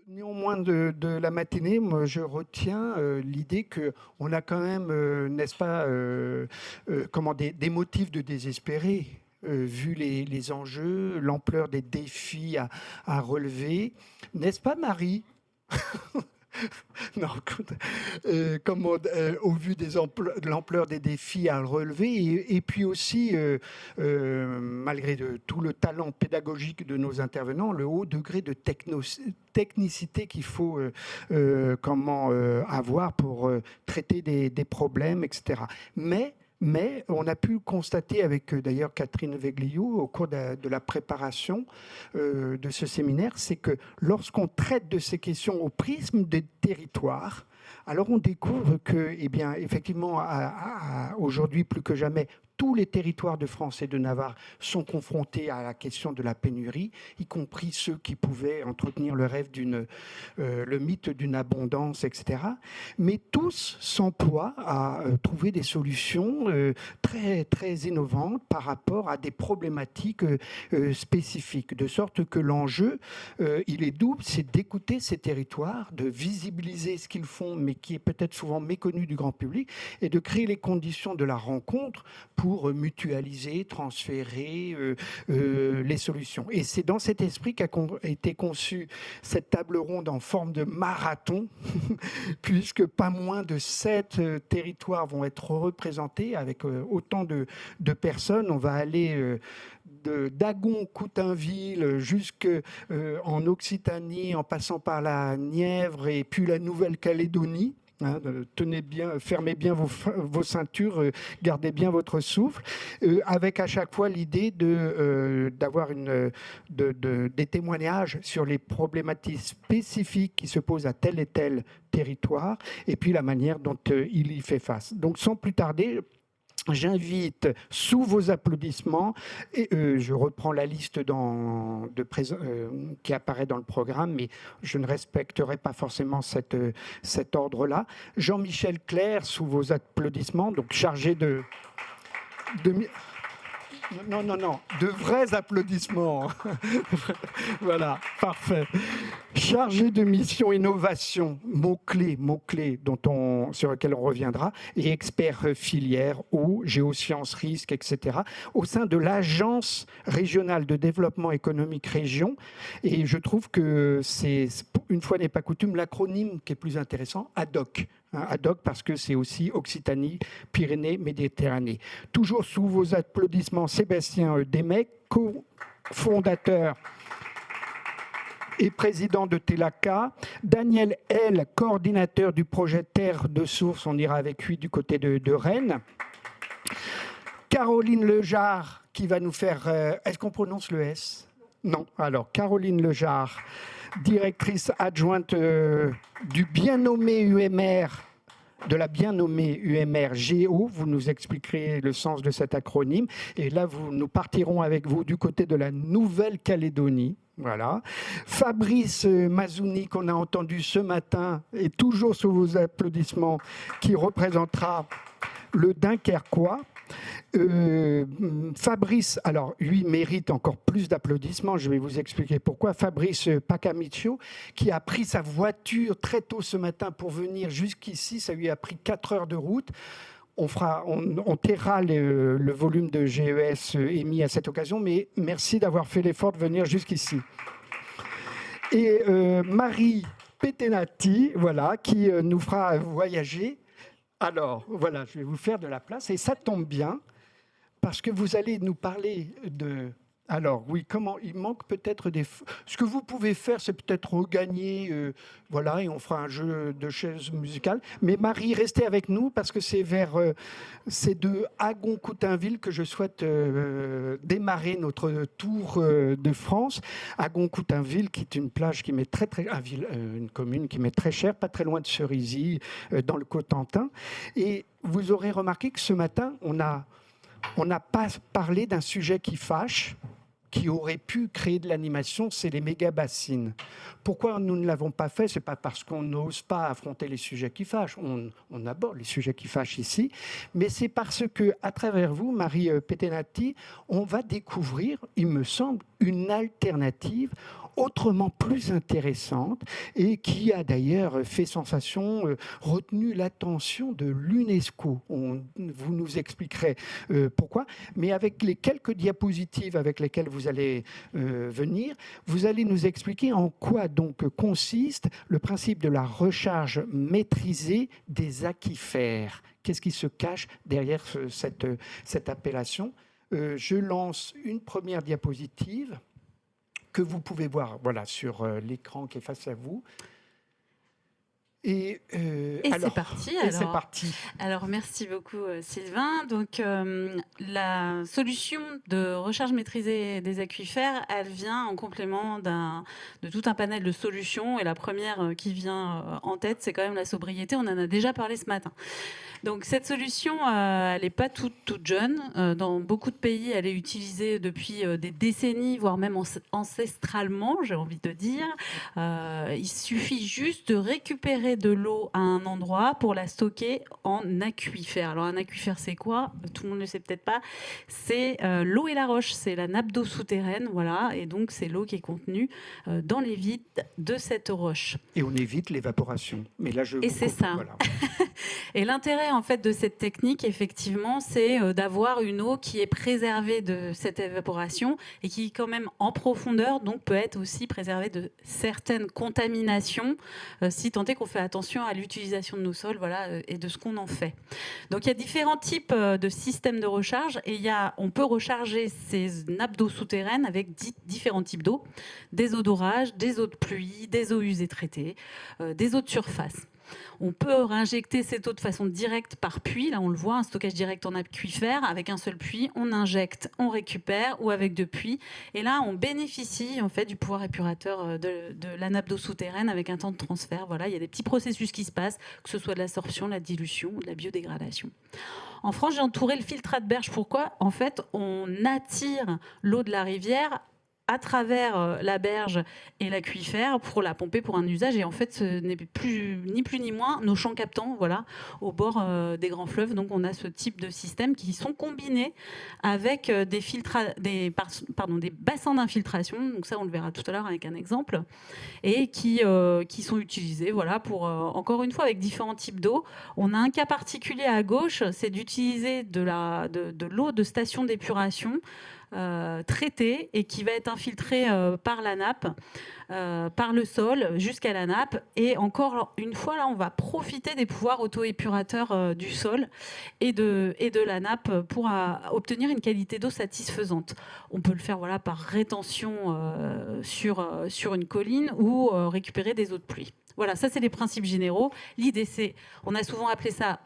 Néanmoins de la matinée, moi, je retiens l'idée qu'on a quand même, n'est-ce pas, des motifs de désespérer, vu les enjeux, l'ampleur des défis à relever. N'est-ce pas, Marie? Non, écoute, au vu de l'ampleur des défis à relever, et puis aussi, malgré tout le talent pédagogique de nos intervenants, le haut degré de technicité qu'il faut avoir pour traiter des problèmes, etc. Mais on a pu constater avec d'ailleurs Catherine Vegliou au cours de la préparation de ce séminaire, c'est que lorsqu'on traite de ces questions au prisme des territoires, alors on découvre que, eh bien, effectivement, aujourd'hui plus que jamais, tous les territoires de France et de Navarre sont confrontés à la question de la pénurie, y compris ceux qui pouvaient entretenir le rêve le mythe d'une abondance, etc. Mais tous s'emploient à trouver des solutions très, très innovantes par rapport à des problématiques spécifiques. De sorte que l'enjeu, il est double, c'est d'écouter ces territoires, de visibiliser ce qu'ils font, mais qui est peut-être souvent méconnu du grand public, et de créer les conditions de la rencontre pour mutualiser, transférer les solutions. Et c'est dans cet esprit qu'a été conçue cette table ronde en forme de marathon, puisque pas moins de 7 territoires vont être représentés avec autant de personnes. On va aller d'Agon-Coutainville jusqu'en Occitanie, en passant par la Nièvre et puis la Nouvelle-Calédonie. Tenez bien, fermez bien vos ceintures, gardez bien votre souffle, avec à chaque fois l'idée d'avoir des témoignages sur les problématiques spécifiques qui se posent à tel et tel territoire, et puis la manière dont il y fait face. Donc sans plus tarder, j'invite, sous vos applaudissements, et je reprends la liste qui apparaît dans le programme, mais je ne respecterai pas forcément cet ordre-là. Jean-Michel Clerc, sous vos applaudissements, donc chargé de non, de vrais applaudissements. Voilà, parfait. Chargé de mission innovation, mots-clés sur lesquels on reviendra, et expert filière, eau, géosciences, risques, etc., au sein de l'Agence régionale de développement économique région. Et je trouve que c'est, une fois n'est pas coutume, l'acronyme qui est plus intéressant, ADOC. ADOC parce que c'est aussi Occitanie, Pyrénées, Méditerranée. Toujours sous vos applaudissements, Sébastien Desmecs, cofondateur et président de Telaka, Daniel L, coordinateur du projet Terre de Source, on ira avec lui du côté de Rennes, Caroline Lejar qui va nous faire... est-ce qu'on prononce le S? Non. Alors, Caroline Lejar, directrice adjointe du bien nommé UMR, de la bien nommée UMR Géo. Vous nous expliquerez le sens de cet acronyme. Et là, nous partirons avec vous du côté de la Nouvelle-Calédonie. Voilà. Fabrice Mazouni, qu'on a entendu ce matin, et toujours sous vos applaudissements, qui représentera le Dunkerquois. Fabrice, alors lui mérite encore plus d'applaudissements, je vais vous expliquer pourquoi. Fabrice Pacamicio, qui a pris sa voiture très tôt ce matin pour venir jusqu'ici, ça lui a pris 4 heures de route. On taira le volume de GES émis à cette occasion, mais merci d'avoir fait l'effort de venir jusqu'ici. Et Marie Petenati, voilà, qui nous fera voyager. Alors, voilà, je vais vous faire de la place, et ça tombe bien, parce que vous allez nous parler de... Alors, oui, comment il manque peut-être des... Ce que vous pouvez faire, c'est peut-être regagner, voilà, et on fera un jeu de chaises musicales. Mais Marie, restez avec nous, parce que c'est c'est de Agon-Coutainville que je souhaite démarrer notre tour de France. Agon-Coutainville, qui est une plage qui m'est une commune qui m'est très chère, pas très loin de Cerisy, dans le Cotentin. Et vous aurez remarqué que ce matin, on n'a pas parlé d'un sujet qui fâche, qui aurait pu créer de l'animation, c'est les méga-bassines. Pourquoi nous ne l'avons pas fait? Ce n'est pas parce qu'on n'ose pas affronter les sujets qui fâchent. On aborde les sujets qui fâchent ici. Mais c'est parce qu'à travers vous, Marie Petenati, on va découvrir, il me semble, une alternative autrement plus intéressante et qui a d'ailleurs fait sensation, retenu l'attention de l'UNESCO. Vous nous expliquerez pourquoi, mais avec les quelques diapositives avec lesquelles vous allez venir, vous allez nous expliquer en quoi donc consiste le principe de la recharge maîtrisée des aquifères. Qu'est-ce qui se cache derrière cette appellation? Je lance une première diapositive que vous pouvez voir sur l'écran qui est face à vous. Et c'est parti. Alors, merci beaucoup Sylvain. Donc, la solution de recharge maîtrisée des aquifères, elle vient en complément de tout un panel de solutions. Et la première qui vient en tête, c'est quand même la sobriété. On en a déjà parlé ce matin. Donc cette solution, elle n'est pas toute jeune. Dans beaucoup de pays, elle est utilisée depuis des décennies, voire même ancestralement, j'ai envie de dire. Il suffit juste de récupérer de l'eau à un endroit pour la stocker en aquifère. Alors un aquifère, c'est quoi? Tout le monde ne sait peut-être pas. C'est l'eau et la roche, c'est la nappe d'eau souterraine, voilà. Et donc c'est l'eau qui est contenue dans les vides de cette roche. Et on évite l'évaporation. Mais là, et c'est ça. Voilà. Et l'intérêt en fait de cette technique, effectivement, c'est d'avoir une eau qui est préservée de cette évaporation et qui, quand même, en profondeur, donc peut être aussi préservée de certaines contaminations, si tant est qu'on fait attention à l'utilisation de nos sols, voilà, et de ce qu'on en fait. Donc, il y a différents types de systèmes de recharge et on peut recharger ces nappes d'eau souterraines avec différents types d'eau, des eaux d'orage, des eaux de pluie, des eaux usées traitées, des eaux de surface. On peut réinjecter cette eau de façon directe par puits. Là, on le voit, un stockage direct en aquifère. Avec un seul puits, on injecte, on récupère, ou avec deux puits. Et là, on bénéficie en fait du pouvoir épurateur de la nappe d'eau souterraine avec un temps de transfert. Voilà, il y a des petits processus qui se passent, que ce soit de l'absorption, de la dilution ou de la biodégradation. En France, j'ai entouré le filtrat de berge. Pourquoi? En fait, on attire l'eau de la rivière à travers la berge et l'aquifère pour la pomper pour un usage. Et en fait, ce n'est ni plus ni moins nos champs captants, voilà, au bord des grands fleuves. Donc, on a ce type de système qui sont combinés avec des bassins d'infiltration. Donc ça, on le verra tout à l'heure avec un exemple. Et qui sont utilisés, voilà, pour, encore une fois, avec différents types d'eau. On a un cas particulier à gauche, c'est d'utiliser de l'eau de station d'épuration traité et qui va être infiltré par la nappe, par le sol jusqu'à la nappe. Et encore une fois, là, on va profiter des pouvoirs auto-épurateurs du sol et de la nappe pour obtenir une qualité d'eau satisfaisante. On peut le faire voilà, par rétention sur une colline ou récupérer des eaux de pluie. Voilà, ça c'est les principes généraux. L'idée c'est, on a souvent appelé ça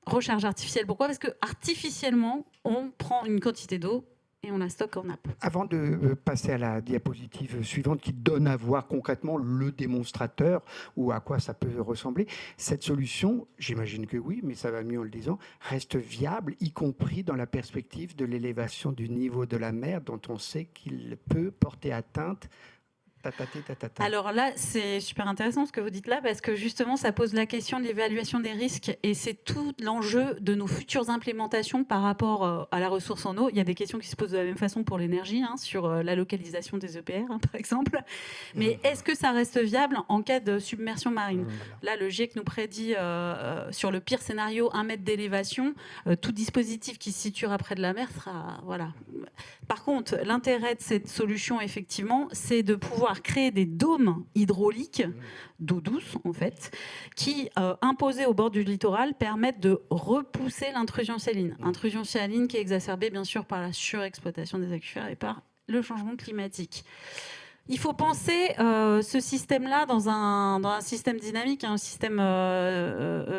recharge artificielle. Pourquoi? Parce que artificiellement, on prend une quantité d'eau et on la stocke en nappe. Avant de passer à la diapositive suivante qui donne à voir concrètement le démonstrateur ou à quoi ça peut ressembler, cette solution, j'imagine que oui, mais ça va mieux en le disant, reste viable, y compris dans la perspective de l'élévation du niveau de la mer dont on sait qu'il peut porter atteinte. Alors là, c'est super intéressant ce que vous dites là, parce que justement, ça pose la question de l'évaluation des risques et c'est tout l'enjeu de nos futures implémentations par rapport à la ressource en eau. Il y a des questions qui se posent de la même façon pour l'énergie, sur la localisation des EPR, par exemple. Mais est-ce que ça reste viable en cas de submersion marine? Là, le GIEC nous prédit sur le pire scénario 1 mètre d'élévation. Tout dispositif qui se situera près de la mer sera... Voilà. Par contre, l'intérêt de cette solution, effectivement, c'est de pouvoir créer des dômes hydrauliques d'eau douce, en fait, qui, imposés au bord du littoral, permettent de repousser l'intrusion saline. Intrusion saline qui est exacerbée, bien sûr, par la surexploitation des aquifères et par le changement climatique. Il faut penser ce système-là dans un système dynamique, un système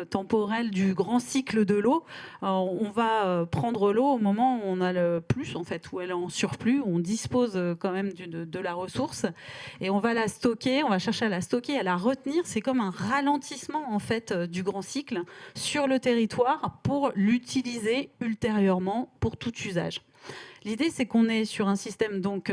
temporel du grand cycle de l'eau. On va prendre l'eau au moment où on a le plus, en fait, où elle est en surplus, où on dispose quand même de la ressource, et on va la stocker, on va chercher à la stocker, à la retenir. C'est comme un ralentissement, en fait, du grand cycle sur le territoire pour l'utiliser ultérieurement pour tout usage. L'idée, c'est qu'on est sur un système donc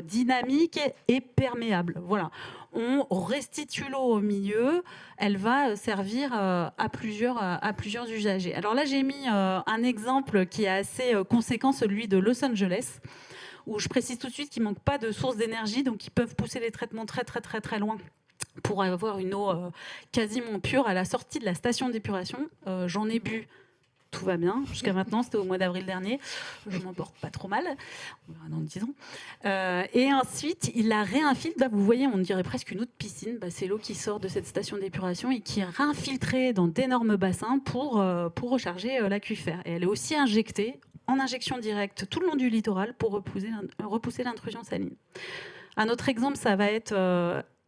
dynamique et perméable. Voilà. On restitue l'eau au milieu, elle va servir à plusieurs usagers. Alors là, j'ai mis un exemple qui est assez conséquent, celui de Los Angeles, où je précise tout de suite qu'ils ne manquent pas de sources d'énergie, donc ils peuvent pousser les traitements très très très très loin pour avoir une eau quasiment pure à la sortie de la station d'épuration. J'en ai bu. Tout va bien. Jusqu'à maintenant, c'était au mois d'avril dernier. Je m'en porte pas trop mal. On verra dans 10 ans. Et ensuite, il la réinfiltre. Là, vous voyez, on dirait presque une eau de piscine. C'est l'eau qui sort de cette station d'épuration et qui est réinfiltrée dans d'énormes bassins pour recharger l'aquifère. Et elle est aussi injectée en injection directe tout le long du littoral pour repousser l'intrusion saline. Un autre exemple, ça va être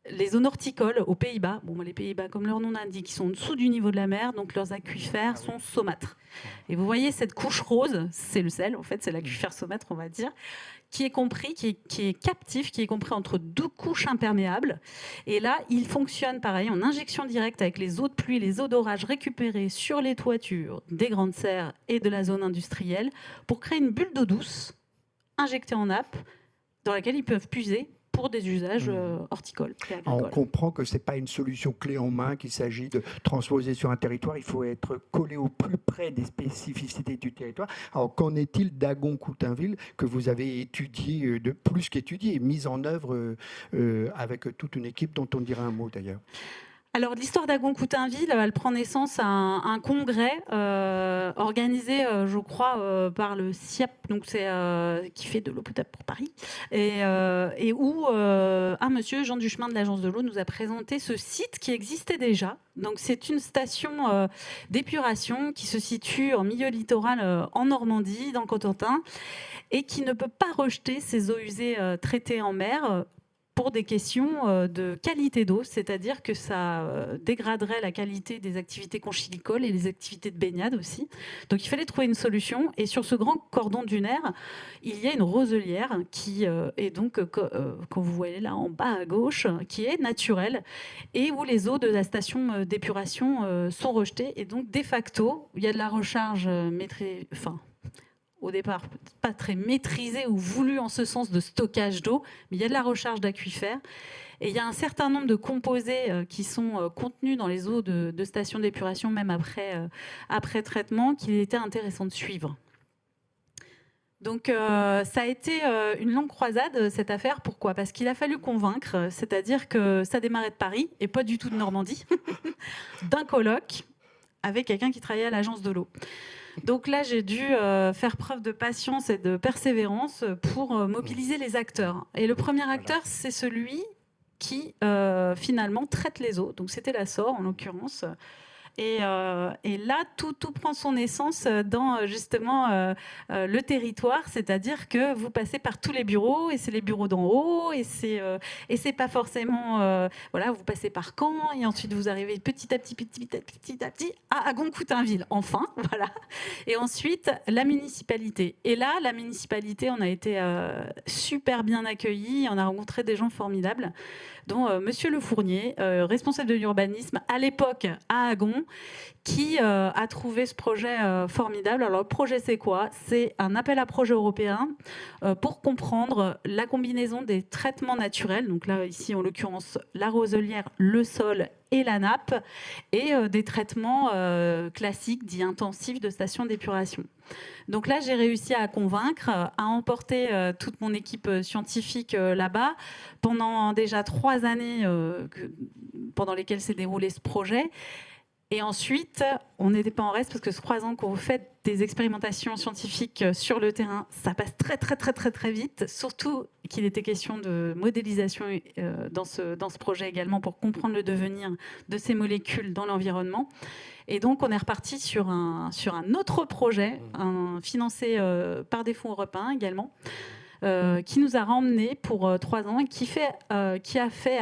les zones horticoles aux Pays-Bas. Les Pays-Bas, comme leur nom l'indique, sont en dessous du niveau de la mer, donc leurs aquifères sont saumâtres. Et vous voyez cette couche rose, c'est le sel, en fait, c'est l'aquifère saumâtre, on va dire, qui est compris, qui est captif, qui est compris entre 2 couches imperméables. Et là, il fonctionne pareil en injection directe avec les eaux de pluie, les eaux d'orage récupérées sur les toitures des grandes serres et de la zone industrielle pour créer une bulle d'eau douce injectée en nappe dans laquelle ils peuvent puiser pour des usages horticoles. On comprend que ce n'est pas une solution clé en main qu'il s'agit de transposer sur un territoire. Il faut être collé au plus près des spécificités du territoire. Alors, qu'en est-il d'Agon-Coutainville, que vous avez étudié, de plus qu'étudié, mise en œuvre avec toute une équipe dont on dira un mot d'ailleurs? Alors, l'histoire d'Agon-Coutainville, elle prend naissance à un congrès organisé, je crois, par le SIAP, donc qui fait de l'eau potable pour Paris, et où un monsieur, Jean Duchemin de l'Agence de l'eau, nous a présenté ce site qui existait déjà. Donc, c'est une station d'épuration qui se situe en milieu littoral en Normandie, dans le Cotentin, et qui ne peut pas rejeter ses eaux usées traitées en mer pour des questions de qualité d'eau, c'est-à-dire que ça dégraderait la qualité des activités conchilicoles et les activités de baignade aussi. Donc il fallait trouver une solution. Et sur ce grand cordon dunaire, il y a une roselière qui est donc, quand vous voyez là en bas à gauche, qui est naturelle et où les eaux de la station d'épuration sont rejetées. Et donc de facto, il y a de la recharge au départ, pas très maîtrisé ou voulu en ce sens de stockage d'eau, mais il y a de la recharge d'aquifères. Et il y a un certain nombre de composés qui sont contenus dans les eaux de stations d'épuration, même après traitement, qu'il était intéressant de suivre. Donc ça a été une longue croisade, cette affaire. Pourquoi ? Parce qu'il a fallu convaincre, c'est-à-dire que ça démarrait de Paris, et pas du tout de Normandie, d'un colloque avec quelqu'un qui travaillait à l'agence de l'eau. Donc là, j'ai dû faire preuve de patience et de persévérance pour mobiliser les acteurs. Et le premier acteur, c'est celui qui, finalement, traite les eaux. Donc c'était la SOR, en l'occurrence. Et là, tout prend son essence dans justement le territoire, c'est-à-dire que vous passez par tous les bureaux, et c'est les bureaux d'en haut, et c'est pas forcément voilà, vous passez par Caen, et ensuite vous arrivez petit à petit à Agon-Coutainville, enfin, voilà. Et ensuite la municipalité. Et là, la municipalité, on a été super bien accueillis, on a rencontré des gens formidables, dont Monsieur Le Fournier, responsable de l'urbanisme à l'époque à Agon, qui a trouvé ce projet formidable. Alors le projet, c'est quoi ? C'est un appel à projet européen pour comprendre la combinaison des traitements naturels, donc là ici en l'occurrence la roselière, le sol et la nappe, et des traitements classiques dits intensifs de stations d'épuration. Donc là, j'ai réussi à convaincre, à emporter toute mon équipe scientifique là-bas pendant déjà 3 années pendant lesquelles s'est déroulé ce projet. Et ensuite, on n'était pas en reste parce que 3 ans, quand vous faites des expérimentations scientifiques sur le terrain, ça passe très vite. Surtout qu'il était question de modélisation dans ce projet également pour comprendre le devenir de ces molécules dans l'environnement. Et donc, on est reparti sur un autre projet, financé par des fonds européens également, qui nous a ramenés pour 3 ans et qui a fait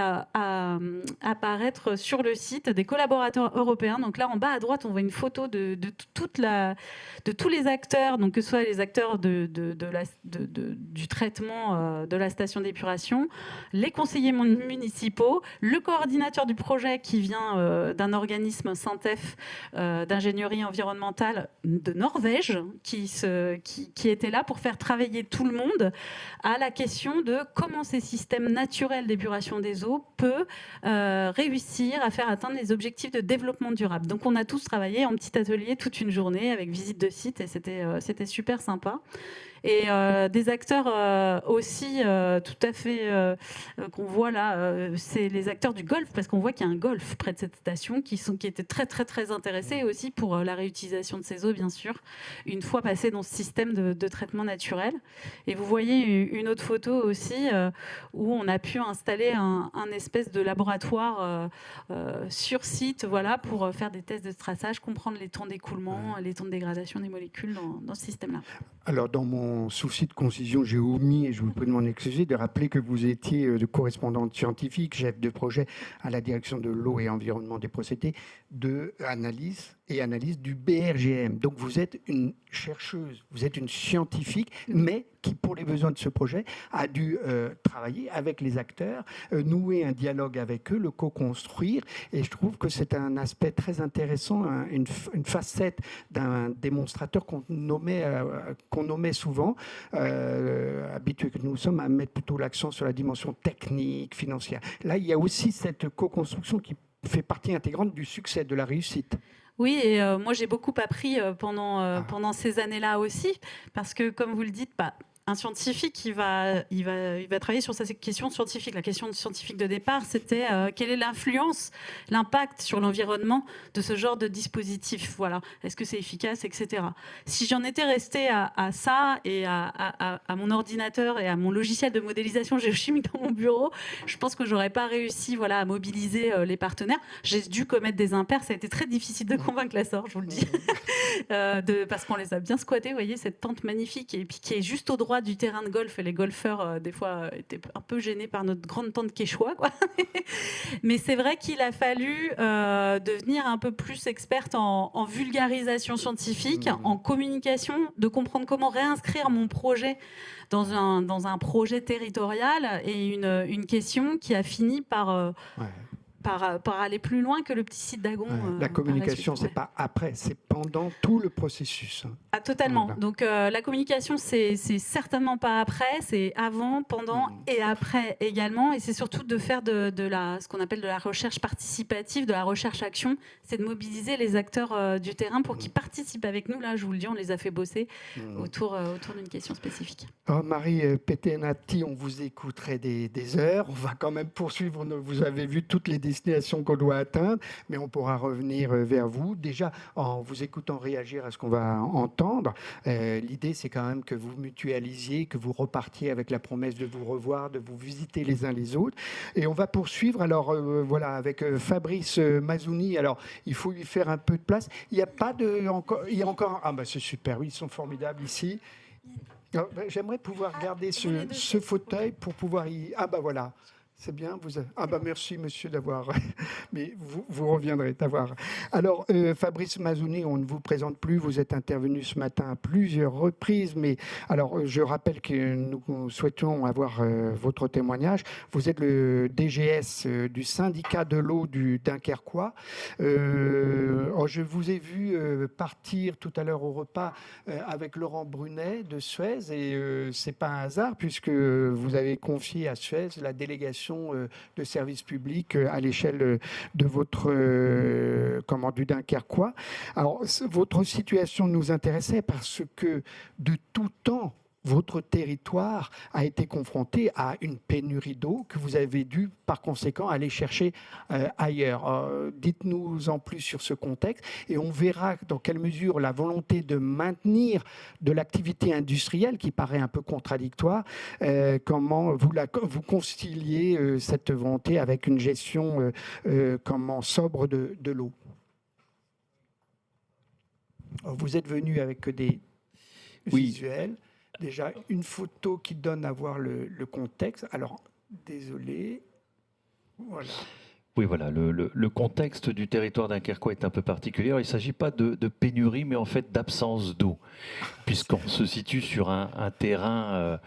apparaître sur le site des collaborateurs européens. Donc là, en bas à droite, on voit une photo de tous les acteurs, donc que ce soit les acteurs du traitement de la station d'épuration, les conseillers municipaux, le coordinateur du projet qui vient d'un organisme Syntef d'ingénierie environnementale de Norvège, qui était là pour faire travailler tout le monde à la question de comment ces systèmes naturels d'épuration des eaux peuvent réussir à faire atteindre les objectifs de développement durable. Donc on a tous travaillé en petit atelier toute une journée avec visite de site, et c'était super sympa. Et des acteurs aussi tout à fait qu'on voit là, c'est les acteurs du golf, parce qu'on voit qu'il y a un golf près de cette station qui étaient très très très intéressés aussi pour la réutilisation de ces eaux, bien sûr, une fois passés dans ce système de traitement naturel. Et vous voyez une autre photo aussi où on a pu installer un espèce de laboratoire sur site, voilà, pour faire des tests de traçage, comprendre les temps d'écoulement, les temps de dégradation des molécules dans ce système-là. Alors, dans mon souci de concision, j'ai omis, et je vous prie de m'en excuser, de rappeler que vous étiez de correspondante scientifique, chef de projet à la direction de l'eau et environnement des procédés, de analyse du BRGM. Donc, vous êtes une chercheuse, vous êtes une scientifique, mais qui, pour les besoins de ce projet, a dû travailler avec les acteurs, nouer un dialogue avec eux, le co-construire. Et je trouve que c'est un aspect très intéressant, une facette d'un démonstrateur qu'on nommait souvent, habitués que nous sommes à mettre plutôt l'accent sur la dimension technique, financière. Là, il y a aussi cette co-construction qui fait partie intégrante du succès, de la réussite. Oui, et moi j'ai beaucoup appris pendant ces années-là aussi, parce que comme vous le dites, un scientifique, il va travailler sur sa question scientifique. La question scientifique de départ, c'était quelle est l'influence, l'impact sur l'environnement de ce genre de dispositif. Voilà. Est-ce que c'est efficace, etc. Si j'en étais restée à ça et à mon ordinateur et à mon logiciel de modélisation géochimique dans mon bureau, je pense que j'aurais pas réussi, voilà, à mobiliser les partenaires. J'ai dû commettre des impairs. Ça a été très difficile de convaincre la SOR, je vous le dis, parce qu'on les a bien squattés. Vous voyez cette tente magnifique et puis qui est juste au droit du terrain de golf, et les golfeurs des fois étaient un peu gênés par notre grande tente quechua, quoi. Mais c'est vrai qu'il a fallu devenir un peu plus experte en vulgarisation scientifique, en communication, de comprendre comment réinscrire mon projet dans un projet territorial, et une question qui a fini par aller plus loin que le petit site d'Agon. La communication, c'est pas après, c'est pendant tout le processus. Ah, totalement. Voilà. Donc la communication, c'est certainement pas après, c'est avant, pendant et après également. Et c'est surtout de faire ce qu'on appelle de la recherche participative, de la recherche-action. C'est de mobiliser les acteurs du terrain pour qu'ils participent avec nous. Là, je vous le dis, on les a fait bosser autour d'une question spécifique. Oh, Marie Petenati, on vous écouterait des heures. On va quand même poursuivre. Vous avez vu toutes les destinations qu'on doit atteindre, mais on pourra revenir vers vous. Déjà, en vous écoutant réagir à ce qu'on va entendre, l'idée, c'est quand même que vous mutualisiez, que vous repartiez avec la promesse de vous revoir, de vous visiter les uns les autres. Et on va poursuivre, alors voilà, avec Fabrice Mazouni. Alors, il faut lui faire un peu de place. Il n'y a pas de... Il y a encore... Ah, ben c'est super, oui, ils sont formidables ici. J'aimerais pouvoir garder ce fauteuil pour pouvoir y... Ah, ben voilà. C'est bien, Ah bah merci monsieur d'avoir, mais vous reviendrez d'avoir. Alors Fabrice Mazouni, on ne vous présente plus, vous êtes intervenu ce matin à plusieurs reprises, mais alors je rappelle que nous souhaitons avoir votre témoignage. Vous êtes le DGS du syndicat de l'eau du Dunkerquois. Je vous ai vu partir tout à l'heure au repas avec Laurent Brunet de Suez, et c'est pas un hasard puisque vous avez confié à Suez la délégation de services publics à l'échelle de votre du Dunkerquois. Alors, votre situation nous intéressait parce que de tout temps, votre territoire a été confronté à une pénurie d'eau que vous avez dû, par conséquent, aller chercher ailleurs. Dites-nous en plus sur ce contexte et on verra dans quelle mesure la volonté de maintenir de l'activité industrielle, qui paraît un peu contradictoire, comment vous conciliez cette volonté avec une gestion sobre de l'eau. Vous êtes venu avec des visuels. Déjà, une photo qui donne à voir le contexte. Alors, désolé. Voilà. Oui, voilà. Le contexte du territoire dunkerquois est un peu particulier. Alors, il ne s'agit pas de pénurie, mais en fait d'absence d'eau, puisqu'on se situe sur un terrain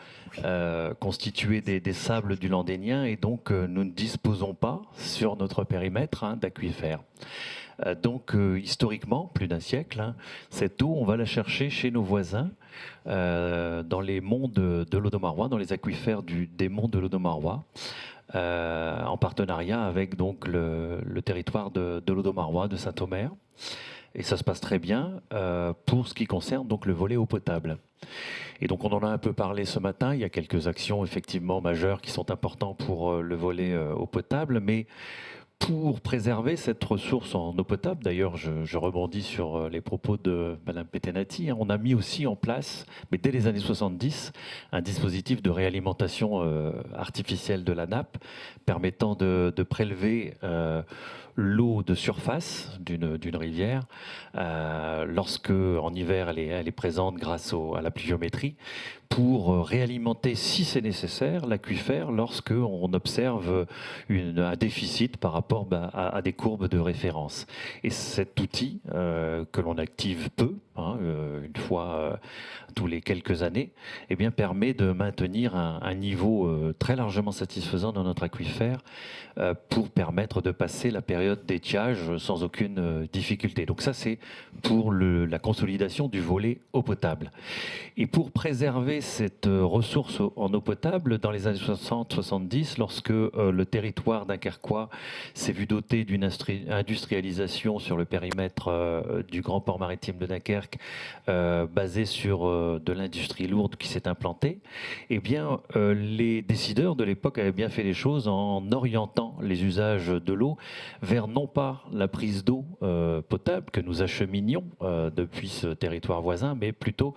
constitué des sables du Landénien, et donc nous ne disposons pas, sur notre périmètre, d'aquifères. Donc, historiquement, plus d'un siècle, cette eau, on va la chercher chez nos voisins, dans les monts de l'Audomarois, dans les aquifères des monts de l'Audomarois. en partenariat avec donc le territoire de l'Audomarois, de Saint-Omer. Et ça se passe très bien pour ce qui concerne donc le volet eau potable. Et donc on en a un peu parlé ce matin, il y a quelques actions effectivement majeures qui sont importantes pour le volet eau potable, mais pour préserver cette ressource en eau potable, d'ailleurs je rebondis sur les propos de Madame Petenati, on a mis aussi en place, mais dès les années 70, un dispositif de réalimentation artificielle de la nappe permettant de prélever l'eau de surface d'une rivière, lorsque en hiver elle est présente grâce à la pluviométrie, pour réalimenter, si c'est nécessaire, l'aquifère lorsque on observe un déficit par rapport à des courbes de référence. Et cet outil que l'on active peu, une fois tous les quelques années, eh bien, permet de maintenir un niveau très largement satisfaisant dans notre aquifère pour permettre de passer la période d'étiage sans aucune difficulté. Donc ça, c'est pour la consolidation du volet eau potable. Et pour préserver cette ressource en eau potable, dans les années 60-70, lorsque le territoire dunkerquois s'est vu doté d'une industrialisation sur le périmètre du grand port maritime de Dunkerque, basé sur de l'industrie lourde qui s'est implantée, eh bien, les décideurs de l'époque avaient bien fait les choses en orientant les usages de l'eau vers non pas la prise d'eau potable que nous acheminions depuis ce territoire voisin, mais plutôt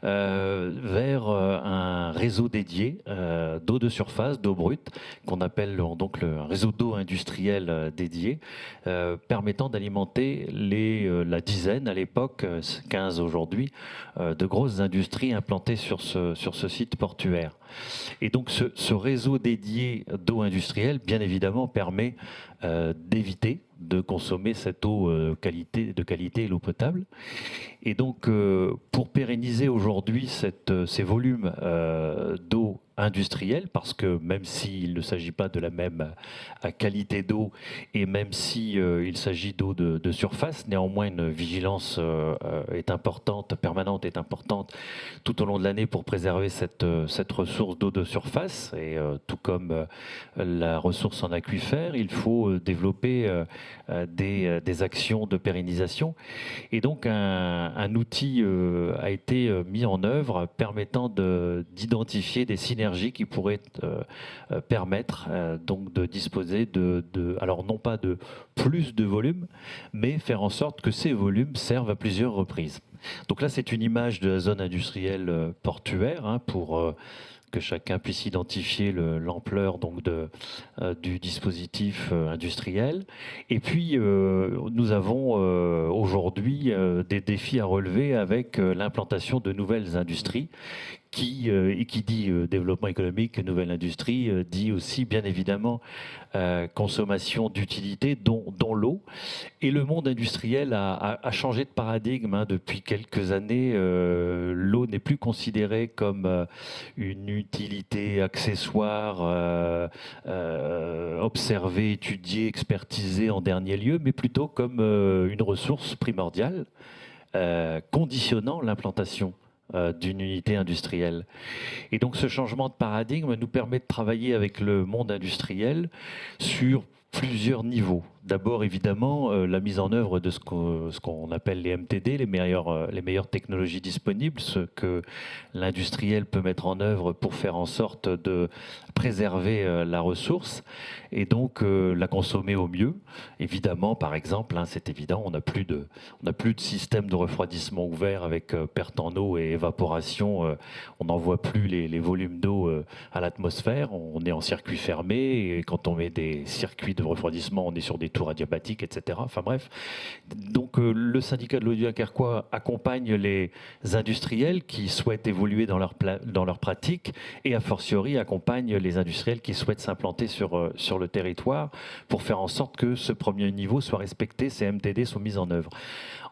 vers un réseau dédié d'eau de surface, d'eau brute, qu'on appelle donc un réseau d'eau industriel dédié, permettant d'alimenter la dizaine à l'époque, 15 aujourd'hui, de grosses industries implantées sur ce site portuaire. Et donc ce réseau dédié d'eau industrielle, bien évidemment, permet d'éviter de consommer cette eau de qualité, l'eau potable. Et donc, pour pérenniser aujourd'hui ces volumes d'eau industrielle, parce que même s'il ne s'agit pas de la même qualité d'eau et même s'il s'agit d'eau de surface, néanmoins une vigilance est importante, permanente est importante tout au long de l'année pour préserver cette ressource d'eau de surface. Et tout comme la ressource en aquifère, il faut développer des actions de pérennisation. Et donc un outil a été mis en œuvre permettant d'identifier des synergies qui pourraient permettre donc de disposer alors non pas de plus de volume, mais faire en sorte que ces volumes servent à plusieurs reprises. Donc là, c'est une image de la zone industrielle portuaire pour que chacun puisse identifier l'ampleur donc du dispositif industriel. Et puis, nous avons aujourd'hui des défis à relever avec l'implantation de nouvelles industries qui dit développement économique, nouvelle industrie, dit aussi bien évidemment consommation d'utilité, dont l'eau. Et le monde industriel a changé de paradigme depuis quelques années. L'eau n'est plus considérée comme une utilité accessoire, observée, étudiée, expertisée en dernier lieu, mais plutôt comme une ressource primordiale, conditionnant l'implantation d'une unité industrielle. Et donc ce changement de paradigme nous permet de travailler avec le monde industriel sur plusieurs niveaux. D'abord, évidemment, la mise en œuvre de ce qu'on appelle les MTD, les meilleures technologies disponibles, ce que l'industriel peut mettre en œuvre pour faire en sorte de préserver la ressource et donc la consommer au mieux. Évidemment, par exemple, c'est évident, on n'a plus de système de refroidissement ouvert avec perte en eau et évaporation. On n'envoie plus les volumes d'eau à l'atmosphère. On est en circuit fermé et quand on met des circuits de refroidissement, on est sur des tours adiabatiques, etc. Enfin bref. Donc le syndicat de l'eau du Dunkerquois accompagne les industriels qui souhaitent évoluer dans leur pratique et a fortiori accompagne les industriels qui souhaitent s'implanter sur le territoire pour faire en sorte que ce premier niveau soit respecté, ces MTD sont mis en œuvre.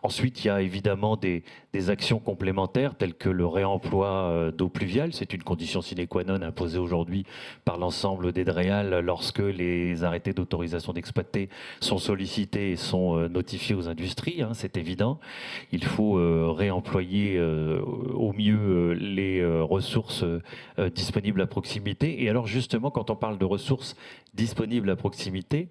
Ensuite, il y a évidemment des actions complémentaires telles que le réemploi d'eau pluviale. C'est une condition sine qua non imposée aujourd'hui par l'ensemble des DREAL lorsque les arrêtés d'autorisation d'exploiter sont sollicités et sont notifiés aux industries, hein, c'est évident. Il faut réemployer au mieux les ressources disponibles à proximité. Et alors justement, quand on parle de ressources disponibles à proximité,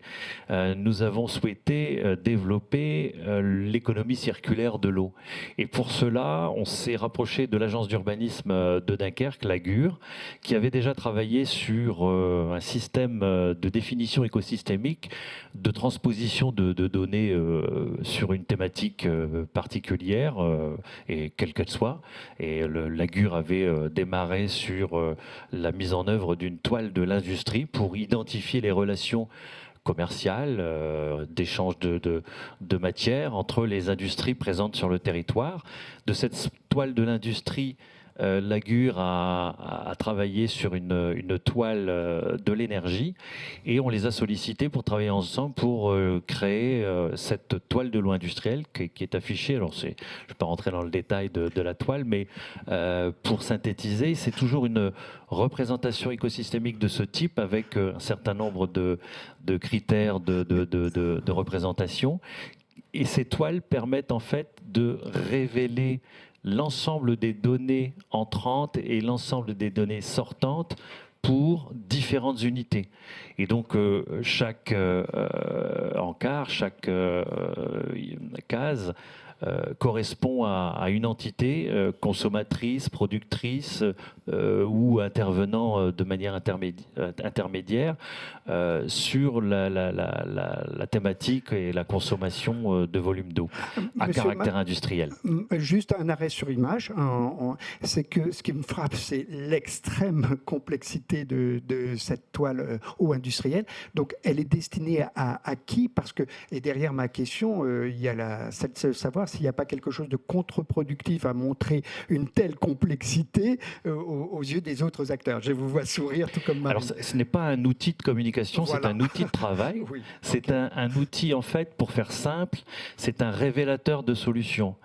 nous avons souhaité développer l'économie circulaire de l'eau. Et pour cela, on s'est rapproché de l'agence d'urbanisme de Dunkerque, l'AGUR, qui avait déjà travaillé sur un système de définition écosystémique, de transposition de données sur une thématique particulière, et quelle qu'elle soit. Et l'AGUR avait démarré sur la mise en œuvre d'une toile de l'industrie pour identifier les relations commerciales, d'échange de matières entre les industries présentes sur le territoire. De cette toile de l'industrie, l'AGUR a travaillé sur une toile de l'énergie et on les a sollicités pour travailler ensemble pour créer cette toile de l'eau industrielle qui est affichée. Alors, je ne vais pas rentrer dans le détail de la toile, mais pour synthétiser, c'est toujours une représentation écosystémique de ce type avec un certain nombre de critères de représentation. Et ces toiles permettent en fait de révéler l'ensemble des données entrantes et l'ensemble des données sortantes pour différentes unités. Et donc, chaque encart, chaque case correspond à une entité consommatrice, productrice ou intervenant de manière intermédiaire sur la thématique et la consommation de volume d'eau à caractère industriel. Juste un arrêt sur image. C'est que ce qui me frappe, c'est l'extrême complexité de cette toile eau industrielle. Donc, elle est destinée à qui? Parce que, et derrière ma question, il y a celle de savoir s'il n'y a pas quelque chose de contre-productif à montrer une telle complexité aux yeux des autres acteurs. Je vous vois sourire, tout comme Marie. Alors, ce n'est pas un outil de communication, voilà. C'est un outil de travail. Oui, c'est okay. un outil, en fait, pour faire simple, c'est un révélateur de solutions.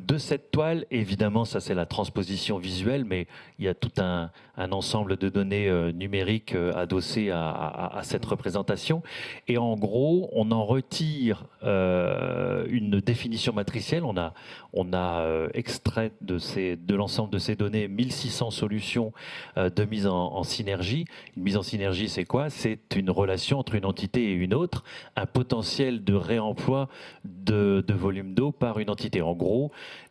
De cette toile, évidemment, ça c'est la transposition visuelle, mais il y a tout un ensemble de données numériques adossées à cette représentation. Et en gros, on en retire une définition matricielle. On a extrait de l'ensemble de ces données 1600 solutions de mise en synergie. Une mise en synergie, c'est quoi? C'est une relation entre une entité et une autre, un potentiel de réemploi de volume d'eau par une entité. En gros,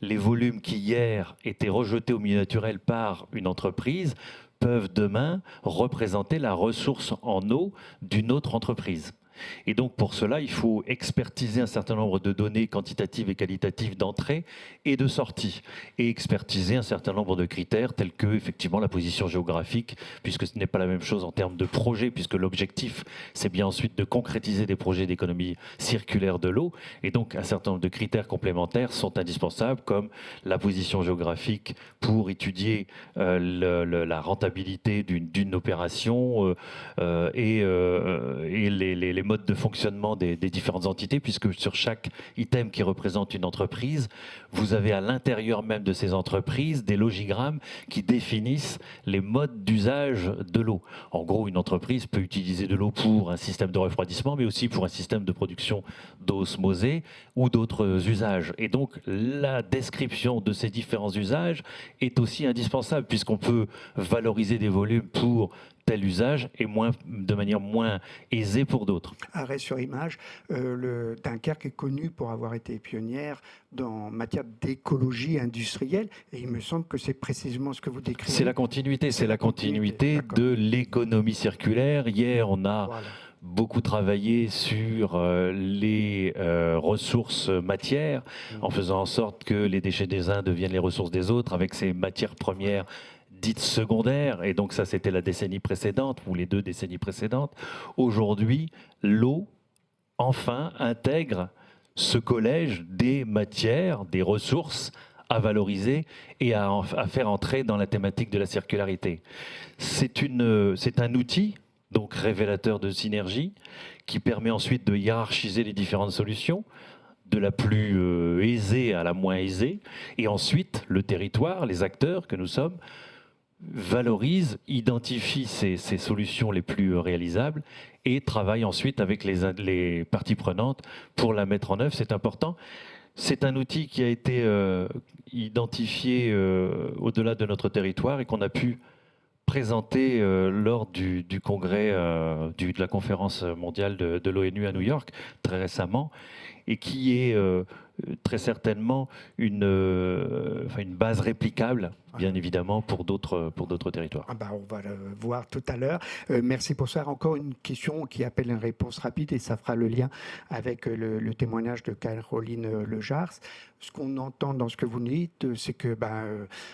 les volumes qui hier étaient rejetés au milieu naturel par une entreprise peuvent demain représenter la ressource en eau d'une autre entreprise. Et donc pour cela, il faut expertiser un certain nombre de données quantitatives et qualitatives d'entrée et de sortie, et expertiser un certain nombre de critères tels que effectivement la position géographique, puisque ce n'est pas la même chose en termes de projet, puisque l'objectif c'est bien ensuite de concrétiser des projets d'économie circulaire de l'eau, et donc un certain nombre de critères complémentaires sont indispensables, comme la position géographique pour étudier la rentabilité d'une opération et les modes de fonctionnement des différentes entités, puisque sur chaque item qui représente une entreprise, vous avez à l'intérieur même de ces entreprises des logigrammes qui définissent les modes d'usage de l'eau. En gros, une entreprise peut utiliser de l'eau pour un système de refroidissement, mais aussi pour un système de production d'eau osmosée ou d'autres usages. Et donc, la description de ces différents usages est aussi indispensable, puisqu'on peut valoriser des volumes pour tel usage et de manière moins aisée pour d'autres. Arrêt sur image, le Dunkerque est connu pour avoir été pionnière en matière d'écologie industrielle, et il me semble que c'est précisément ce que vous décrivez. C'est la continuité, de l'économie circulaire. Hier, on a beaucoup travaillé sur les ressources matières, en faisant en sorte que les déchets des uns deviennent les ressources des autres, avec ces matières premières dites secondaires, et donc ça c'était la décennie précédente, ou les 2 décennies précédentes. Aujourd'hui, l'eau, enfin, intègre ce collège des matières, des ressources à valoriser et à faire entrer dans la thématique de la circularité. C'est un outil, donc révélateur de synergie, qui permet ensuite de hiérarchiser les différentes solutions, de la plus aisée à la moins aisée, et ensuite le territoire, les acteurs que nous sommes, valorise, identifie ces solutions les plus réalisables et travaille ensuite avec les parties prenantes pour la mettre en œuvre. C'est important. C'est un outil qui a été identifié au-delà de notre territoire et qu'on a pu présenter lors du congrès de la conférence mondiale de l'ONU à New York très récemment, et qui est très certainement une base réplicable, bien évidemment, pour d'autres territoires. On va le voir tout à l'heure. Merci pour ça. Encore une question qui appelle une réponse rapide, et ça fera le lien avec le témoignage de Caroline Lejars. Ce qu'on entend dans ce que vous dites, c'est que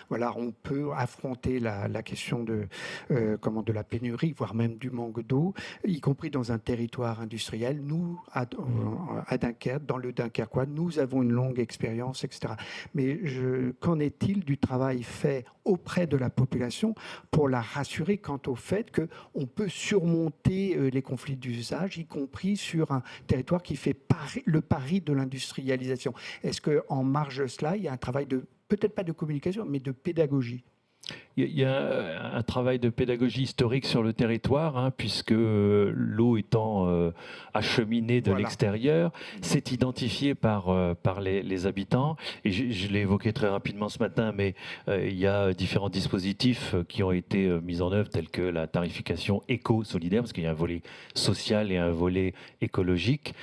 voilà, on peut affronter la question de la pénurie, voire même du manque d'eau, y compris dans un territoire industriel. Nous, à Dunkerque, dans le Dunkerquois, nous avons une longue expérience, etc. Mais qu'en est-il du travail fait auprès de la population pour la rassurer quant au fait qu'on peut surmonter les conflits d'usage, y compris sur un territoire qui fait le pari de l'industrialisation? Est-ce qu'en marge de cela, il y a un travail peut-être pas de communication, mais de pédagogie? Il y a un travail de pédagogie historique sur le territoire, puisque l'eau étant acheminée de l'extérieur, c'est identifié par les habitants. Et je l'ai évoqué très rapidement ce matin, mais il y a différents dispositifs qui ont été mis en œuvre, tels que la tarification éco-solidaire, parce qu'il y a un volet social et un volet écologique,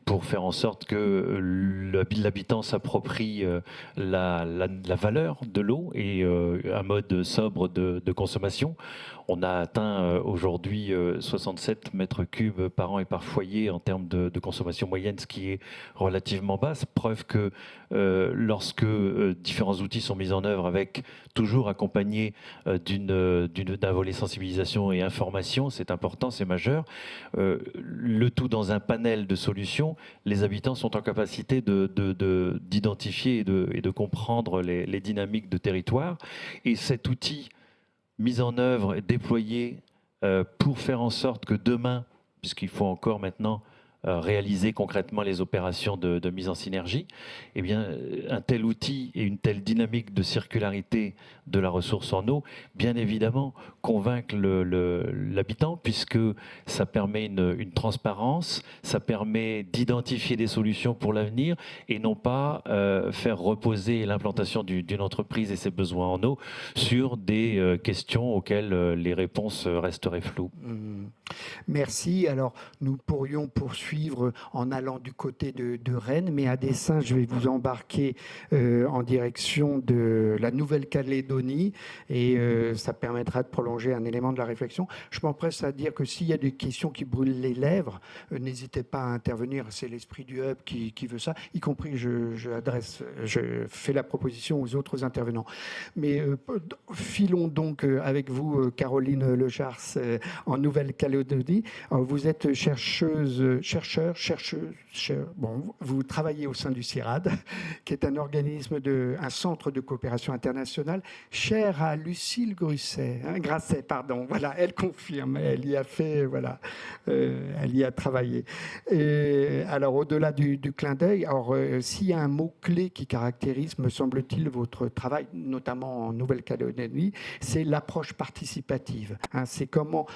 pour faire en sorte que l'habitant s'approprie la valeur de l'eau et un mode sobre de consommation. On a atteint aujourd'hui 67 mètres cubes par an et par foyer en termes de consommation moyenne, ce qui est relativement basse. Preuve que lorsque différents outils sont mis en œuvre, avec toujours accompagné d'un volet sensibilisation et information, c'est important, c'est majeur, le tout dans un panel de solutions, les habitants sont en capacité d'identifier et de comprendre les dynamiques de territoire. Et cet outil mis en œuvre et déployé pour faire en sorte que demain, puisqu'il faut encore maintenant réaliser concrètement les opérations de mise en synergie, eh bien, un tel outil et une telle dynamique de circularité de la ressource en eau, bien évidemment, convaincre l'habitant, puisque ça permet une transparence, ça permet d'identifier des solutions pour l'avenir et non pas faire reposer l'implantation d'une entreprise et ses besoins en eau sur des questions auxquelles les réponses resteraient floues. Merci. Alors, nous pourrions poursuivre en allant du côté de Rennes, mais à dessein, je vais vous embarquer en direction de la Nouvelle-Calédonie, et ça permettra de prolonger un élément de la réflexion. Je m'empresse à dire que s'il y a des questions qui brûlent les lèvres, n'hésitez pas à intervenir. C'est l'esprit du Hub qui veut ça, y compris je fais la proposition aux autres intervenants. Mais filons donc avec vous, Caroline Lejars, en Nouvelle-Calédonie. Vous êtes chercheuse, bon, vous travaillez au sein du CIRAD, qui est un organisme, un centre de coopération internationale, cher à Lucille Grasset, voilà, elle confirme, elle y a fait, voilà, elle y a travaillé. Et alors, au-delà du clin d'œil, alors, s'il y a un mot-clé qui caractérise, me semble-t-il, votre travail, notamment en Nouvelle-Calédonie, c'est l'approche participative. C'est comment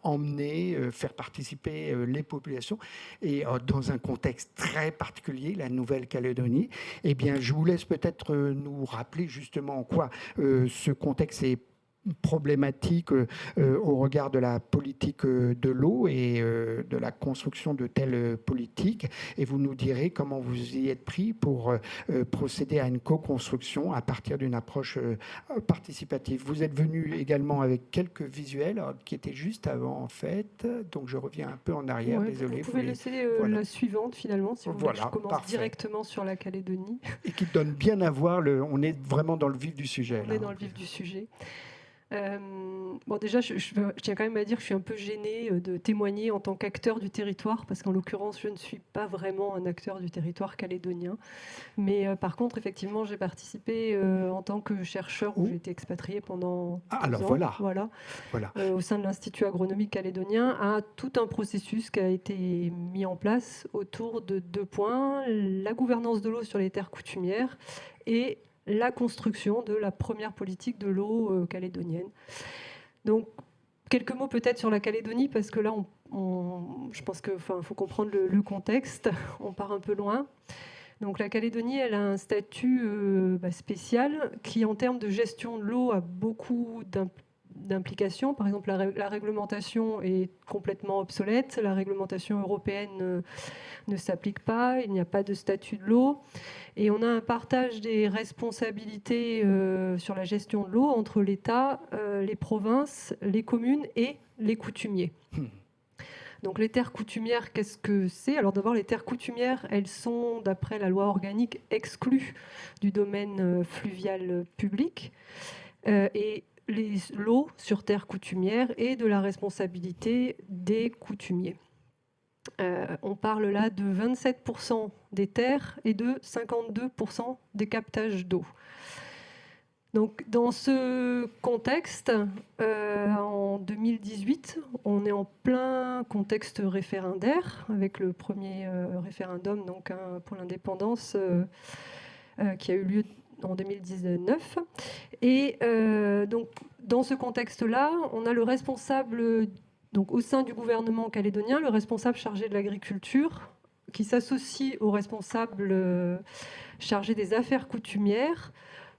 emmener, faire participer les populations, et dans un contexte très particulier, la Nouvelle-Calédonie. Eh bien, je vous laisse peut-être nous rappeler justement en quoi ce contexte est problématique au regard de la politique de l'eau et de la construction de telles politiques, et vous nous direz comment vous y êtes pris pour procéder à une co-construction à partir d'une approche participative. Vous êtes venu également avec quelques visuels qui étaient juste avant, en fait, donc je reviens un peu en arrière, désolé. Vous pouvez laisser voilà. la suivante finalement, si vous voulez que je commence parfait. Directement sur la Calédonie. Et qui donne bien à voir, on est vraiment dans le vif du sujet. On est dans le vif du sujet. Bon, déjà, je tiens quand même à dire que je suis un peu gênée de témoigner en tant qu'acteur du territoire, parce qu'en l'occurrence, je ne suis pas vraiment un acteur du territoire calédonien. Mais par contre, effectivement, j'ai participé en tant que chercheur, où j'ai été expatriée pendant 2 ans, voilà. Au sein de l'Institut agronomique calédonien, à tout un processus qui a été mis en place autour de 2 points: la gouvernance de l'eau sur les terres coutumières et la construction de la première politique de l'eau calédonienne. Donc, quelques mots peut-être sur la Calédonie, parce que là, je pense qu'il faut comprendre le contexte, on part un peu loin. Donc la Calédonie, elle a un statut spécial qui, en termes de gestion de l'eau, a beaucoup d'implications. Par exemple, la réglementation est complètement obsolète, la réglementation européenne ne s'applique pas, il n'y a pas de statut de l'eau. Et on a un partage des responsabilités sur la gestion de l'eau entre l'État, les provinces, les communes et les coutumiers. Donc les terres coutumières, qu'est-ce que c'est ? Alors d'abord, les terres coutumières, elles sont, d'après la loi organique, exclues du domaine fluvial public. Et l'eau sur terre coutumière est de la responsabilité des coutumiers. On parle là de 27% des terres et de 52% des captages d'eau. Donc, dans ce contexte, en 2018, on est en plein contexte référendaire, avec le premier référendum donc, pour l'indépendance qui a eu lieu en 2019. Et donc, dans ce contexte-là, on a le responsable, donc, au sein du gouvernement calédonien, le responsable chargé de l'agriculture, qui s'associe au responsable chargé des affaires coutumières,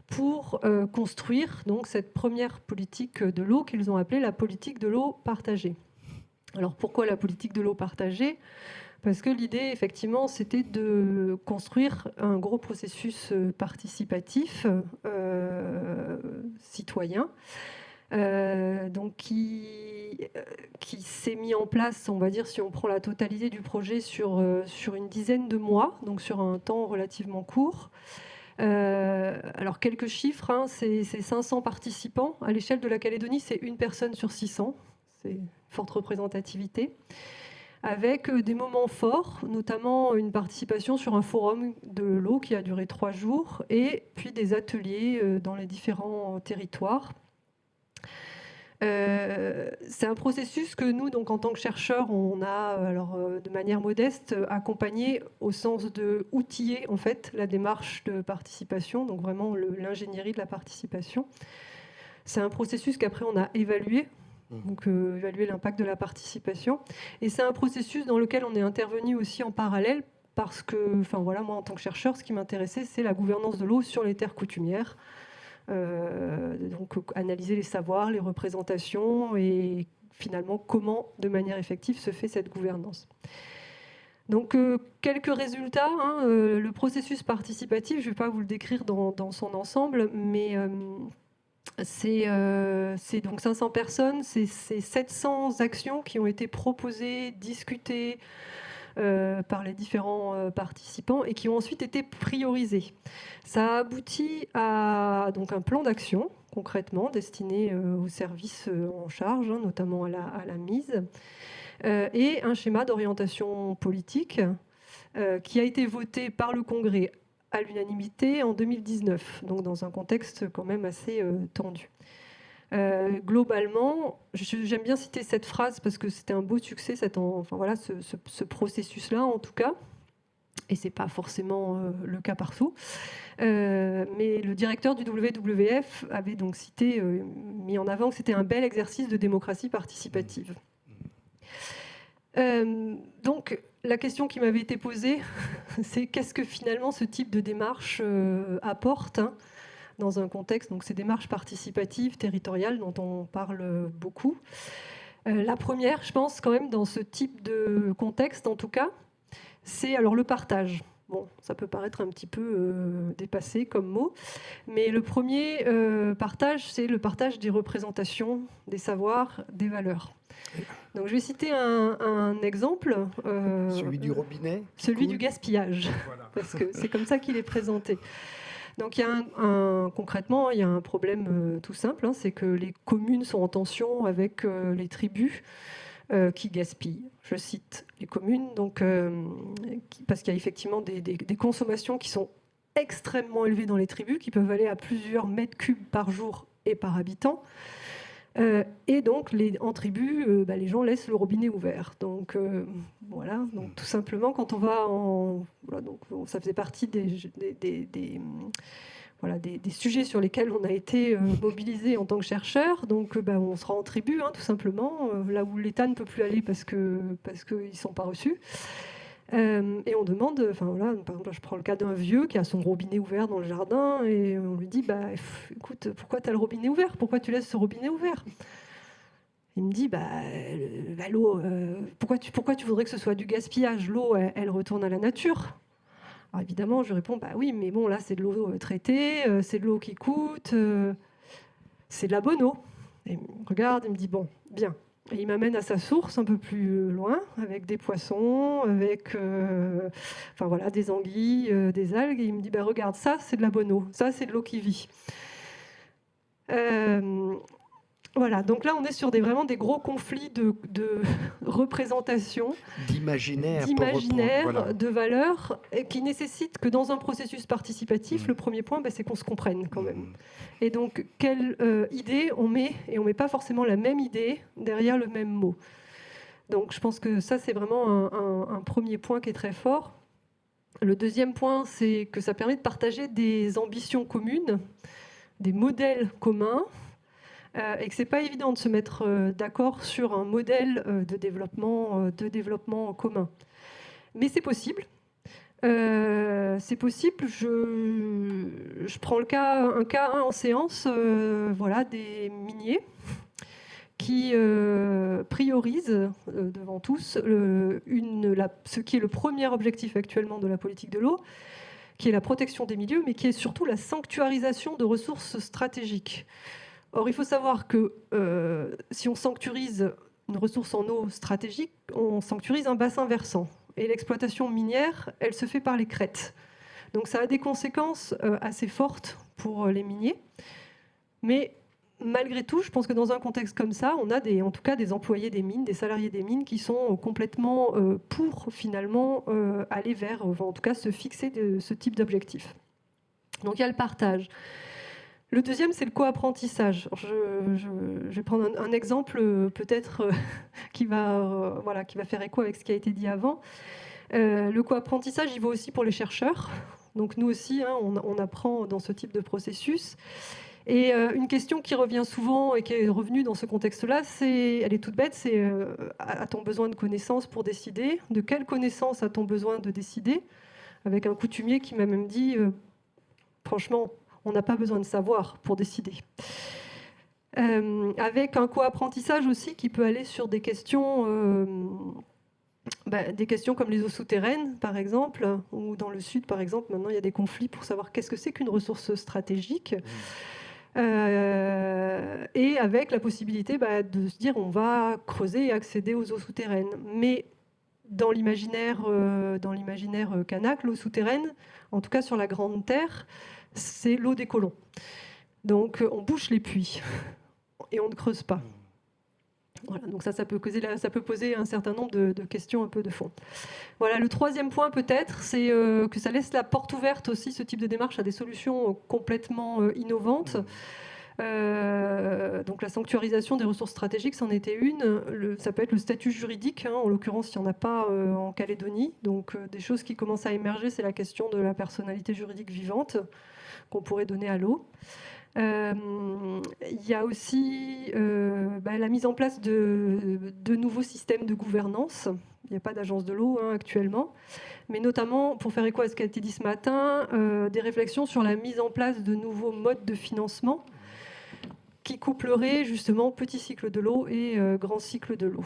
pour construire donc, cette première politique de l'eau qu'ils ont appelée la politique de l'eau partagée. Alors pourquoi la politique de l'eau partagée ? Parce que l'idée, effectivement, c'était de construire un gros processus participatif citoyen, donc qui s'est mis en place, on va dire, si on prend la totalité du projet, sur une dizaine de mois, donc sur un temps relativement court. Alors quelques chiffres, hein, c'est 500 participants. À l'échelle de la Calédonie, c'est une personne sur 600. C'est une forte représentativité. Avec des moments forts, notamment une participation sur un forum de l'eau qui a duré 3 jours, et puis des ateliers dans les différents territoires. C'est un processus que nous, donc, en tant que chercheurs, on a, de manière modeste, accompagné au sens de outiller en fait, la démarche de participation, donc vraiment l'ingénierie de la participation. C'est un processus qu'après on a évalué, donc évaluer l'impact de la participation. Et c'est un processus dans lequel on est intervenu aussi en parallèle, parce que, moi en tant que chercheur, ce qui m'intéressait, c'est la gouvernance de l'eau sur les terres coutumières. Donc analyser les savoirs, les représentations et finalement comment de manière effective se fait cette gouvernance. Donc quelques résultats, hein, le processus participatif, je ne vais pas vous le décrire dans son ensemble, mais c'est donc 500 personnes, c'est 700 actions qui ont été proposées, discutées par les différents participants et qui ont ensuite été priorisés. Ça a abouti à donc, un plan d'action, concrètement, destiné aux services en charge, hein, notamment à la mise, et un schéma d'orientation politique qui a été voté par le Congrès à l'unanimité en 2019, donc dans un contexte quand même assez tendu. Globalement, j'aime bien citer cette phrase parce que c'était un beau succès, ce processus-là en tout cas, et c'est pas forcément le cas partout. Mais le directeur du WWF avait donc mis en avant que c'était un bel exercice de démocratie participative. Donc la question qui m'avait été posée, c'est qu'est-ce que finalement ce type de démarche apporte, hein, dans un contexte, donc ces démarches participatives, territoriales, dont on parle beaucoup. La première, je pense, quand même, dans ce type de contexte, en tout cas, c'est alors le partage. Bon, ça peut paraître un petit peu dépassé comme mot, mais le premier partage, c'est le partage des représentations, des savoirs, des valeurs. Donc, je vais citer un exemple. Celui du robinet. Celui du gaspillage, voilà. Parce que c'est comme ça qu'il est présenté. Donc, concrètement, il y a un problème tout simple, hein, c'est que les communes sont en tension avec les tribus qui gaspillent. Je cite les communes, donc, parce qu'il y a effectivement des consommations qui sont extrêmement élevées dans les tribus, qui peuvent aller à plusieurs mètres cubes par jour et par habitant. Et donc, en tribu, les gens laissent le robinet ouvert. Donc, voilà. Donc, tout simplement, quand on va ça faisait partie voilà, des sujets sur lesquels on a été mobilisé en tant que chercheur. Donc on se rend en tribu, tout simplement, là où l'État ne peut plus aller parce qu'ils ne sont pas reçus. Et on demande, voilà, par exemple, je prends le cas d'un vieux qui a son robinet ouvert dans le jardin et on lui dit, écoute, pourquoi tu as le robinet ouvert? Pourquoi tu laisses ce robinet ouvert? Il me dit, l'eau, pourquoi tu voudrais que ce soit du gaspillage? L'eau, elle retourne à la nature. Alors évidemment, je réponds, oui, mais bon, là, c'est de l'eau traitée, c'est de l'eau qui coûte, c'est de la bonne eau. Et il me regarde, il me dit, bon, bien. Et il m'amène à sa source un peu plus loin, avec des poissons, avec des anguilles, des algues. Et il me dit, regarde, ça, c'est de la bonne eau. Ça, c'est de l'eau qui vit. Voilà, donc là on est sur vraiment des gros conflits de représentation, d'imaginaire, voilà, de valeurs, qui nécessitent que dans un processus participatif, le premier point, c'est qu'on se comprenne quand même. Et donc, quelle idée on met, et on ne met pas forcément la même idée derrière le même mot. Donc je pense que ça, c'est vraiment un premier point qui est très fort. Le deuxième point, c'est que ça permet de partager des ambitions communes, des modèles communs, et que ce n'est pas évident de se mettre d'accord sur un modèle de développement commun. Mais c'est possible. C'est possible. Je prends un cas en séance, des miniers qui priorisent devant tous ce qui est le premier objectif actuellement de la politique de l'eau, qui est la protection des milieux, mais qui est surtout la sanctuarisation de ressources stratégiques. Or, il faut savoir que si on sanctuarise une ressource en eau stratégique, on sanctuarise un bassin versant. Et l'exploitation minière, elle se fait par les crêtes. Donc ça a des conséquences assez fortes pour les miniers. Mais malgré tout, je pense que dans un contexte comme ça, on a en tout cas des employés des mines, des salariés des mines qui sont complètement pour finalement aller vers, en tout cas se fixer ce type d'objectif. Donc il y a le partage. Le deuxième, c'est le co-apprentissage. Je vais prendre un exemple peut-être qui va faire écho avec ce qui a été dit avant. Le co-apprentissage, il vaut aussi pour les chercheurs. Donc nous aussi, on apprend dans ce type de processus. Et une question qui revient souvent et qui est revenue dans ce contexte-là, elle est toute bête, c'est a-t-on besoin de connaissances pour décider? De quelles connaissances a-t-on besoin de décider? Avec un coutumier qui m'a même dit, franchement, on n'a pas besoin de savoir pour décider. Avec un co-apprentissage aussi qui peut aller sur des questions comme les eaux souterraines, par exemple, ou dans le sud, par exemple, maintenant il y a des conflits pour savoir qu'est-ce que c'est qu'une ressource stratégique. Et avec la possibilité de se dire on va creuser et accéder aux eaux souterraines. Mais dans l'imaginaire kanak, l'eau souterraine, en tout cas sur la Grande Terre, c'est l'eau des colons. Donc on bouche les puits et on ne creuse pas. Voilà, donc ça peut poser un certain nombre de questions un peu de fond. Voilà, le troisième point peut-être, c'est que ça laisse la porte ouverte aussi, ce type de démarche, à des solutions complètement innovantes. Donc la sanctuarisation des ressources stratégiques, c'en était une. Ça peut être le statut juridique, en l'occurrence il n'y en a pas en Calédonie. Donc des choses qui commencent à émerger, c'est la question de la personnalité juridique vivante qu'on pourrait donner à l'eau. Il y a aussi la mise en place de nouveaux systèmes de gouvernance. Il n'y a pas d'agence de l'eau actuellement, mais notamment, pour faire écho à ce qui a été dit ce matin, des réflexions sur la mise en place de nouveaux modes de financement qui coupleraient justement petit cycle de l'eau et grand cycle de l'eau.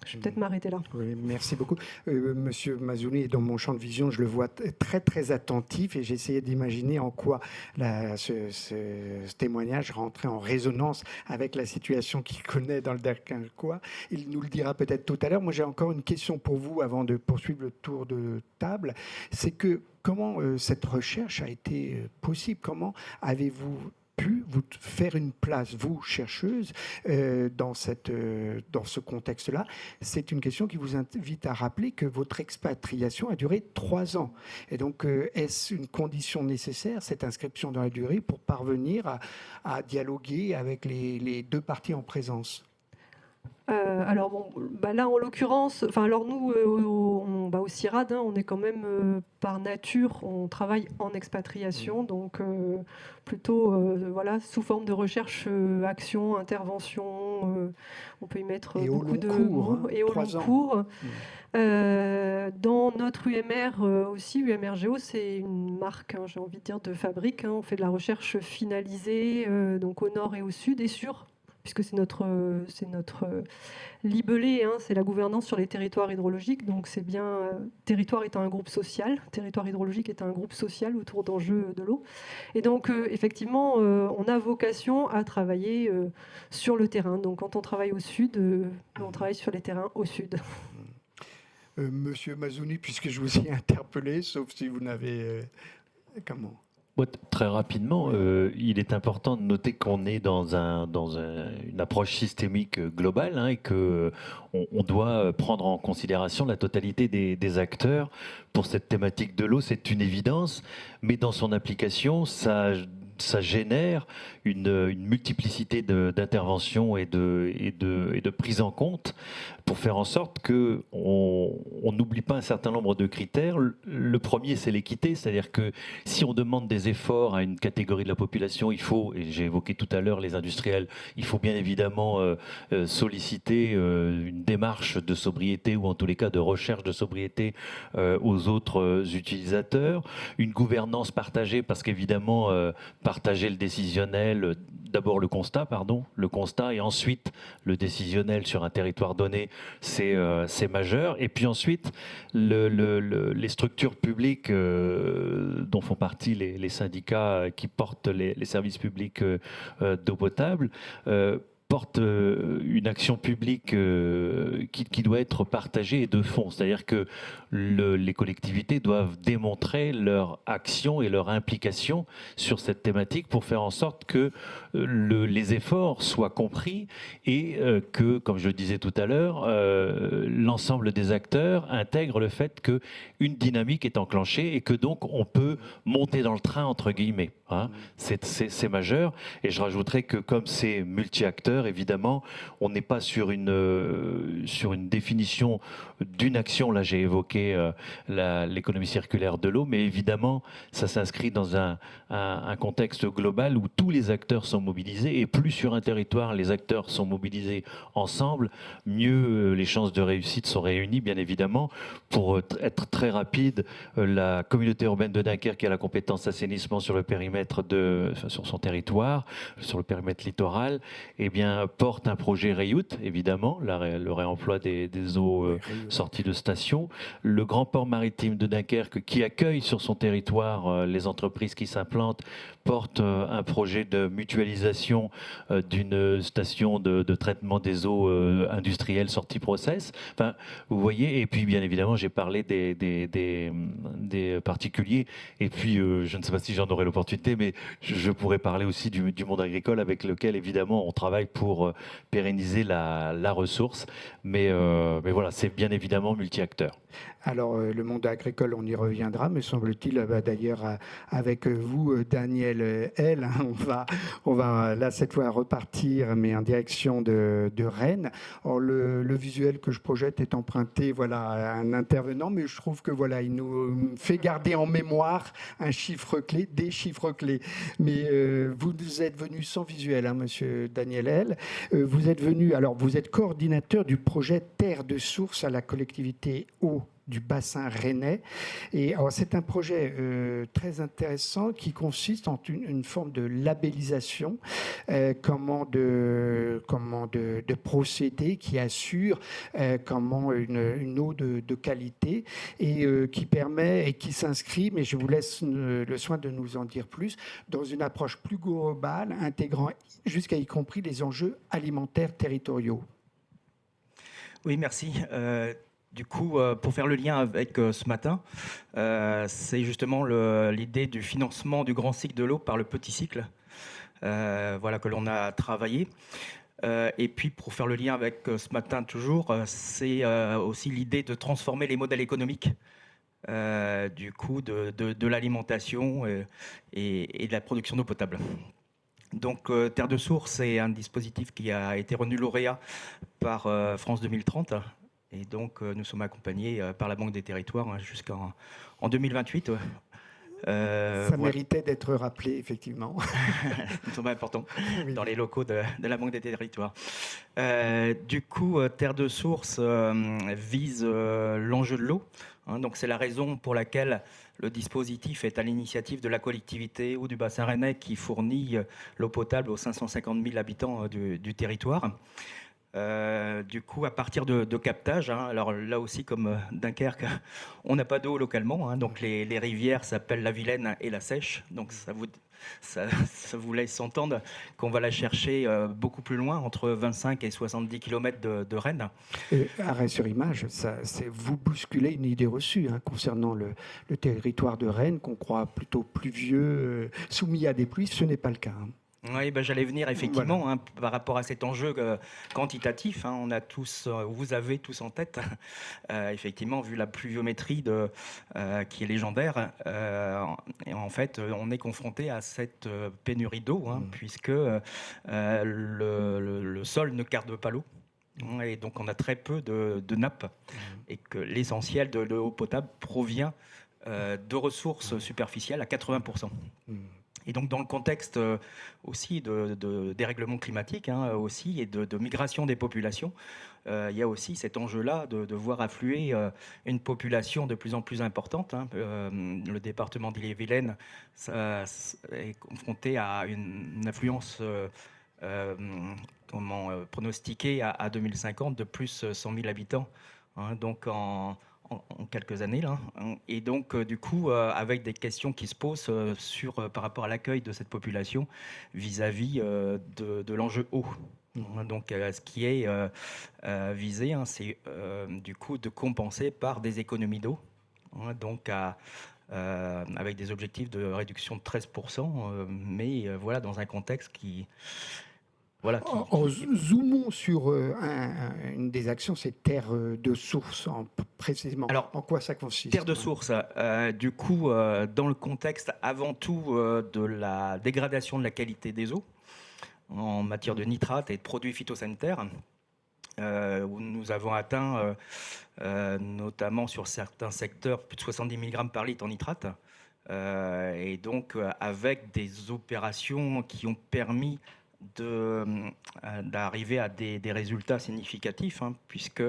Je vais peut-être m'arrêter là. Oui, merci beaucoup. Monsieur Mazouni est dans mon champ de vision, je le vois très très attentif et j'ai essayé d'imaginer en quoi ce témoignage rentrait en résonance avec la situation qu'il connaît dans le Dunkerquois. Il nous le dira peut-être tout à l'heure. Moi j'ai encore une question pour vous avant de poursuivre le tour de table. C'est que comment cette recherche a été possible? Comment avez-vous pu vous faire une place, vous, chercheuse, dans ce contexte-là? C'est une question qui vous invite à rappeler que votre expatriation a duré 3 ans. Et donc, est-ce une condition nécessaire, cette inscription dans la durée, pour parvenir à dialoguer avec les deux parties en présence? Alors bon, là en l'occurrence, alors nous au CIRAD, on est quand même par nature, on travaille en expatriation, donc plutôt voilà, sous forme de recherche, action, intervention, on peut y mettre Et au beaucoup long de cours, mots, et au long 3 ans. cours. Dans notre UMR aussi, UMR Géo, c'est une marque, j'ai envie de dire, de fabrique. On fait de la recherche finalisée, donc au nord et au sud, et puisque c'est notre libellé, c'est la gouvernance sur les territoires hydrologiques. Donc c'est bien, territoire étant un groupe social, territoire hydrologique est un groupe social autour d'enjeux de l'eau. Et donc effectivement, on a vocation à travailler sur le terrain. Donc quand on travaille au sud, on travaille sur les terrains au sud. Monsieur Mazouni, puisque je vous ai interpellé, sauf si vous n'avez... comment ? Très rapidement, il est important de noter qu'on est dans une approche systémique globale, et qu'on doit prendre en considération la totalité des acteurs pour cette thématique de l'eau. C'est une évidence, mais dans son application, ça génère une multiplicité d'interventions et de prise en compte pour faire en sorte qu'on n'oublie pas un certain nombre de critères. Le premier, c'est l'équité, c'est-à-dire que si on demande des efforts à une catégorie de la population, il faut, et j'ai évoqué tout à l'heure les industriels, il faut bien évidemment solliciter une démarche de sobriété ou en tous les cas de recherche de sobriété aux autres utilisateurs, une gouvernance partagée parce qu'évidemment partager le décisionnel, d'abord le constat et ensuite le décisionnel sur un territoire donné, c'est majeur. Et puis ensuite, les structures publiques dont font partie les syndicats qui portent les services publics d'eau potable, porte une action publique qui doit être partagée et de fond. C'est-à-dire que les collectivités doivent démontrer leur action et leur implication sur cette thématique pour faire en sorte que les efforts soient compris et que, comme je le disais tout à l'heure, l'ensemble des acteurs intègrent le fait qu'une dynamique est enclenchée et que donc on peut monter dans le train, entre guillemets. C'est majeur. Et je rajouterais que comme c'est multi-acteurs, évidemment, on n'est pas sur une définition d'une action. Là, j'ai évoqué l'économie circulaire de l'eau, mais évidemment, ça s'inscrit dans un contexte global où tous les acteurs sont mobilisés, et plus sur un territoire les acteurs sont mobilisés ensemble, mieux les chances de réussite sont réunies, bien évidemment. Pour être très rapide, la communauté urbaine de Dunkerque qui a la compétence assainissement sur le périmètre sur son territoire, sur le périmètre littoral, porte un projet REUT, évidemment, le réemploi des eaux sorties de station. Le grand port maritime de Dunkerque, qui accueille sur son territoire les entreprises qui s'implantent, porte un projet de mutualisation d'une station de traitement des eaux industrielles sorties process. Enfin, vous voyez, et puis bien évidemment, j'ai parlé des particuliers, et puis je ne sais pas si j'en aurai l'opportunité, mais je pourrais parler aussi du monde agricole avec lequel évidemment on travaille pour pérenniser la ressource, mais voilà, c'est bien évidemment multi-acteurs. Alors, le monde agricole, on y reviendra, me semble-t-il, d'ailleurs, avec vous, Daniel L. On va là, cette fois, repartir, mais en direction de Rennes. Or, le visuel que je projette est emprunté à un intervenant, mais je trouve que il nous fait garder en mémoire un chiffre clé, des chiffres clés. Mais vous êtes venu sans visuel, monsieur Daniel L. Vous êtes venu, alors vous êtes coordinateur du projet Terre de source à la collectivité eau du bassin rennais. Et alors, c'est un projet très intéressant qui consiste en une forme de labellisation, comment de procéder, qui assure comment une eau de qualité et qui permet et qui s'inscrit, mais je vous laisse le soin de nous en dire plus, dans une approche plus globale, intégrant jusqu'à y compris les enjeux alimentaires territoriaux. Oui, merci. Du coup, pour faire le lien avec ce matin, c'est justement l'idée du financement du grand cycle de l'eau par le petit cycle, que l'on a travaillé. Et puis, pour faire le lien avec ce matin toujours, c'est aussi l'idée de transformer les modèles économiques du coup de l'alimentation et de la production d'eau potable. Donc, Terre de Source, c'est un dispositif qui a été reconnu lauréat par France 2030. Et donc, nous sommes accompagnés par la Banque des Territoires jusqu'en 2028. Ça méritait d'être rappelé, effectivement. Nous sommes importants Oui. dans les locaux de la Banque des Territoires. Du coup, Terre de Source vise l'enjeu de l'eau. Donc, c'est la raison pour laquelle le dispositif est à l'initiative de la collectivité ou du bassin rennais qui fournit l'eau potable aux 550 000 habitants du territoire. Du coup, à partir de captage, alors là aussi comme Dunkerque, on n'a pas d'eau localement, donc les rivières s'appellent la Vilaine et la Seiche, donc ça vous laisse entendre qu'on va la chercher beaucoup plus loin, entre 25 et 70 km de Rennes. Arrêt sur image, vous bousculez une idée reçue concernant le territoire de Rennes, qu'on croit plutôt pluvieux, soumis à des pluies. Ce n'est pas le cas. Oui, j'allais venir effectivement par rapport à cet enjeu quantitatif. On a tous, vous avez tous en tête, effectivement, vu la pluviométrie qui est légendaire. Et en fait, on est confronté à cette pénurie d'eau, puisque le sol ne garde pas l'eau. Et donc, on a très peu de nappes, et que l'essentiel de l'eau potable provient de ressources superficielles à 80%. Et donc, dans le contexte aussi de dérèglement climatique aussi, et de migration des populations, il y a aussi cet enjeu-là de voir affluer une population de plus en plus importante. Le département d'Ille-et-Vilaine est confronté à une affluence pronostiquée à 2050 de plus 100 000 habitants. Donc, en quelques années là, et donc du coup avec des questions qui se posent par rapport à l'accueil de cette population vis-à-vis de l'enjeu eau. Donc ce qui est visé, c'est du coup de compenser par des économies d'eau, donc avec des objectifs de réduction de 13%, mais voilà, dans un contexte qui... Voilà, zoomons sur une des actions, c'est Terre de Source, précisément. Alors, en quoi ça consiste? Terre de Source, du coup, dans le contexte avant tout de la dégradation de la qualité des eaux, en matière de nitrates et de produits phytosanitaires, où nous avons atteint, notamment sur certains secteurs, plus de 70 mg par litre en nitrate, et donc avec des opérations qui ont permis d'arriver à des résultats significatifs, puisque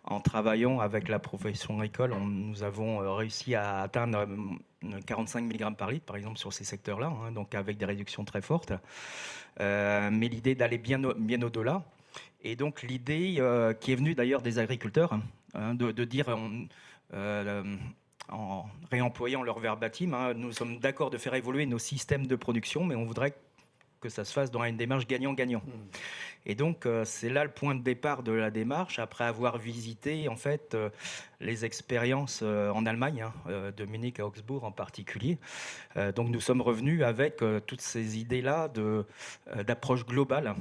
en travaillant avec la profession agricole, nous avons réussi à atteindre 45 mg par litre, par exemple, sur ces secteurs-là, donc avec des réductions très fortes. Mais l'idée d'aller bien au-delà, et donc l'idée qui est venue d'ailleurs des agriculteurs, de dire... en réemployant leur verbatim, nous sommes d'accord de faire évoluer nos systèmes de production, mais on voudrait que ça se fasse dans une démarche gagnant-gagnant. Et donc, c'est là le point de départ de la démarche, après avoir visité, en fait, les expériences en Allemagne, de Munich à Augsbourg en particulier. Donc, nous sommes revenus avec toutes ces idées-là d'approche globale,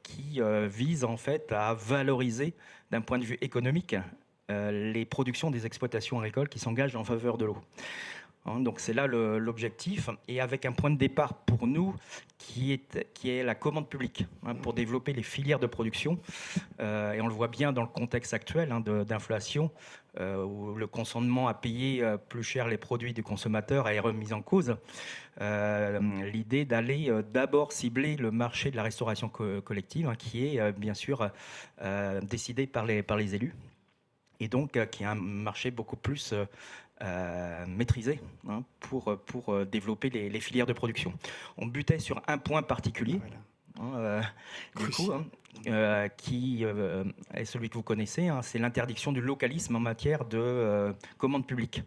qui visent, en fait, à valoriser, d'un point de vue économique, les productions des exploitations agricoles qui s'engagent en faveur de l'eau. Donc c'est là l'objectif, et avec un point de départ pour nous qui est la commande publique, pour développer les filières de production. Et on le voit bien dans le contexte actuel d'inflation, où le consentement à payer plus cher les produits du consommateur est remis en cause. L'idée d'aller d'abord cibler le marché de la restauration collective, qui est bien sûr décidé par les élus, et donc qui est un marché beaucoup plus maîtrisé, pour développer les filières de production. On butait sur un point particulier, qui est celui que vous connaissez, c'est l'interdiction du localisme en matière de commande publique.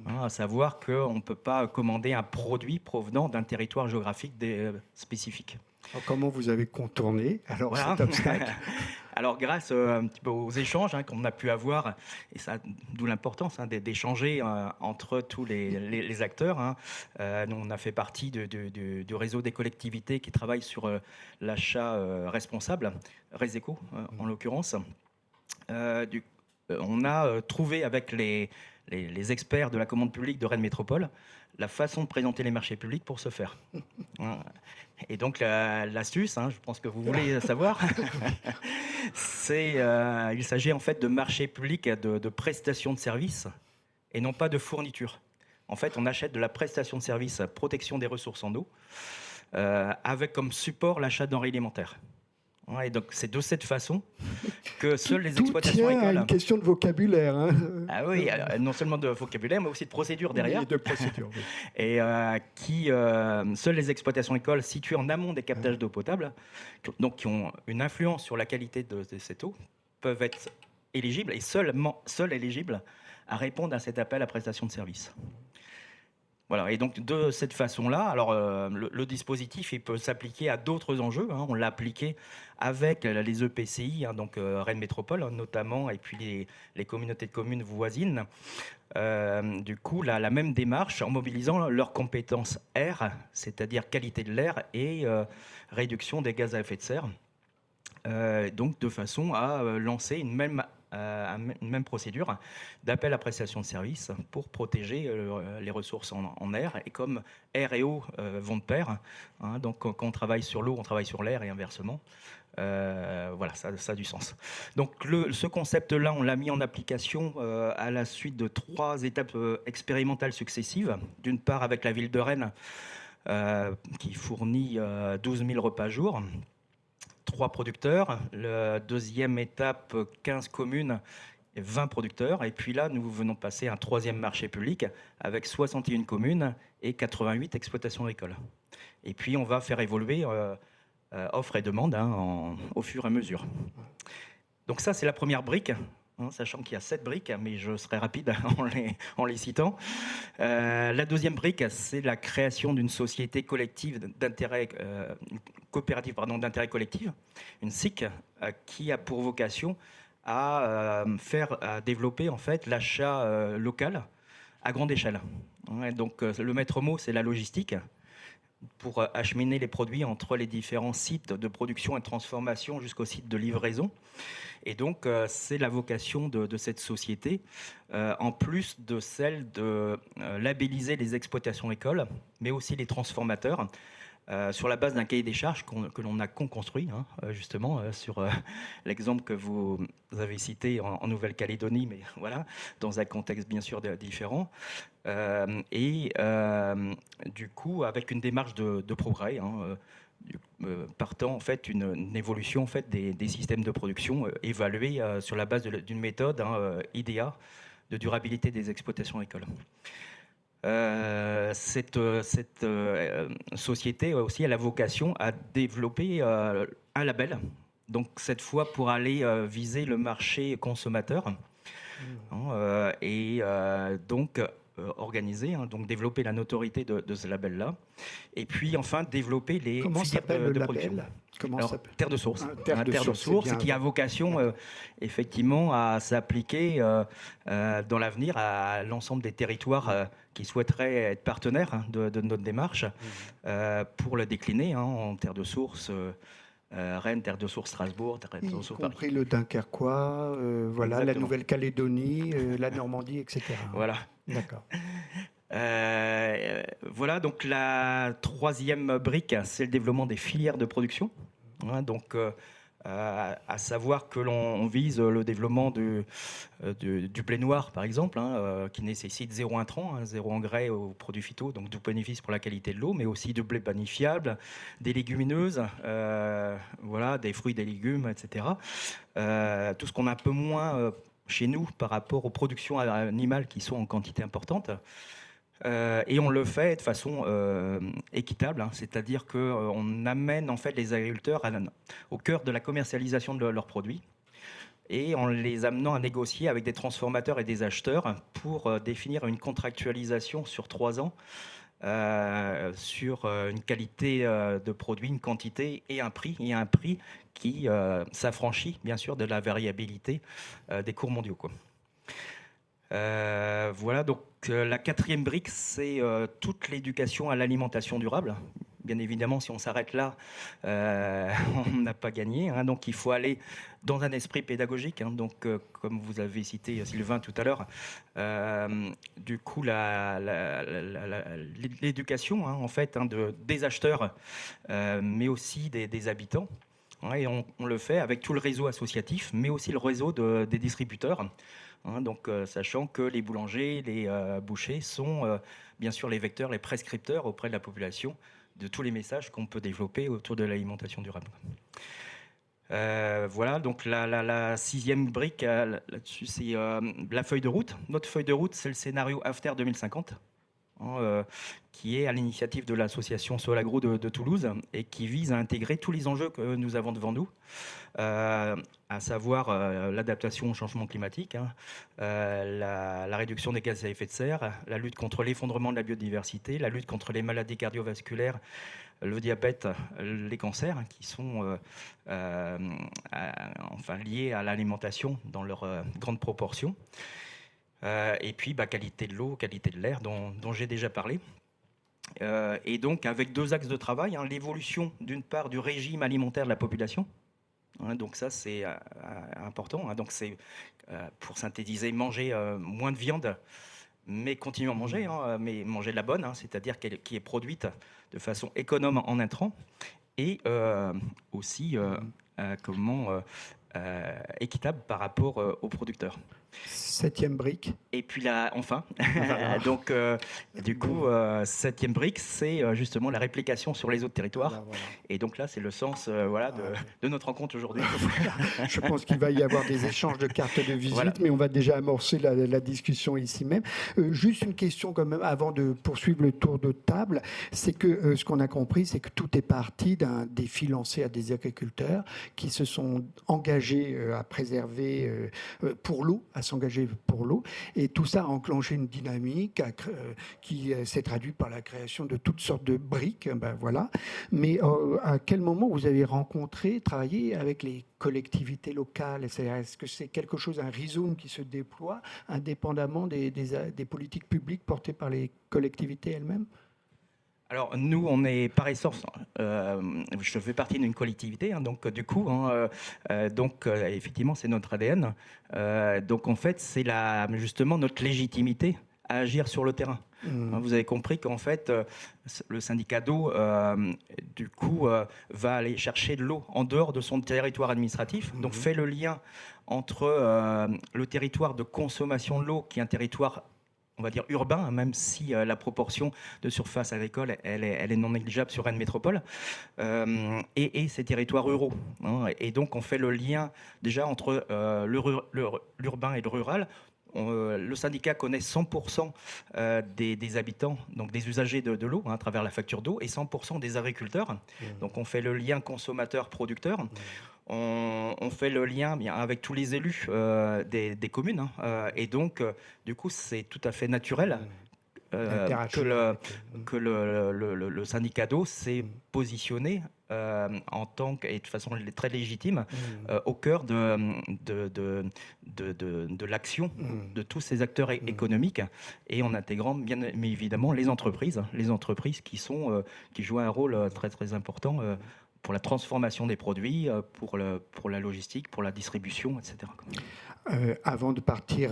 À savoir qu'on ne peut pas commander un produit provenant d'un territoire géographique spécifique. Alors, comment vous avez contourné cet obstacle? Alors, grâce un petit peu aux échanges qu'on a pu avoir, et ça, d'où l'importance d'échanger entre tous les acteurs. Nous, on a fait partie du réseau des collectivités qui travaillent sur l'achat responsable, Reseco en l'occurrence. On a trouvé avec les experts de la commande publique de Rennes Métropole la façon de présenter les marchés publics pour ce faire. Et donc l'astuce, je pense que vous voulez savoir, il s'agit en fait de marchés publics de prestations de services et non pas de fournitures. En fait, on achète de la prestation de services protection des ressources en eau avec comme support l'achat de denrées alimentaires. Et donc c'est de cette façon que seules les exploitations tient à écoles... une question de vocabulaire. Ah oui, non seulement de vocabulaire, mais aussi de procédure derrière. Oui, de procédure, oui. Et seules les exploitations écoles situées en amont des captages d'eau potable, donc qui ont une influence sur la qualité de cette eau, peuvent être éligibles et seules éligibles à répondre à cet appel à prestation de service. Voilà, et donc de cette façon-là, alors le dispositif il peut s'appliquer à d'autres enjeux. On l'a appliqué avec les EPCI, donc Rennes Métropole notamment, et puis les communautés de communes voisines. Du coup, la même démarche en mobilisant leurs compétences air, c'est-à-dire qualité de l'air et réduction des gaz à effet de serre. Donc de façon à lancer une même procédure d'appel à prestation de service pour protéger les ressources en air. Et comme air et eau vont de pair, donc quand on travaille sur l'eau, on travaille sur l'air et inversement. Voilà, ça a du sens. Donc ce concept-là, on l'a mis en application à la suite de 3 étapes expérimentales successives. D'une part avec la ville de Rennes qui fournit 12 000 repas jour. 3 producteurs, la deuxième étape, 15 communes, 20 producteurs. Et puis là, nous venons passer à un 3e marché public avec 61 communes et 88 exploitations agricoles. Et puis, on va faire évoluer offre et demande au fur et à mesure. Donc ça, c'est la première brique. Sachant qu'il y a 7 briques, mais je serai rapide en les citant. La deuxième brique, c'est la création d'une société collective d'intérêt coopérative d'intérêt collectif, une SIC, qui a pour vocation à développer en fait l'achat local à grande échelle. Donc le maître mot, c'est la logistique pour acheminer les produits entre les différents sites de production et de transformation jusqu'au site de livraison. Et donc, c'est la vocation de cette société, en plus de celle de labelliser les exploitations écoles, mais aussi les transformateurs, sur la base d'un cahier des charges que l'on a construit, justement, sur l'exemple que vous avez cité en Nouvelle-Calédonie, mais voilà, dans un contexte bien sûr différent. Du coup, avec une démarche de progrès, partant en fait une évolution en fait des systèmes de production évalués sur la base d'une méthode IDEA de durabilité des exploitations agricoles. Cette société aussi a la vocation à développer un label, donc cette fois pour aller viser le marché consommateur, donc organiser, donc développer la notoriété de ce label-là, et puis enfin développer les filières de production. Alors, Terre de Source, Terre de Source qui a vocation effectivement à s'appliquer dans l'avenir à l'ensemble des territoires qui souhaiteraient être partenaires de notre démarche pour le décliner en Terre de Source. Rennes, Terre de Source, Strasbourg, Terre de Source, y compris le Dunkerquois, voilà, la Nouvelle-Calédonie, la Normandie, etc. Voilà. D'accord. Voilà, donc la 3e brique, c'est le développement des filières de production. Donc, à savoir que l'on vise le développement du blé noir, par exemple, qui nécessite 0 intrant, 0 engrais aux produits phyto, donc du bénéfice pour la qualité de l'eau, mais aussi du blé panifiable, des légumineuses, voilà, des fruits, des légumes, etc. Tout ce qu'on a un peu moins chez nous par rapport aux productions animales qui sont en quantité importante. Et on le fait de façon équitable, c'est-à-dire qu'on amène en fait les agriculteurs au cœur de la commercialisation de leurs produits et en les amenant à négocier avec des transformateurs et des acheteurs pour définir une contractualisation sur 3 ans sur une qualité de produit, une quantité et un prix qui s'affranchit bien sûr de la variabilité des cours mondiaux, quoi. Voilà, donc la 4e brique, c'est toute l'éducation à l'alimentation durable, Bien évidemment, si on s'arrête là, on n'a pas gagné. Hein. Donc il faut aller dans un esprit pédagogique. Hein. Donc comme vous avez cité Sylvain tout à l'heure, du coup l'éducation, hein, en fait, hein, des acheteurs, mais aussi des habitants. Ouais, et on le fait avec tout le réseau associatif, mais aussi le réseau des distributeurs. Hein, donc, sachant que les boulangers, les bouchers sont bien sûr les vecteurs, les prescripteurs auprès de la population de tous les messages qu'on peut développer autour de l'alimentation durable. Voilà, donc la 6e brique là-dessus, c'est la feuille de route. Notre feuille de route, c'est le scénario After 2050. Qui est à l'initiative de l'association Solagro de Toulouse et qui vise à intégrer tous les enjeux que nous avons devant nous, à savoir l'adaptation au changement climatique, hein, la réduction des gaz à effet de serre, la lutte contre l'effondrement de la biodiversité, la lutte contre les maladies cardiovasculaires, le diabète, les cancers, qui sont enfin, liés à l'alimentation dans leur grande proportion. Et puis qualité de l'eau, qualité de l'air dont j'ai déjà parlé. Et donc avec 2 axes de travail, hein, l'évolution d'une part du régime alimentaire de la population, hein, donc ça c'est important, hein, donc c'est pour synthétiser, manger moins de viande, mais continuer à manger, hein, mais manger de la bonne, hein, c'est-à-dire qui est produite de façon économe en intrants, et aussi équitable par rapport aux producteurs. 7e brique. Et puis là, enfin, donc du coup, 7e brique, c'est justement la réplication sur les autres territoires. Voilà. Et donc là, c'est le sens de notre rencontre aujourd'hui. Je pense qu'il va y avoir des échanges de cartes de visite, voilà. Mais on va déjà amorcer la discussion ici même. Juste une question quand même avant de poursuivre le tour de table, c'est que ce qu'on a compris, c'est que tout est parti d'un défi lancé à des agriculteurs qui se sont engagés à préserver pour l'eau, à s'engager pour l'eau, et tout ça a enclenché une dynamique qui s'est traduite par la création de toutes sortes de briques, voilà. Mais à quel moment vous avez travaillé avec les collectivités locales? Est-ce que c'est quelque chose, un rhizome qui se déploie indépendamment des politiques publiques portées par les collectivités elles-mêmes? Alors nous, on est par essence, je fais partie d'une collectivité, hein, donc du coup, hein, effectivement, c'est notre ADN. Donc en fait, c'est justement notre légitimité à agir sur le terrain. Vous avez compris qu'en fait, le syndicat d'eau, du coup, va aller chercher de l'eau en dehors de son territoire administratif, donc fait le lien entre le territoire de consommation de l'eau, qui est un territoire, on va dire, urbain, même si la proportion de surface agricole, elle est non négligeable sur Rennes Métropole, et ces territoires ruraux. Hein, et donc, on fait le lien déjà entre l'urbain et le rural. Le syndicat connaît 100% des habitants, donc des usagers de l'eau, hein, à travers la facture d'eau, et 100% des agriculteurs. Donc, on fait le lien consommateur-producteur. On fait le lien avec tous les élus des communes, hein, et donc du coup c'est tout à fait naturel que le syndicat d'eau s'est positionné en tant que, et de façon très légitime, au cœur de l'action de tous ces acteurs économiques, et en intégrant bien évidemment les entreprises qui jouent un rôle très très important pour la transformation des produits, pour la logistique, pour la distribution, etc. Avant de partir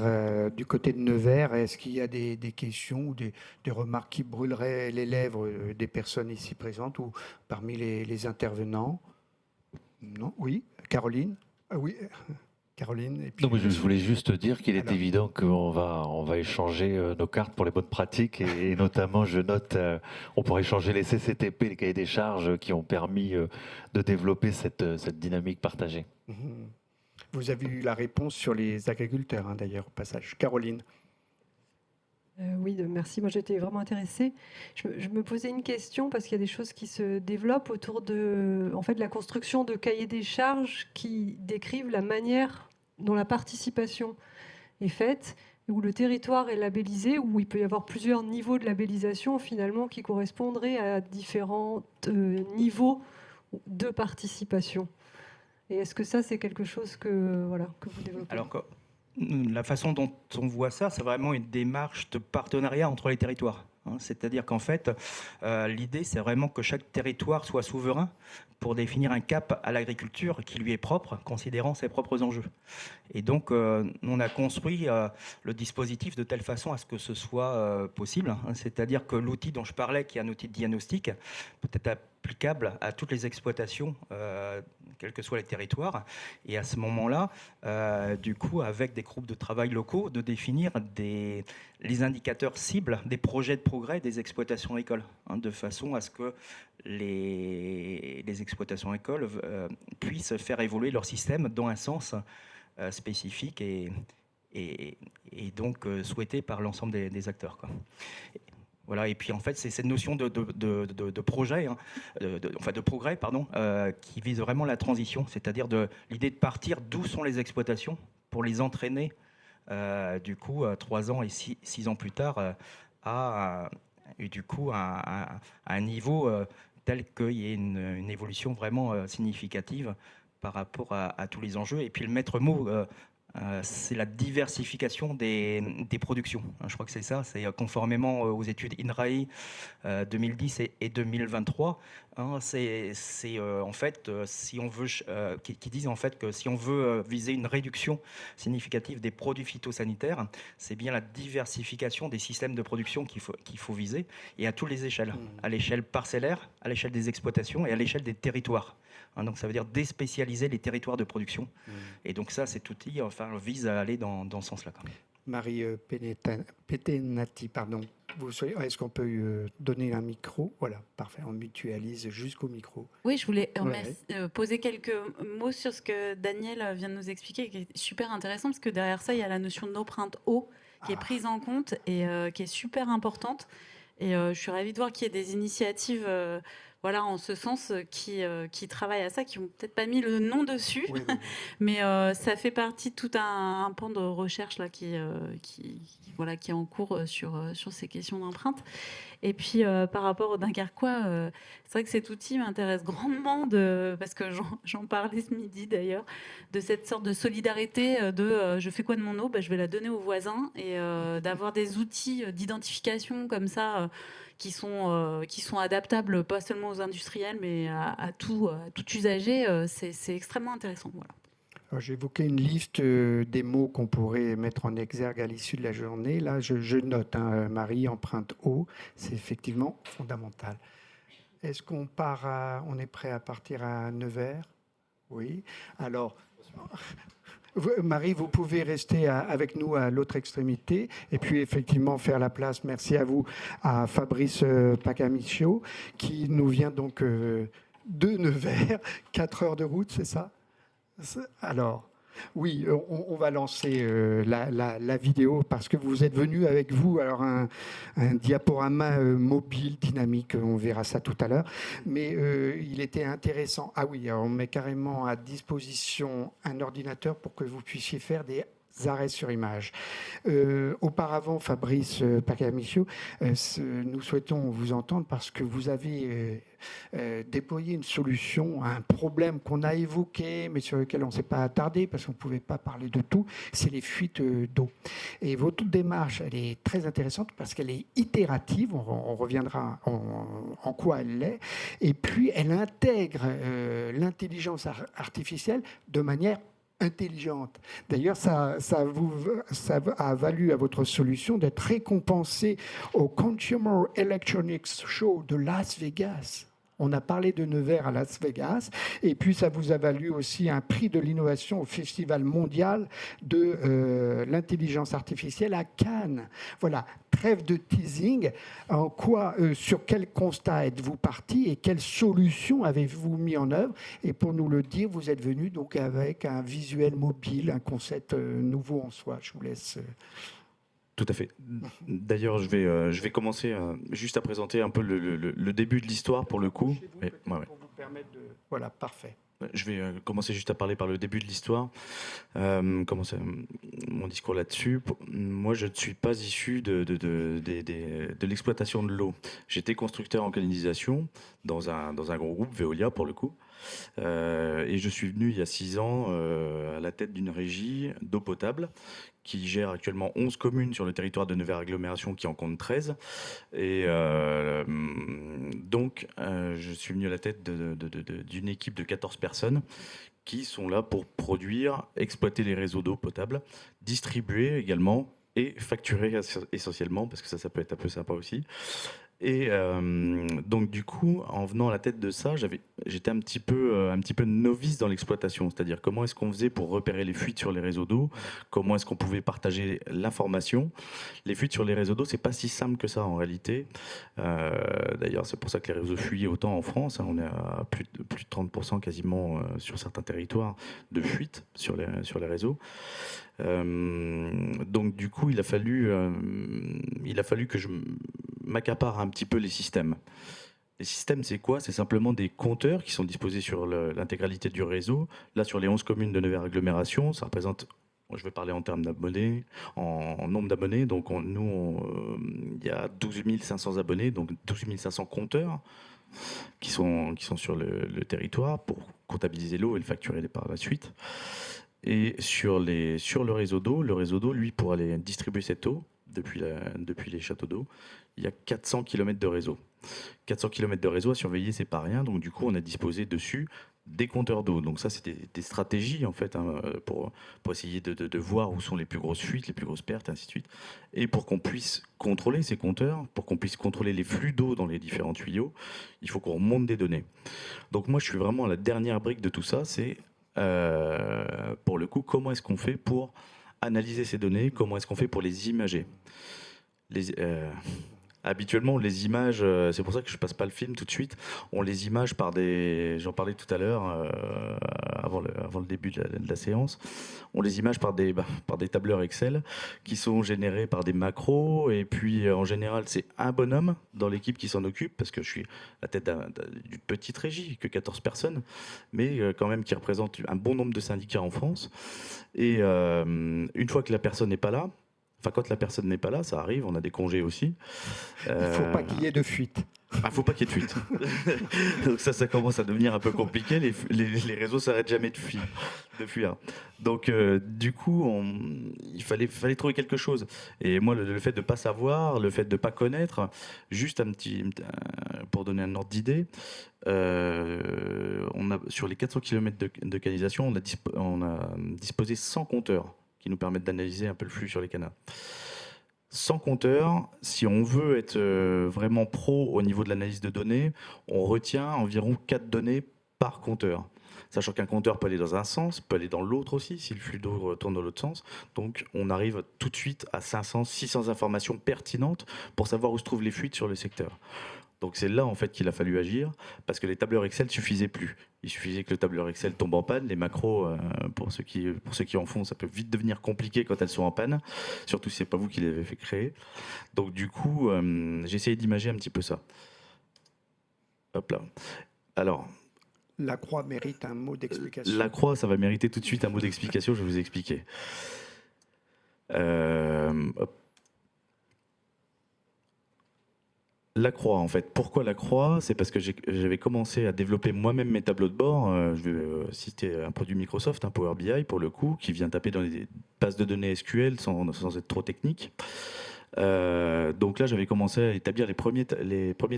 du côté de Nevers, est-ce qu'il y a des questions ou des remarques qui brûleraient les lèvres des personnes ici présentes ou parmi les intervenants? Non? Oui? Caroline? Oui. Caroline, et puis... Non, je voulais juste dire qu'il est évident qu'on va échanger nos cartes pour les bonnes pratiques, et notamment je note on pourrait échanger les CCTP, les cahiers des charges qui ont permis de développer cette dynamique partagée. Vous avez eu la réponse sur les agriculteurs, hein, d'ailleurs, au passage. Caroline. Oui, merci. Moi, j'étais vraiment intéressée. Je me posais une question parce qu'il y a des choses qui se développent autour de la construction de cahiers des charges qui décrivent la manière dont la participation est faite, où le territoire est labellisé, où il peut y avoir plusieurs niveaux de labellisation finalement qui correspondraient à différents niveaux de participation. Et est-ce que ça, c'est quelque chose que vous développez? Alors, la façon dont on voit ça, c'est vraiment une démarche de partenariat entre les territoires. C'est-à-dire qu'en fait, l'idée, c'est vraiment que chaque territoire soit souverain pour définir un cap à l'agriculture qui lui est propre, considérant ses propres enjeux. Et donc, on a construit le dispositif de telle façon à ce que ce soit possible. C'est-à-dire que l'outil dont je parlais, qui est un outil de diagnostic, peut être applicable à toutes les exploitations, quels que soient les territoires. Et à ce moment-là, du coup, avec des groupes de travail locaux, de définir les indicateurs cibles des projets de progrès des exploitations agricoles, de façon à ce que les exploitations agricoles puissent faire évoluer leur système dans un sens spécifique et donc souhaité par l'ensemble des acteurs, quoi. Voilà, et puis en fait, c'est cette notion de projet, de progrès, pardon, qui vise vraiment la transition, c'est-à-dire l'idée de partir d'où sont les exploitations pour les entraîner, du coup, 3 ans et 6 ans plus tard, à un niveau tel qu'il y ait une évolution vraiment significative par rapport à tous les enjeux. Et puis le maître mot, c'est la diversification des productions. Je crois que c'est ça, c'est conformément aux études INRAE 2010 et 2023. C'est en fait, si on veut, qui disent en fait que si on veut viser une réduction significative des produits phytosanitaires, c'est bien la diversification des systèmes de production qu'il faut viser, et à toutes les échelles, à l'échelle parcellaire, à l'échelle des exploitations et à l'échelle des territoires. Donc ça veut dire déspécialiser les territoires de production. Et donc ça, cet outil vise à aller dans ce sens-là. Marie Petenati, pardon. Est-ce qu'on peut donner un micro? Voilà, parfait. On mutualise jusqu'au micro. Oui, je voulais poser quelques mots sur ce que Daniel vient de nous expliquer, qui est super intéressant, parce que derrière ça, il y a la notion d'empreinte eau qui est prise en compte et qui est super importante. Et je suis ravie de voir qu'il y ait des initiatives en ce sens, qui travaillent à ça, qui n'ont peut-être pas mis le nom dessus, oui. Mais ça fait partie de tout un pan de recherche là, qui est en cours sur ces questions d'empreinte. Et puis, par rapport au Dunkerquois, c'est vrai que cet outil m'intéresse grandement, parce que j'en parlais ce midi d'ailleurs, de cette sorte de solidarité je fais quoi de mon eau, je vais la donner aux voisins, et d'avoir des outils d'identification comme ça, qui sont adaptables pas seulement aux industriels, mais à tout usager, c'est extrêmement intéressant. Voilà. J'évoquais une liste des mots qu'on pourrait mettre en exergue à l'issue de la journée. Là, je note, Marie, empreinte eau, c'est effectivement fondamental. Est-ce qu'on on est prêt à partir à Nevers? Oui. Alors, Marie, vous pouvez rester avec nous à l'autre extrémité et puis effectivement faire la place, merci à vous, à Fabrice Pacamicio, qui nous vient donc de Nevers, 4 heures de route, c'est ça? Alors, oui, on va lancer la vidéo parce que vous êtes venu avec vous alors un diaporama mobile, dynamique, on verra ça tout à l'heure, mais il était intéressant. Ah oui, alors on met carrément à disposition un ordinateur pour que vous puissiez faire des arrêts sur image. Auparavant, Fabrice Pacamicio, nous souhaitons vous entendre parce que vous avez déployé une solution à un problème qu'on a évoqué, mais sur lequel on ne s'est pas attardé parce qu'on ne pouvait pas parler de tout, c'est les fuites d'eau. Et votre démarche, elle est très intéressante parce qu'elle est itérative, on reviendra en quoi elle l'est, et puis elle intègre l'intelligence artificielle de manière intelligente. D'ailleurs, ça a valu à votre solution d'être récompensé au Consumer Electronics Show de Las Vegas. On a parlé de Nevers à Las Vegas, et puis ça vous a valu aussi un prix de l'innovation au Festival mondial de l'intelligence artificielle à Cannes. Voilà, trêve de teasing. Sur quel constat êtes-vous parti et quelles solutions avez-vous mis en œuvre? Et pour nous le dire, vous êtes venu donc avec un visuel mobile, un concept nouveau en soi. Je vous laisse... Tout à fait. D'ailleurs, je vais commencer juste à présenter un peu le début de l'histoire pour le coup. Pour vous permettre de... Voilà, parfait. Je vais commencer juste à parler par le début de l'histoire. Commencer mon discours là-dessus. Moi, je ne suis pas issu de l'exploitation de l'eau. J'étais constructeur en canalisation dans un gros groupe, Veolia pour le coup. Et je suis venu il y a 6 ans à la tête d'une régie d'eau potable qui gère actuellement 11 communes sur le territoire de Nevers Agglomération, qui en compte 13. Et donc, je suis venu à la tête d'une équipe de 14 personnes qui sont là pour produire, exploiter les réseaux d'eau potable, distribuer également et facturer essentiellement, parce que ça peut être un peu sympa aussi. Et donc du coup, en venant à la tête de ça, j'étais un petit peu novice dans l'exploitation, c'est-à-dire comment est-ce qu'on faisait pour repérer les fuites sur les réseaux d'eau, comment est-ce qu'on pouvait partager l'information. Les fuites sur les réseaux d'eau, c'est pas si simple que ça en réalité. D'ailleurs, c'est pour ça que les réseaux fuient autant en France, hein. On est à plus de 30% quasiment sur certains territoires de fuite sur les réseaux. Donc du coup, il a fallu que je m'accapare un petit peu les systèmes. Les systèmes, c'est quoi? C'est simplement des compteurs qui sont disposés sur l'intégralité du réseau. Là, sur les 11 communes de Nevers Agglomération, ça représente, je vais parler en termes d'abonnés, en nombre d'abonnés. Donc il y a 12 500 abonnés, donc 12 500 compteurs qui sont sur le territoire pour comptabiliser l'eau et le facturer par la suite. Et sur le réseau d'eau, lui, pour aller distribuer cette eau depuis les châteaux d'eau, il y a 400 km de réseau. 400 km de réseau à surveiller, c'est pas rien. Donc du coup, on a disposé dessus des compteurs d'eau. Donc ça, c'était des stratégies en fait, hein, pour essayer de voir où sont les plus grosses fuites, les plus grosses pertes, et ainsi de suite. Et pour qu'on puisse contrôler ces compteurs, pour qu'on puisse contrôler les flux d'eau dans les différents tuyaux, il faut qu'on remonte des données. Donc moi, je suis vraiment à la dernière brique de tout ça. C'est pour le coup, comment est-ce qu'on fait pour analyser ces données? Comment est-ce qu'on fait pour les imager? Habituellement, les images, c'est pour ça que je passe pas le film tout de suite, on les image par j'en parlais tout à l'heure, avant le début de la séance, on les image par des tableurs Excel qui sont générés par des macros, et puis en général, c'est un bonhomme dans l'équipe qui s'en occupe, parce que je suis à la tête d'une petite régie, que 14 personnes, mais quand même qui représente un bon nombre de syndicats en France. Et une fois que la personne n'est pas là, enfin, quand la personne n'est pas là, ça arrive, on a des congés aussi. Il ne faut pas qu'il y ait de fuite. Il ne faut pas qu'il y ait de fuite. Donc ça commence à devenir un peu compliqué. Les réseaux s'arrêtent jamais de fuir. Donc du coup, il fallait trouver quelque chose. Et moi, le fait de ne pas savoir, le fait de ne pas connaître, juste pour donner un ordre d'idée, sur les 400 km de canalisation, on a disposé 100 compteurs qui nous permettent d'analyser un peu le flux sur les canaux. Sans compteur, si on veut être vraiment pro au niveau de l'analyse de données, on retient environ 4 données par compteur. Sachant qu'un compteur peut aller dans un sens, peut aller dans l'autre aussi, si le flux d'eau retourne dans l'autre sens. Donc on arrive tout de suite à 500, 600 informations pertinentes pour savoir où se trouvent les fuites sur le secteur. Donc c'est là en fait qu'il a fallu agir, parce que les tableurs Excel ne suffisaient plus. Il suffisait que le tableur Excel tombe en panne. Les macros, pour ceux qui en font, ça peut vite devenir compliqué quand elles sont en panne, surtout si ce n'est pas vous qui les avez fait créer. Donc du coup, j'ai essayé d'imager un petit peu ça. Hop là. Alors, la croix mérite un mot d'explication. La croix, ça va mériter tout de suite un mot d'explication, je vais vous expliquer. Hop. La croix, en fait. Pourquoi la croix? C'est parce que j'avais commencé à développer moi-même mes tableaux de bord. Je vais citer un produit Microsoft, un Power BI pour le coup, qui vient taper dans les bases de données SQL sans être trop technique. Donc là, j'avais commencé à établir les premiers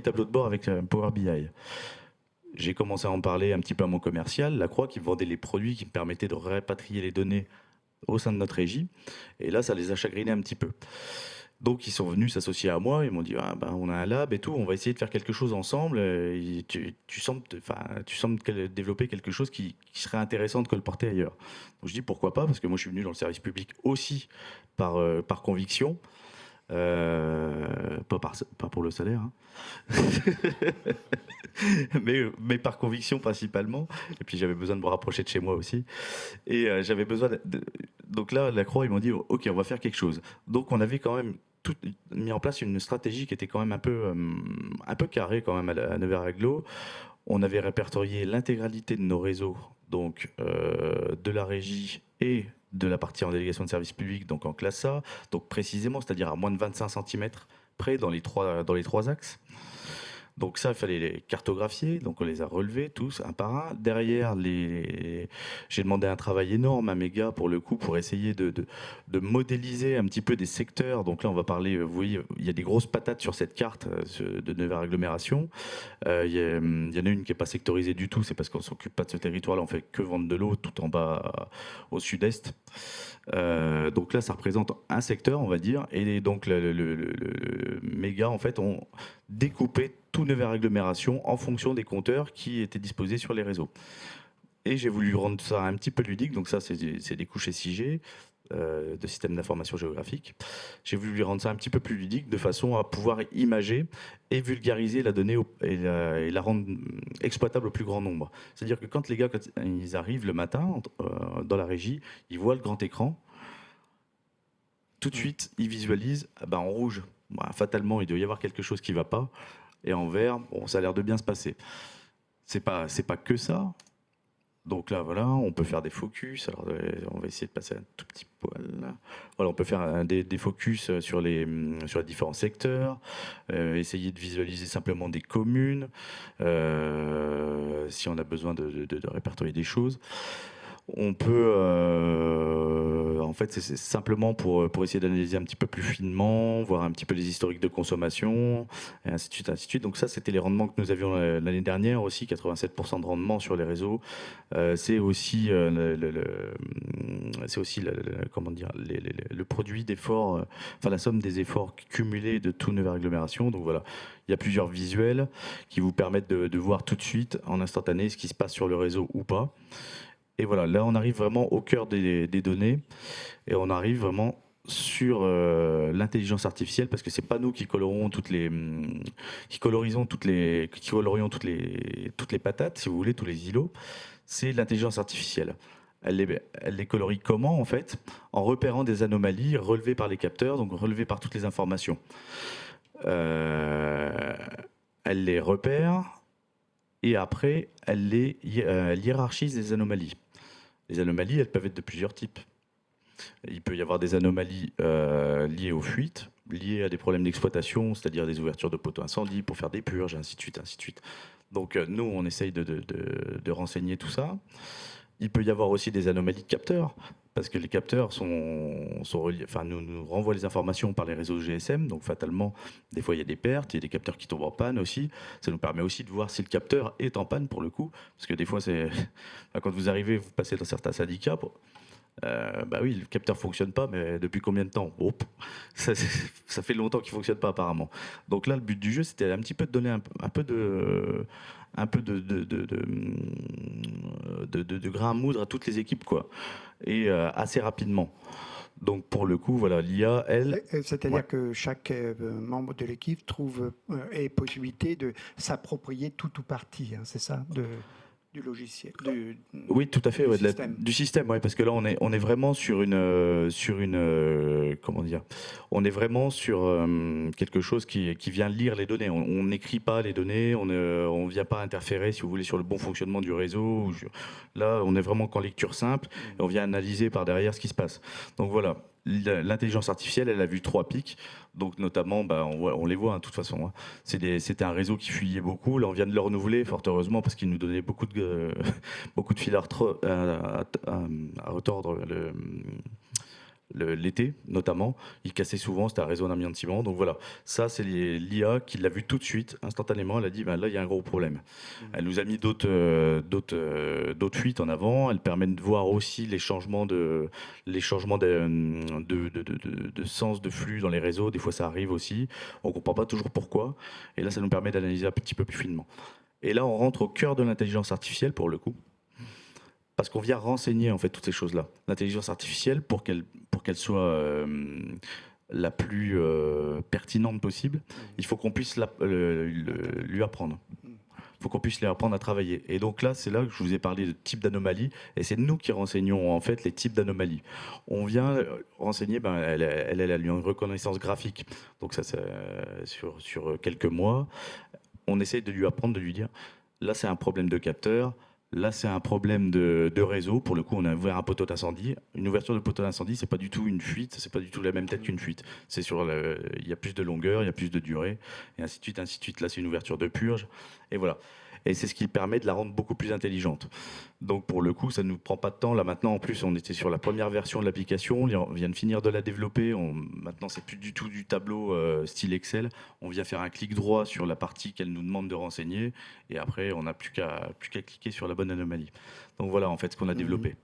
tableaux de bord avec Power BI. J'ai commencé à en parler un petit peu à mon commercial, la croix, qui vendait les produits qui me permettaient de répatrier les données au sein de notre régie. Et là, ça les a chagrinés un petit peu. Donc ils sont venus s'associer à moi, ils m'ont dit on a un lab et tout, on va essayer de faire quelque chose ensemble. Et tu sembles développer quelque chose qui serait intéressant de colporter ailleurs. Donc je dis pourquoi pas, parce que moi je suis venu dans le service public aussi par conviction, pas pour le salaire, hein. mais par conviction principalement. Et puis j'avais besoin de me rapprocher de chez moi aussi. Et j'avais besoin donc là, la Croix, ils m'ont dit ok, on va faire quelque chose. Donc on avait quand même mis en place une stratégie qui était quand même un peu carrée quand même à Nevers Agglo. On avait répertorié l'intégralité de nos réseaux, donc de la régie et de la partie en délégation de service public, donc en classe A, donc précisément, c'est-à-dire à moins de 25 cm près dans les trois axes. Donc ça, il fallait les cartographier, donc on les a relevés tous, un par un. Derrière, j'ai demandé un travail énorme à mes gars, pour le coup, pour essayer de modéliser un petit peu des secteurs. Donc là, on va parler, vous voyez, il y a des grosses patates sur cette carte de Nevers Agglomération. Il y en a une qui n'est pas sectorisée du tout, c'est parce qu'on ne s'occupe pas de ce territoire-là, on fait que vendre de l'eau tout en bas au sud-est. Donc là, ça représente un secteur, on va dire, et donc mes gars, en fait, ont découpé tout Nevers Agglomération en fonction des compteurs qui étaient disposés sur les réseaux. Et j'ai voulu rendre ça un petit peu ludique, donc ça, c'est des couches SIG, de système d'information géographique. J'ai voulu lui rendre ça un petit peu plus ludique, de façon à pouvoir imager et vulgariser la donnée et la rendre exploitable au plus grand nombre. C'est-à-dire que quand les gars, quand ils arrivent le matin dans la régie, ils voient le grand écran, tout de suite, ils visualisent en rouge. Fatalement, il doit y avoir quelque chose qui ne va pas. Et en vert, bon, ça a l'air de bien se passer. C'est pas que ça. Donc là, voilà, on peut faire des focus. Alors, on va essayer de passer un tout petit poil. Voilà, on peut faire des focus sur les différents secteurs. Essayer de visualiser simplement des communes. Si on a besoin de répertorier des choses. On peut, en fait, c'est simplement pour essayer d'analyser un petit peu plus finement, voir un petit peu les historiques de consommation, et ainsi de suite, ainsi de suite. Donc ça, c'était les rendements que nous avions l'année dernière aussi, 87% de rendement sur les réseaux. C'est aussi, comment dire, le produit d'efforts, enfin la somme des efforts cumulés de tout Nevers Agglomération. Donc voilà, il y a plusieurs visuels qui vous permettent de voir tout de suite, en instantané, ce qui se passe sur le réseau ou pas. Et voilà, là on arrive vraiment au cœur des données et on arrive vraiment sur l'intelligence artificielle, parce que c'est pas nous qui colorions toutes les patates, si vous voulez, tous les îlots. C'est l'intelligence artificielle. Elle les colorie comment, en fait? En repérant des anomalies relevées par les capteurs, donc relevées par toutes les informations. Elle les repère et après elle hiérarchise les anomalies. Les anomalies, elles peuvent être de plusieurs types. Il peut y avoir des anomalies liées aux fuites, liées à des problèmes d'exploitation, c'est-à-dire des ouvertures de poteaux incendie pour faire des purges, ainsi de suite, ainsi de suite. Donc nous, on essaye de renseigner tout ça. Il peut y avoir aussi des anomalies de capteurs, parce que les capteurs sont reliés, enfin, nous renvoient les informations par les réseaux GSM, donc fatalement, des fois il y a des pertes, il y a des capteurs qui tombent en panne aussi. Ça nous permet aussi de voir si le capteur est en panne pour le coup, parce que des fois, quand vous arrivez, vous passez dans certains syndicats, oui, le capteur fonctionne pas, mais depuis combien de temps? Ça fait longtemps qu'il fonctionne pas apparemment. Donc là, le but du jeu, c'était un petit peu de donner un peu de grain à moudre à toutes les équipes, quoi, et assez rapidement. Donc pour le coup, voilà, l'IA, elle... C'est-à-dire que chaque membre de l'équipe ait possibilité de s'approprier tout ou partie, hein, c'est ça, du logiciel, oui, tout à fait, du système, ouais, parce que là on est vraiment sur une comment dire, on est vraiment sur quelque chose qui vient lire les données. On n'écrit pas les données, on vient pas interférer, si vous voulez, sur le bon fonctionnement du réseau. Là, on est vraiment qu'en lecture simple et on vient analyser par derrière ce qui se passe. Donc voilà. L'intelligence artificielle, elle a vu 3 pics, donc notamment, on les voit, hein, de toute façon. Hein. C'était un réseau qui fuyait beaucoup. Là, on vient de le renouveler, fort heureusement, parce qu'il nous donnait beaucoup de fils à retordre l'été, notamment. Il cassait souvent, c'était un réseau d'amiante de ciment. Donc voilà, ça, c'est l'IA qui l'a vu tout de suite, instantanément. Elle a dit, là, il y a un gros problème. Elle nous a mis d'autres fuites en avant. Elle permet de voir aussi les changements de sens de flux dans les réseaux. Des fois, ça arrive aussi. On ne comprend pas toujours pourquoi. Et là, ça nous permet d'analyser un petit peu plus finement. Et là, on rentre au cœur de l'intelligence artificielle, pour le coup. Parce qu'on vient renseigner en fait toutes ces choses-là. L'intelligence artificielle, pour qu'elle soit la plus pertinente possible, il faut qu'on puisse lui apprendre. Il faut qu'on puisse les apprendre à travailler. Et donc là, c'est là que je vous ai parlé de types d'anomalies, et c'est nous qui renseignons en fait les types d'anomalies. On vient renseigner, elle a une reconnaissance graphique, donc ça c'est sur quelques mois. On essaye de lui apprendre, de lui dire, là c'est un problème de capteur, là c'est un problème de réseau. Pour le coup, on a ouvert un poteau d'incendie. Une ouverture de poteau d'incendie, c'est pas du tout une fuite, c'est pas du tout la même tête qu'une fuite. C'est il y a plus de longueur, il y a plus de durée, et ainsi de suite, ainsi de suite. Là c'est une ouverture de purge, et voilà. Et c'est ce qui permet de la rendre beaucoup plus intelligente. Donc pour le coup, ça ne nous prend pas de temps. Là maintenant, en plus, on était sur la première version de l'application. On vient de finir de la développer. Maintenant, c'est plus du tout du tableau style Excel. On vient faire un clic droit sur la partie qu'elle nous demande de renseigner. Et après, on n'a plus qu'à cliquer sur la bonne anomalie. Donc voilà, en fait, ce qu'on a développé.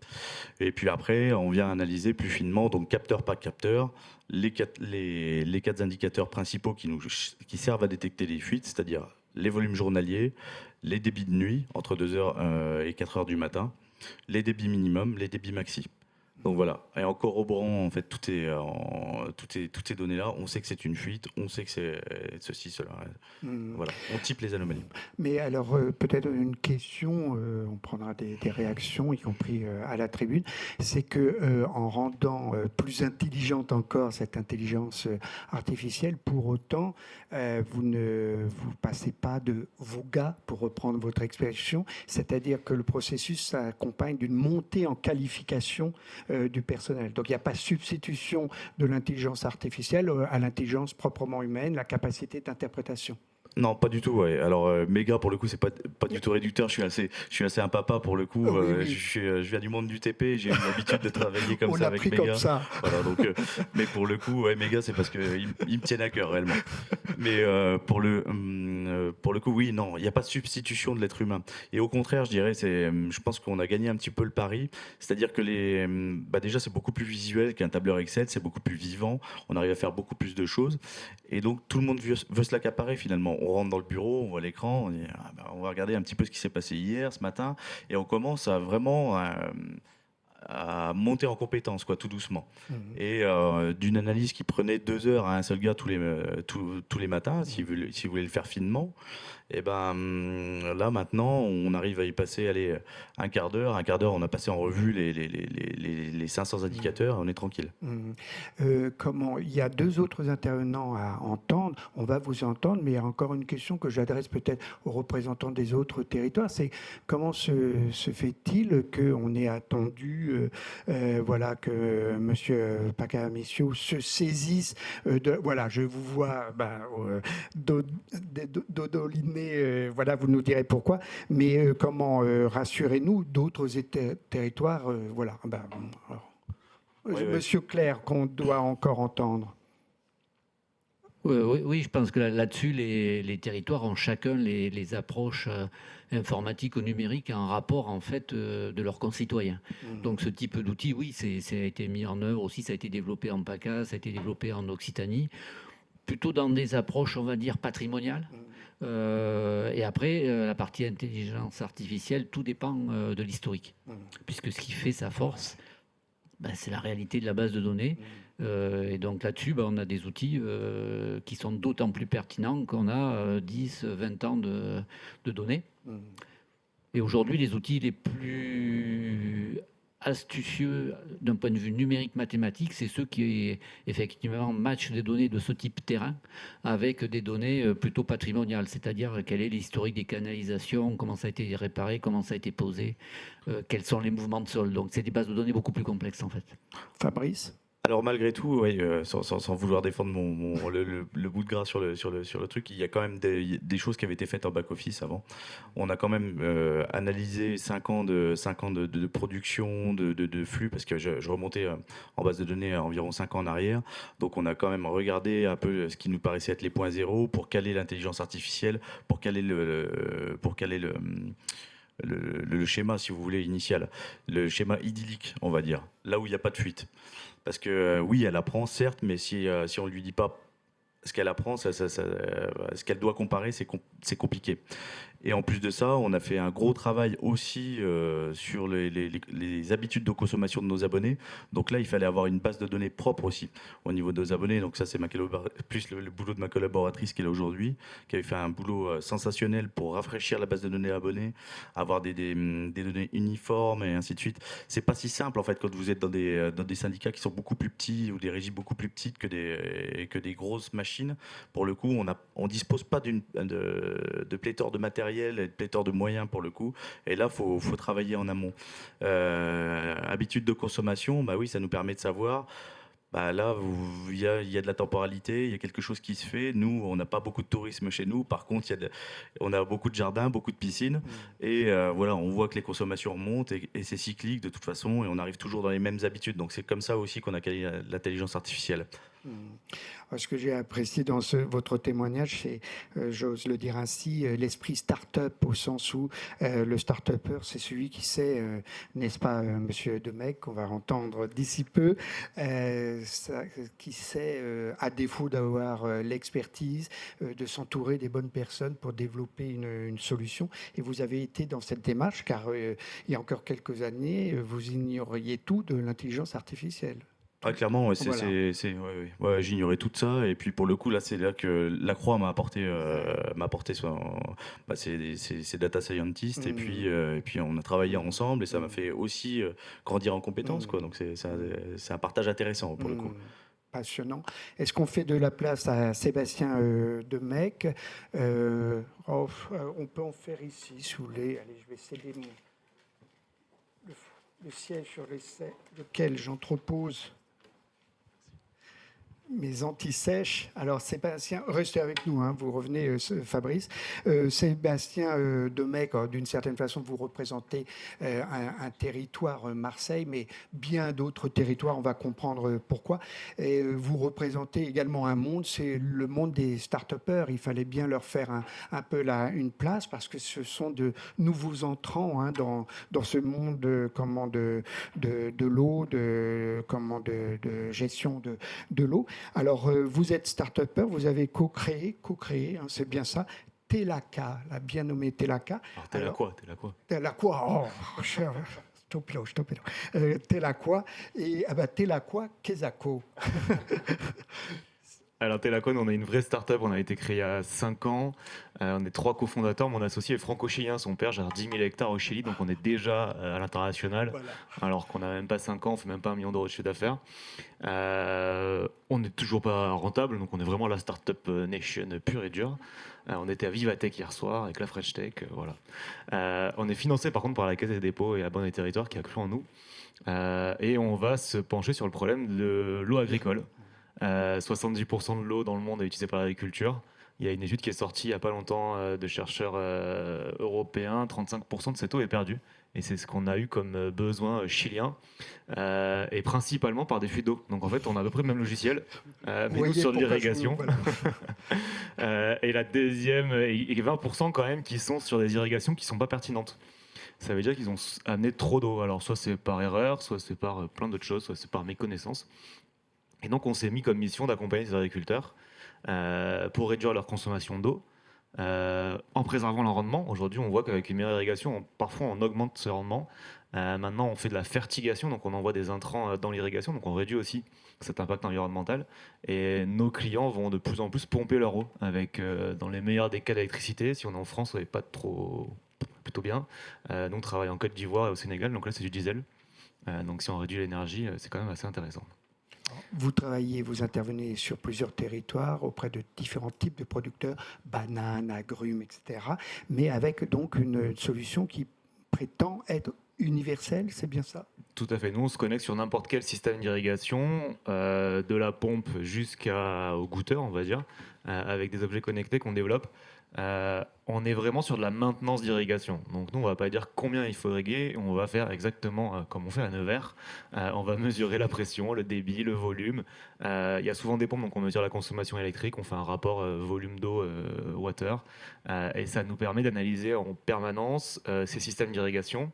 Et puis après, on vient analyser plus finement, donc capteur par capteur, les quatre indicateurs principaux qui servent à détecter les fuites, c'est-à-dire les volumes journaliers, les débits de nuit, entre 2h et 4h du matin, les débits minimum, les débits maxi. Donc voilà, et en corroborant en fait toutes ces données-là, on sait que c'est une fuite, on sait que c'est ceci, cela. Voilà, on type les anomalies. Mais alors, peut-être une question, on prendra des réactions, y compris à la tribune, c'est que en rendant plus intelligente encore cette intelligence artificielle, pour autant, vous ne vous passez pas de VUGA, pour reprendre votre expression, c'est-à-dire que le processus s'accompagne d'une montée en qualification du personnel. Donc il n'y a pas substitution de l'intelligence artificielle à l'intelligence proprement humaine, la capacité d'interprétation. Non, pas du tout. Ouais. Alors, méga, pour le coup, c'est pas du tout réducteur. Je suis assez un papa, pour le coup. Oui. Je viens du monde du TP. J'ai eu l'habitude de travailler comme on ça l'a avec pris méga. comme ça. Voilà, donc, mais pour le coup, ouais, méga, c'est parce qu'ils me tiennent à cœur, réellement. Mais pour le coup, oui, non, il n'y a pas de substitution de l'être humain. Et au contraire, je dirais, je pense qu'on a gagné un petit peu le pari. C'est-à-dire que déjà, c'est beaucoup plus visuel qu'un tableur Excel. C'est beaucoup plus vivant. On arrive à faire beaucoup plus de choses. Et donc, tout le monde veut se l'accaparer, finalement. On rentre dans le bureau, on voit l'écran, on dit on va regarder un petit peu ce qui s'est passé hier, ce matin, et on commence à vraiment à monter en compétence, quoi, tout doucement. Et d'une analyse qui prenait 2 heures à un seul gars tous les matins, si vous voulez le faire finement, et là maintenant on arrive à y passer un quart d'heure, on a passé en revue les 500 indicateurs, on est tranquille. Il y a 2 autres intervenants à entendre, on va vous entendre, mais il y a encore une question que j'adresse peut-être aux représentants des autres territoires, c'est comment se fait-il qu'on ait attendu que M. Pacamiciou se saisisse voilà, je vous vois dodoliner, vous nous direz pourquoi, mais comment rassurez-nous d'autres territoires, Monsieur Clerc, qu'on doit encore entendre. Oui, je pense que là-dessus, les territoires ont chacun les approches informatiques ou numériques en rapport en fait de leurs concitoyens. Donc ce type d'outil, oui, ça a été mis en œuvre aussi, ça a été développé en PACA, ça a été développé en Occitanie, plutôt dans des approches, on va dire, patrimoniales. Et après, la partie intelligence artificielle, tout dépend de l'historique, puisque ce qui fait sa force, c'est la réalité de la base de données. Et donc là-dessus, on a des outils qui sont d'autant plus pertinents qu'on a 10, 20 ans de données. Et aujourd'hui, les outils les plus astucieux d'un point de vue numérique mathématique, c'est ceux qui effectivement matchent des données de ce type terrain avec des données plutôt patrimoniales, c'est-à-dire quel est l'historique des canalisations, comment ça a été réparé, comment ça a été posé, quels sont les mouvements de sol. Donc c'est des bases de données beaucoup plus complexes en fait. Fabrice ? Alors malgré tout, oui, sans vouloir défendre le bout de gras sur le truc, il y a quand même des choses qui avaient été faites en back-office avant. On a quand même analysé 5 ans de production, de flux, parce que je remontais en base de données à environ 5 ans en arrière. Donc on a quand même regardé un peu ce qui nous paraissait être les points zéro pour caler l'intelligence artificielle, pour caler le schéma, si vous voulez, initial, le schéma idyllique, on va dire, là où il n'y a pas de fuite. Parce que oui, elle apprend, certes, mais si on ne lui dit pas ce qu'elle apprend, ce qu'elle doit comparer, c'est compliqué. Et en plus de ça, on a fait un gros travail aussi sur les habitudes de consommation de nos abonnés. Donc là, il fallait avoir une base de données propre aussi au niveau de nos abonnés. Donc ça, c'est plus le boulot de ma collaboratrice qui est là aujourd'hui, qui avait fait un boulot sensationnel pour rafraîchir la base de données abonnés, avoir des données uniformes et ainsi de suite. C'est pas si simple en fait quand vous êtes dans des syndicats qui sont beaucoup plus petits ou des régies beaucoup plus petites que des grosses machines. Pour le coup, on dispose pas de pléthore de matériel et de pléthore de moyens pour le coup. Et là, faut travailler en amont. Habitude de consommation, bah oui, ça nous permet de savoir. Bah là, il y a de la temporalité, il y a quelque chose qui se fait. Nous, on n'a pas beaucoup de tourisme chez nous. Par contre, on a beaucoup de jardins, beaucoup de piscines. Et voilà, on voit que les consommations remontent et c'est cyclique de toute façon. Et on arrive toujours dans les mêmes habitudes. Donc c'est comme ça aussi qu'on a créé l'intelligence artificielle. Ce que j'ai apprécié dans votre témoignage, c'est, j'ose le dire ainsi, l'esprit start-up, au sens où le start-upper, c'est celui qui sait, n'est-ce pas, monsieur Demecq, qu'on va entendre d'ici peu, qui sait, à défaut d'avoir l'expertise, de s'entourer des bonnes personnes pour développer une solution. Et vous avez été dans cette démarche, car il y a encore quelques années, vous ignoriez tout de l'intelligence artificielle. Ah, clairement, ouais, j'ignorais tout ça. Et puis pour le coup, là, c'est là que la Croix m'a apporté ses data scientists. Et puis on a travaillé ensemble et ça m'a fait aussi grandir en compétences, quoi. Donc c'est un partage intéressant pour le coup. Passionnant. Est-ce qu'on fait de la place à Sébastien Demecq? On peut en faire ici, si vous voulez. Allez, je vais céder le siège sur lequel j'entrepose mes anti-sèches. Alors, Sébastien, restez avec nous, hein, vous revenez, Fabrice. Sébastien Demecq, d'une certaine façon, vous représentez un territoire, Marseille, mais bien d'autres territoires, on va comprendre pourquoi. Et vous représentez également un monde, c'est le monde des start-upers. Il fallait bien leur faire un peu une place, parce que ce sont de nouveaux entrants, hein, dans ce monde de l'eau, de gestion de l'eau. Alors, vous êtes start-upper, vous avez co-créé, hein, c'est bien ça, Telaqua, la bien nommée Telaqua. Telaqua, oh, cher, stopilo. Telaqua, et Telaqua, Kezako. Alors Telaqua, on a une vraie start-up, on a été créé il y a 5 ans, on est 3 cofondateurs, mon associé est franco-chilien, son père gère 10 000 hectares au Chili, donc on est déjà à l'international, voilà. Alors qu'on n'a même pas 5 ans, on fait même pas 1 million d'euros de chiffre d'affaires. On n'est toujours pas rentable, donc on est vraiment la start-up nation pure et dure. On était à Vivatech hier soir avec la French Tech, voilà. On est financé par contre par la Caisse des dépôts et Abonne des territoires qui a cru en nous. Et on va se pencher sur le problème de l'eau agricole. 70% de l'eau dans le monde est utilisée par l'agriculture. Il y a une étude qui est sortie il n'y a pas longtemps de chercheurs européens, 35% de cette eau est perdue. Et c'est ce qu'on a eu comme besoin chilien, et principalement par des fuites d'eau. Donc en fait, on a à peu près le même logiciel, mais nous sur de l'irrigation. Et la deuxième, et 20% quand même qui sont sur des irrigations qui ne sont pas pertinentes. Ça veut dire qu'ils ont amené trop d'eau. Alors soit c'est par erreur, soit c'est par plein d'autres choses, soit c'est par méconnaissance. Et donc on s'est mis comme mission d'accompagner ces agriculteurs pour réduire leur consommation d'eau, en préservant leur rendement. Aujourd'hui, on voit qu'avec une meilleure irrigation, parfois on augmente ce rendement. Maintenant, on fait de la fertigation, donc on envoie des intrants dans l'irrigation, donc on réduit aussi cet impact environnemental. Et nos clients vont de plus en plus pomper leur eau, avec, dans les meilleurs des cas d'électricité. Si on est en France, on n'est pas plutôt bien. Donc on travaille en Côte d'Ivoire et au Sénégal, donc là c'est du diesel. Donc si on réduit l'énergie, c'est quand même assez intéressant. Vous intervenez sur plusieurs territoires auprès de différents types de producteurs, bananes, agrumes, etc. Mais avec donc une solution qui prétend être universelle, c'est bien ça? Tout à fait. Nous, on se connecte sur n'importe quel système d'irrigation, de la pompe jusqu'au goûteur, on va dire, avec des objets connectés qu'on développe. On est vraiment sur de la maintenance d'irrigation. Donc nous, on ne va pas dire combien il faut irriguer, on va faire exactement comme on fait à Nevers. On va mesurer la pression, le débit, le volume. Il y a souvent des pompes, donc on mesure la consommation électrique, on fait un rapport volume d'eau, water. Et ça nous permet d'analyser en permanence ces systèmes d'irrigation.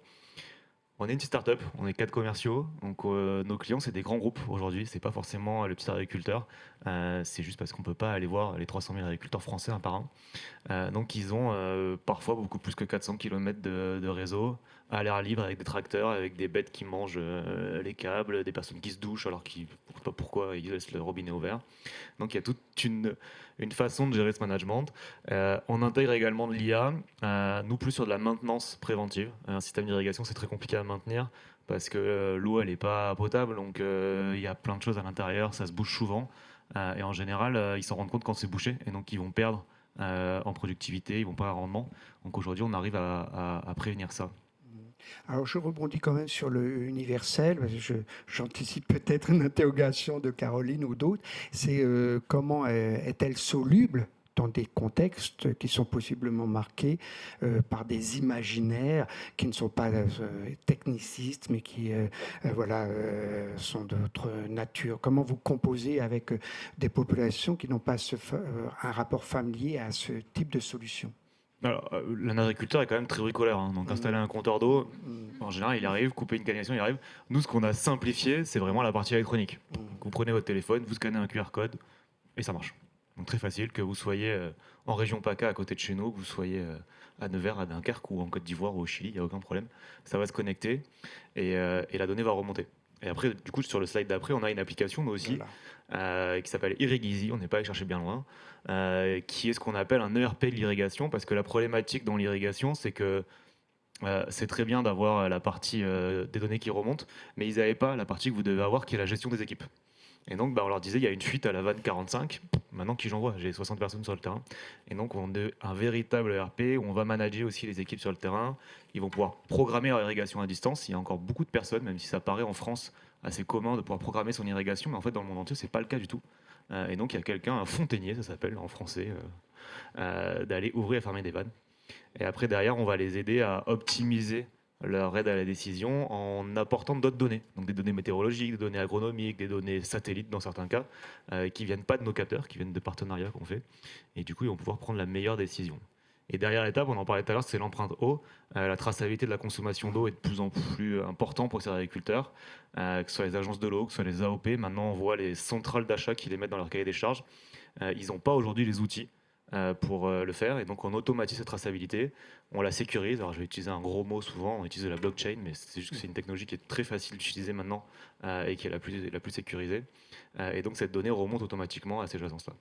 On est une petite start-up, on est 4 commerciaux, donc nos clients c'est des grands groupes aujourd'hui, c'est pas forcément le petit agriculteur, c'est juste parce qu'on peut pas aller voir les 300 000 agriculteurs français un par un. Donc ils ont parfois beaucoup plus que 400 km de réseau, à l'air libre avec des tracteurs, avec des bêtes qui mangent les câbles, des personnes qui se douchent alors qu'ils ne savent pas pourquoi ils laissent le robinet ouvert. Donc il y a toute une façon de gérer ce management. On intègre également de l'IA, nous plus sur de la maintenance préventive. Un système d'irrigation c'est très compliqué à maintenir parce que l'eau elle n'est pas potable, donc il y a plein de choses à l'intérieur, ça se bouge souvent. Et en général, ils s'en rendent compte quand c'est bouché, et donc ils vont perdre en productivité, ils vont pas avoir rendement. Donc aujourd'hui, on arrive à prévenir ça. Alors, je rebondis quand même sur le universel. Parce que j'anticipe peut-être une interrogation de Caroline ou d'autres. C'est comment est-elle soluble dans des contextes qui sont possiblement marqués par des imaginaires qui ne sont pas technicistes, mais qui sont d'autre nature. Comment vous composez avec des populations qui n'ont pas un rapport familier à ce type de solution? Alors, l'un agriculteur est quand même très bricolaire, hein. Donc installer un compteur d'eau, en général, il arrive, couper une canalisation, il arrive. Nous, ce qu'on a simplifié, c'est vraiment la partie électronique. Donc, vous prenez votre téléphone, vous scannez un QR code, et ça marche. Donc très facile, que vous soyez en région PACA à côté de chez nous, que vous soyez à Nevers, à Dunkerque ou en Côte d'Ivoire ou au Chili, il n'y a aucun problème. Ça va se connecter et la donnée va remonter. Et après, du coup, sur le slide d'après, on a une application, nous aussi, qui s'appelle Irrigizy, on n'est pas allé chercher bien loin, qui est ce qu'on appelle un ERP de l'irrigation, parce que la problématique dans l'irrigation, c'est que c'est très bien d'avoir la partie des données qui remontent, mais ils n'avaient pas la partie que vous devez avoir, qui est la gestion des équipes. Et donc, on leur disait, il y a une fuite à la vanne 45. Maintenant, qui j'envoie? J'ai 60 personnes sur le terrain. Et donc, on a un véritable ERP où on va manager aussi les équipes sur le terrain. Ils vont pouvoir programmer leur irrigation à distance. Il y a encore beaucoup de personnes, même si ça paraît en France assez commun de pouvoir programmer son irrigation, mais en fait, dans le monde entier, c'est pas le cas du tout. Et donc, il y a quelqu'un, un fontainier, ça s'appelle en français, d'aller ouvrir et fermer des vannes. Et après, derrière, on va les aider à optimiser leur aide à la décision en apportant d'autres données, donc des données météorologiques, des données agronomiques, des données satellites dans certains cas, qui viennent pas de nos capteurs, qui viennent de partenariats qu'on fait, et du coup ils vont pouvoir prendre la meilleure décision. Et derrière l'étape, on en parlait tout à l'heure, c'est l'empreinte eau. La traçabilité de la consommation d'eau est de plus en plus important pour ces agriculteurs, que ce soit les agences de l'eau, que ce soit les AOP. Maintenant, on voit les centrales d'achat qui les mettent dans leur cahier des charges. Ils n'ont pas aujourd'hui les outils pour le faire, et donc on automatise cette traçabilité, on la sécurise. Alors je vais utiliser un gros mot souvent, on utilise de la blockchain, mais c'est juste que c'est une technologie qui est très facile d'utiliser maintenant et qui est la plus sécurisée, et donc cette donnée remonte automatiquement à ces agences-là.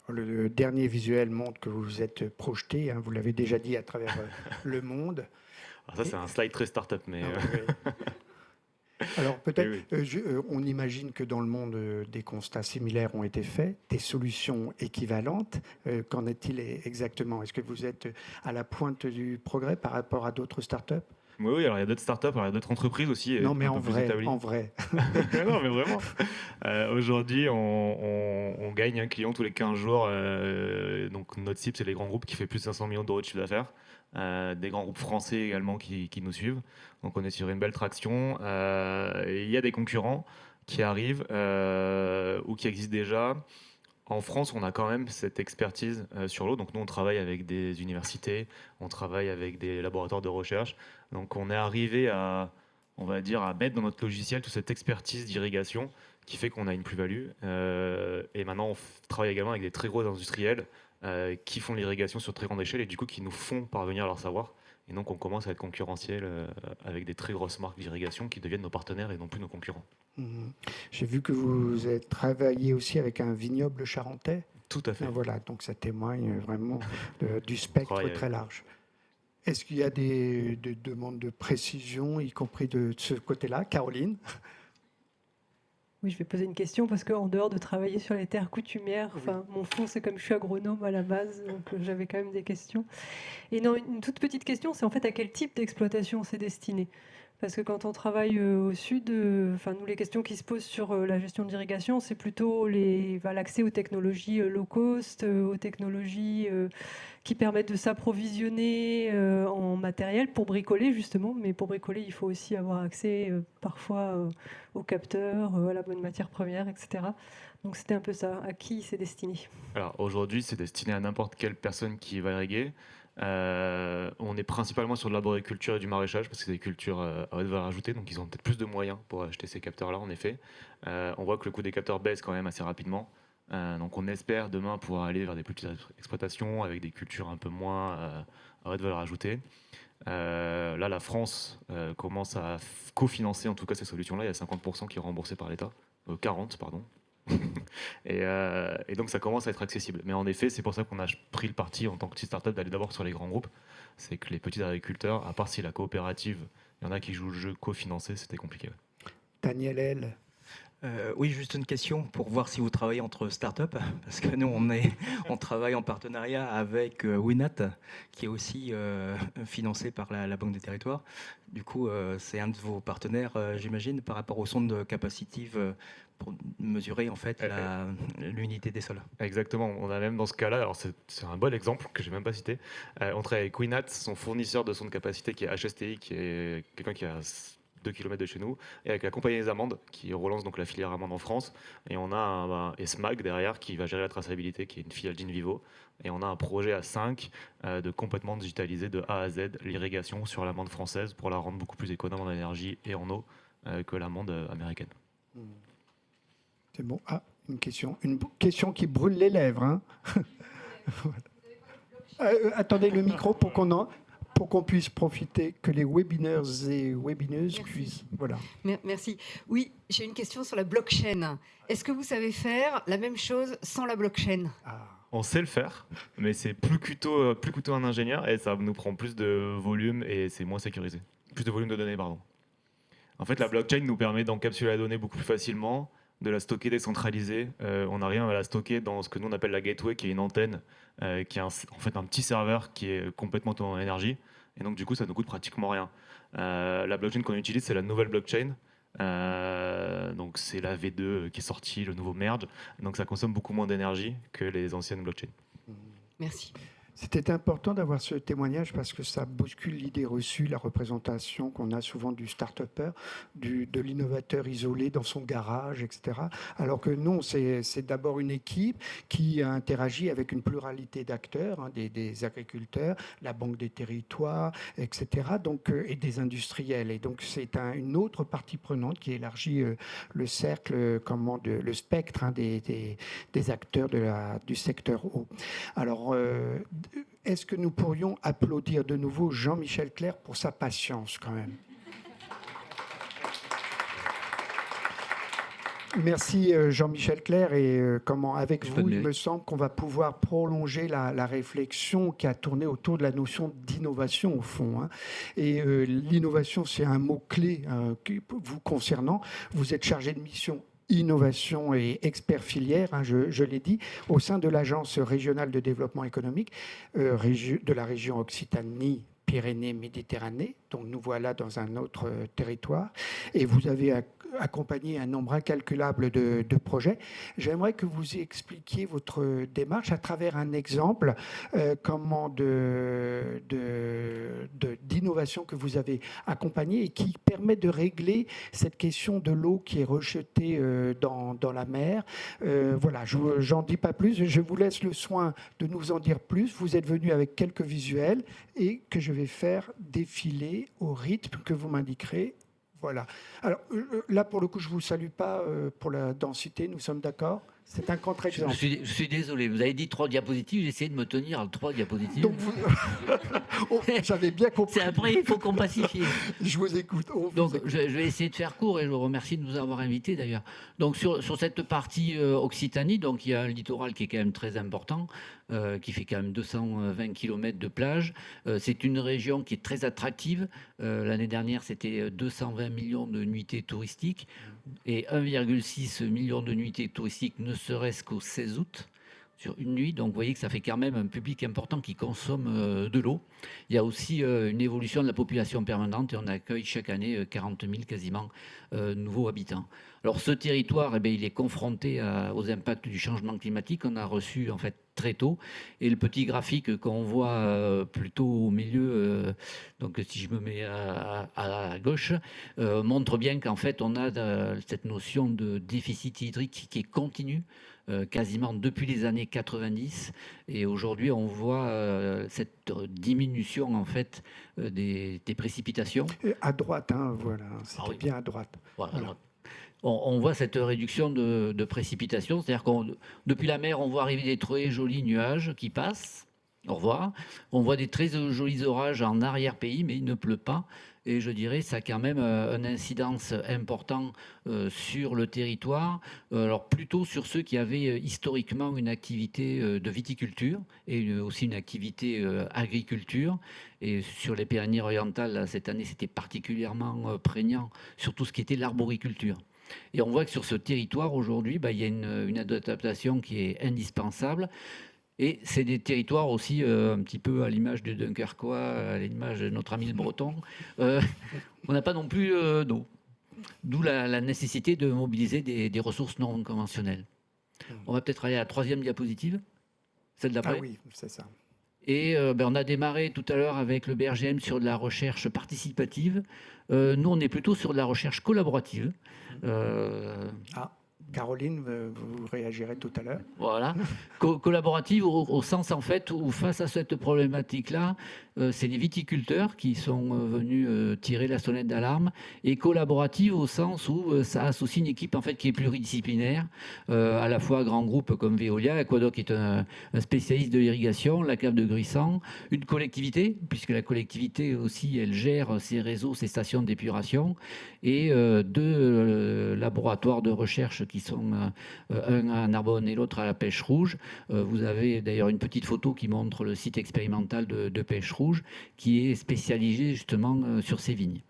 Le dernier visuel montre que vous vous êtes projeté, hein, vous l'avez déjà dit, à travers le monde. Alors ça c'est un slide très start-up, mais... Alors peut-être, on imagine que dans le monde, des constats similaires ont été faits, des solutions équivalentes. Qu'en est-il exactement? Est-ce que vous êtes à la pointe du progrès par rapport à d'autres startups? Oui, alors il y a d'autres startups, alors il y a d'autres entreprises aussi. Non, mais en vrai. Non, mais vraiment. Aujourd'hui, on gagne un client tous les 15 jours. Donc notre cible, c'est les grands groupes qui fait plus de 500 millions d'euros de chiffre d'affaires. Des grands groupes français également qui nous suivent. Donc on est sur une belle traction. Il y a des concurrents qui arrivent ou qui existent déjà. En France, on a quand même cette expertise sur l'eau. Donc nous, on travaille avec des universités, on travaille avec des laboratoires de recherche. Donc on est arrivé à, on va dire, à mettre dans notre logiciel toute cette expertise d'irrigation qui fait qu'on a une plus-value. Et maintenant, on travaille également avec des très gros industriels qui font l'irrigation sur très grande échelle et du coup qui nous font parvenir leur savoir. Et donc on commence à être concurrentiel avec des très grosses marques d'irrigation qui deviennent nos partenaires et non plus nos concurrents. J'ai vu que vous avez travaillé aussi avec un vignoble charentais. Tout à fait. Voilà, donc ça témoigne vraiment du spectre très large. Est-ce qu'il y a des demandes de précision, y compris de ce côté-là? Caroline? Oui, je vais poser une question parce qu'en dehors de travailler sur les terres coutumières, mon fond, c'est comme je suis agronome à la base, donc j'avais quand même des questions. Et non, une toute petite question, c'est en fait à quel type d'exploitation c'est destiné? Parce que quand on travaille au sud, nous, les questions qui se posent sur la gestion d'irrigation, c'est plutôt l'accès aux technologies low cost, aux technologies qui permettent de s'approvisionner en matériel pour bricoler, justement. Mais pour bricoler, il faut aussi avoir accès parfois aux capteurs, à la bonne matière première, etc. Donc c'était un peu ça. À qui c'est destiné? Alors aujourd'hui, c'est destiné à n'importe quelle personne qui va irriguer. On est principalement sur de l'arboriculture et du maraîchage parce que c'est des cultures à haute valeur ajoutée, donc ils ont peut-être plus de moyens pour acheter ces capteurs-là, en effet. On voit que le coût des capteurs baisse quand même assez rapidement. Donc on espère demain pouvoir aller vers des plus petites exploitations avec des cultures un peu moins à haute valeur ajoutée. Là, la France commence à cofinancer en tout cas ces solutions-là. Il y a 50% qui est remboursé par l'État. 40, pardon. et donc ça commence à être accessible. Mais en effet, c'est pour ça qu'on a pris le parti en tant que petite start-up d'aller d'abord sur les grands groupes. C'est que les petits agriculteurs, à part si la coopérative, il y en a qui jouent le jeu cofinancé, c'était compliqué. Daniel L. Oui, juste une question pour voir si vous travaillez entre start-up, parce que nous, on travaille en partenariat avec Winat, qui est aussi financé par la Banque des Territoires. Du coup, c'est un de vos partenaires, j'imagine, par rapport aux sondes capacitives pour mesurer en fait l'unité des sols. Exactement, on a même dans ce cas-là, alors c'est un bon exemple que je n'ai même pas cité, on travaille avec Winat, son fournisseur de sondes capacité qui est HSTI, qui est quelqu'un qui a 2 km de chez nous, et avec la compagnie des amandes qui relance donc la filière amande en France, et on a un ESMAG derrière qui va gérer la traçabilité, qui est une filiale d'Invivo, et on a un projet à 5 de complètement digitaliser de A à Z l'irrigation sur l'amande française pour la rendre beaucoup plus économe en énergie et en eau que l'amande américaine. C'est bon. Ah, une question qui brûle les lèvres. Hein. Attendez le micro pour qu'on puisse profiter, que les webinaires et webineuses puissent. Voilà. Merci. Oui, j'ai une question sur la blockchain. Est-ce que vous savez faire la même chose sans la blockchain ? On sait le faire, mais c'est plus coûteux un ingénieur et ça nous prend plus de volume et c'est moins sécurisé. Plus de volume de données, pardon. En fait, la blockchain nous permet d'encapsuler la donnée beaucoup plus facilement, de la stocker décentralisée. On n'a rien à la stocker dans ce que nous on appelle la gateway, qui est une antenne, qui est en fait un petit serveur qui est complètement en énergie. Et donc du coup, ça ne coûte pratiquement rien. La blockchain qu'on utilise, c'est la nouvelle blockchain. Donc c'est la V2 qui est sortie, le nouveau merge. Donc ça consomme beaucoup moins d'énergie que les anciennes blockchains. Merci. C'était important d'avoir ce témoignage parce que ça bouscule l'idée reçue, la représentation qu'on a souvent du start-upper, de l'innovateur isolé dans son garage, etc. Alors que non, c'est d'abord une équipe qui interagit avec une pluralité d'acteurs, hein, des agriculteurs, la Banque des Territoires, etc. Donc, et des industriels. Et donc c'est une autre partie prenante qui élargit le cercle, le spectre, hein, des acteurs du secteur eau. Alors, est-ce que nous pourrions applaudir de nouveau Jean-Michel Clerc pour sa patience quand même ? Merci Jean-Michel Clerc et avec vous, il me semble qu'on va pouvoir prolonger la réflexion qui a tourné autour de la notion d'innovation au fond. Hein. Et l'innovation, c'est un mot-clé vous concernant. Vous êtes chargé de mission innovation et expert filière, hein, je l'ai dit, au sein de l'Agence régionale de développement économique de la région Occitanie, Pyrénées-Méditerranée. Donc nous voilà dans un autre territoire. Et vous avez accompagné un nombre incalculable de projets. J'aimerais que vous expliquiez votre démarche à travers un exemple d'innovation que vous avez accompagné et qui permet de régler cette question de l'eau qui est rejetée dans la mer. Voilà, j'en dis pas plus. Je vous laisse le soin de nous en dire plus. Vous êtes venu avec quelques visuels et que je vais faire défiler au rythme que vous m'indiquerez. Voilà. Alors là, pour le coup, je ne vous salue pas pour la densité, nous sommes d'accord ? C'est un contre-exemple. Je suis désolé, vous avez dit 3 diapositives, j'ai essayé de me tenir à 3 diapositives. Donc j'avais bien compris. C'est après, il faut qu'on pacifie. Je vous écoute. Donc je vais essayer de faire court et je vous remercie de nous avoir invités d'ailleurs. Donc sur cette partie Occitanie, donc il y a un littoral qui est quand même très important, qui fait quand même 220 km de plage. C'est une région qui est très attractive. L'année dernière, c'était 220 millions de nuitées touristiques et 1,6 million de nuitées touristiques ne serait-ce qu'au 16 août sur une nuit. Donc vous voyez que ça fait quand même un public important qui consomme de l'eau. Il y a aussi une évolution de la population permanente et on accueille chaque année 40 000 quasiment nouveaux habitants. Alors ce territoire, il est confronté aux impacts du changement climatique. On a reçu en fait très tôt. Et le petit graphique qu'on voit plutôt au milieu, donc si je me mets à gauche, montre bien qu'en fait on a cette notion de déficit hydrique qui est continu quasiment depuis les années 90. Et aujourd'hui, on voit cette diminution en fait des précipitations. Et à droite, hein, voilà, c'était Ah oui. bien à droite. Voilà. On voit cette réduction de précipitations, c'est-à-dire que depuis la mer, on voit arriver des très jolis nuages qui passent. Au revoir. On voit des très jolis orages en arrière-pays, mais il ne pleut pas. Et je dirais ça a quand même une incidence importante sur le territoire. Alors plutôt sur ceux qui avaient historiquement une activité de viticulture et aussi une activité agriculture. Et sur les Pyrénées-Orientales, là, cette année, c'était particulièrement prégnant sur tout ce qui était l'arboriculture. Et on voit que sur ce territoire, aujourd'hui, il y a une adaptation qui est indispensable. Et c'est des territoires aussi un petit peu à l'image du Dunkerquois, à l'image de notre ami le Breton. On n'a pas non plus d'eau. D'où la nécessité de mobiliser des ressources non conventionnelles. On va peut-être aller à la 3e diapositive, celle d'après. Ah oui, c'est ça. Et on a démarré tout à l'heure avec le BRGM sur de la recherche participative. Nous, on est plutôt sur de la recherche collaborative. Caroline, vous réagirez tout à l'heure. Voilà. Collaborative au sens en fait où face à cette problématique-là, c'est les viticulteurs qui sont venus tirer la sonnette d'alarme, et collaborative au sens où ça associe une équipe en fait qui est pluridisciplinaire, à la fois grand groupe comme Veolia, Aquadoc est un spécialiste de l'irrigation, la cave de Gruissant, une collectivité puisque la collectivité aussi elle gère ses réseaux, ses stations d'épuration, et 2 laboratoires de recherche qui sont un à Narbonne et l'autre à la Pêche Rouge. Vous avez d'ailleurs une petite photo qui montre le site expérimental de Pêche Rouge qui est spécialisé justement sur ces vignes.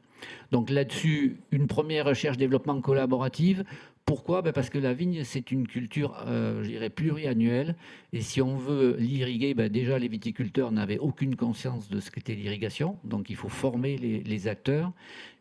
Donc là-dessus, une première recherche-développement collaborative. Pourquoi ? Parce que la vigne, c'est une culture, je dirais, pluriannuelle. Et si on veut l'irriguer, déjà les viticulteurs n'avaient aucune conscience de ce qu'était l'irrigation. Donc il faut former les acteurs.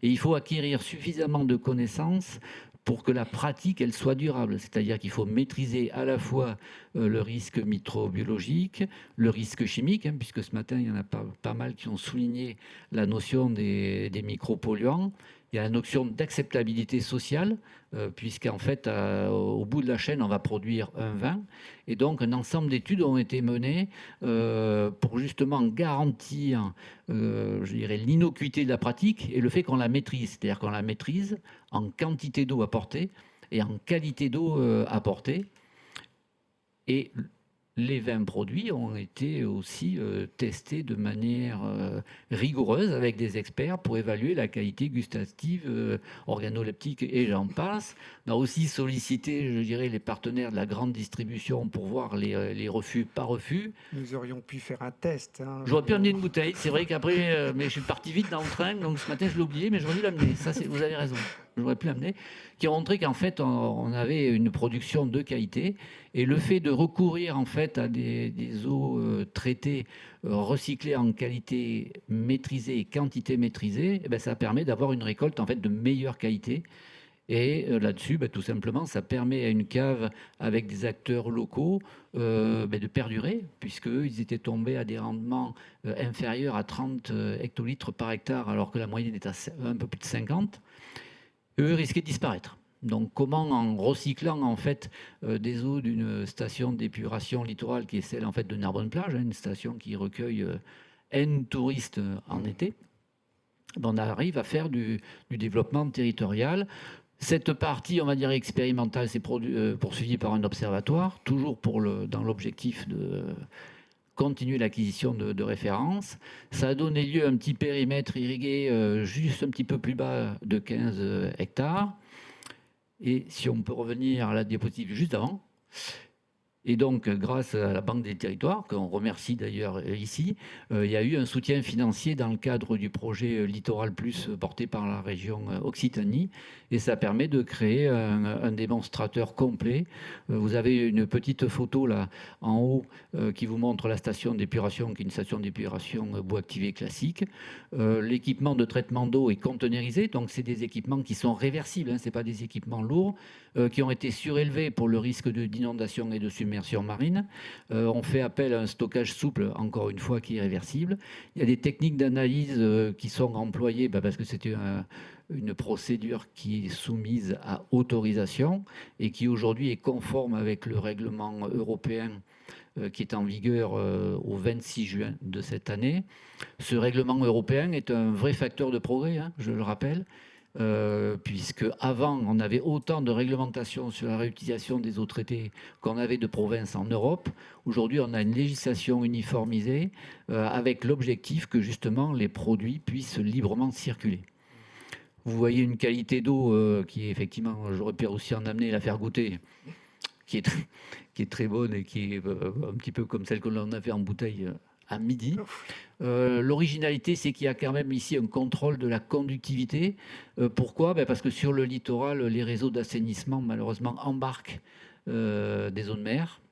Et il faut acquérir suffisamment de connaissances pour que la pratique, elle soit durable. C'est-à-dire qu'il faut maîtriser à la fois le risque microbiologique, le risque chimique, puisque ce matin, il y en a pas mal qui ont souligné la notion des micropolluants. Il y a la notion d'acceptabilité sociale, puisqu'en fait, au bout de la chaîne, on va produire un vin. Et donc, un ensemble d'études ont été menées pour justement garantir, je dirais, l'innocuité de la pratique et le fait qu'on la maîtrise. C'est-à-dire qu'on la maîtrise en quantité d'eau apportée et en qualité d'eau apportée. Et les vins produits ont été aussi testés de manière rigoureuse avec des experts pour évaluer la qualité gustative, organoleptique et j'en passe. On a aussi sollicité, je dirais, les partenaires de la grande distribution pour voir les refus, pas refus. Nous aurions pu faire un test. J'aurais pu amener une bouteille, c'est vrai qu'après, mais je suis parti vite dans le train, donc ce matin je l'ai oublié, mais j'aurais dû l'amener. Ça, vous avez raison. J'aurais pu l'amener, qui a montré qu'en fait, on avait une production de qualité. Et le fait de recourir en fait à des eaux traitées, recyclées en qualité maîtrisée et quantité maîtrisée, ça permet d'avoir une récolte en fait de meilleure qualité. Et là-dessus, tout simplement, ça permet à une cave avec des acteurs locaux de perdurer, puisqu'ils étaient tombés à des rendements inférieurs à 30 hectolitres par hectare, alors que la moyenne est à un peu plus de 50. Eux risquaient de disparaître. Donc comment, en recyclant en fait des eaux d'une station d'épuration littorale qui est celle en fait de Narbonne-Plage, une station qui recueille N touristes en été, on arrive à faire du développement territorial. Cette partie, on va dire expérimentale, c'est poursuivie par un observatoire, toujours dans l'objectif de continuer l'acquisition de références. Ça a donné lieu à un petit périmètre irrigué juste un petit peu plus bas de 15 hectares. Et si on peut revenir à la diapositive juste avant. Et donc, grâce à la Banque des Territoires, qu'on remercie d'ailleurs ici, il y a eu un soutien financier dans le cadre du projet Littoral Plus porté par la région Occitanie. Et ça permet de créer un démonstrateur complet. Vous avez une petite photo là en haut qui vous montre la station d'épuration, qui est une station d'épuration bois activé classique. L'équipement de traitement d'eau est conteneurisé, donc c'est des équipements qui sont réversibles, ce n'est pas des équipements lourds, qui ont été surélevés pour le risque d'inondation et de submersion. immersion marine. On fait appel à un stockage souple, encore une fois, qui est réversible. Il y a des techniques d'analyse qui sont employées parce que c'était une procédure qui est soumise à autorisation et qui aujourd'hui est conforme avec le règlement européen qui est en vigueur au 26 juin de cette année. Ce règlement européen est un vrai facteur de progrès, je le rappelle, puisque avant on avait autant de réglementations sur la réutilisation des eaux traitées qu'on avait de provinces en Europe. Aujourd'hui, on a une législation uniformisée avec l'objectif que justement les produits puissent librement circuler. Vous voyez une qualité d'eau qui est effectivement, j'aurais pu aussi en amener et la faire goûter, qui est très bonne et qui est un petit peu comme celle que l'on avait en bouteille à midi. L'originalité, c'est qu'il y a quand même ici un contrôle de la conductivité. Pourquoi ? Parce que sur le littoral, les réseaux d'assainissement, malheureusement, embarquent des zones mer,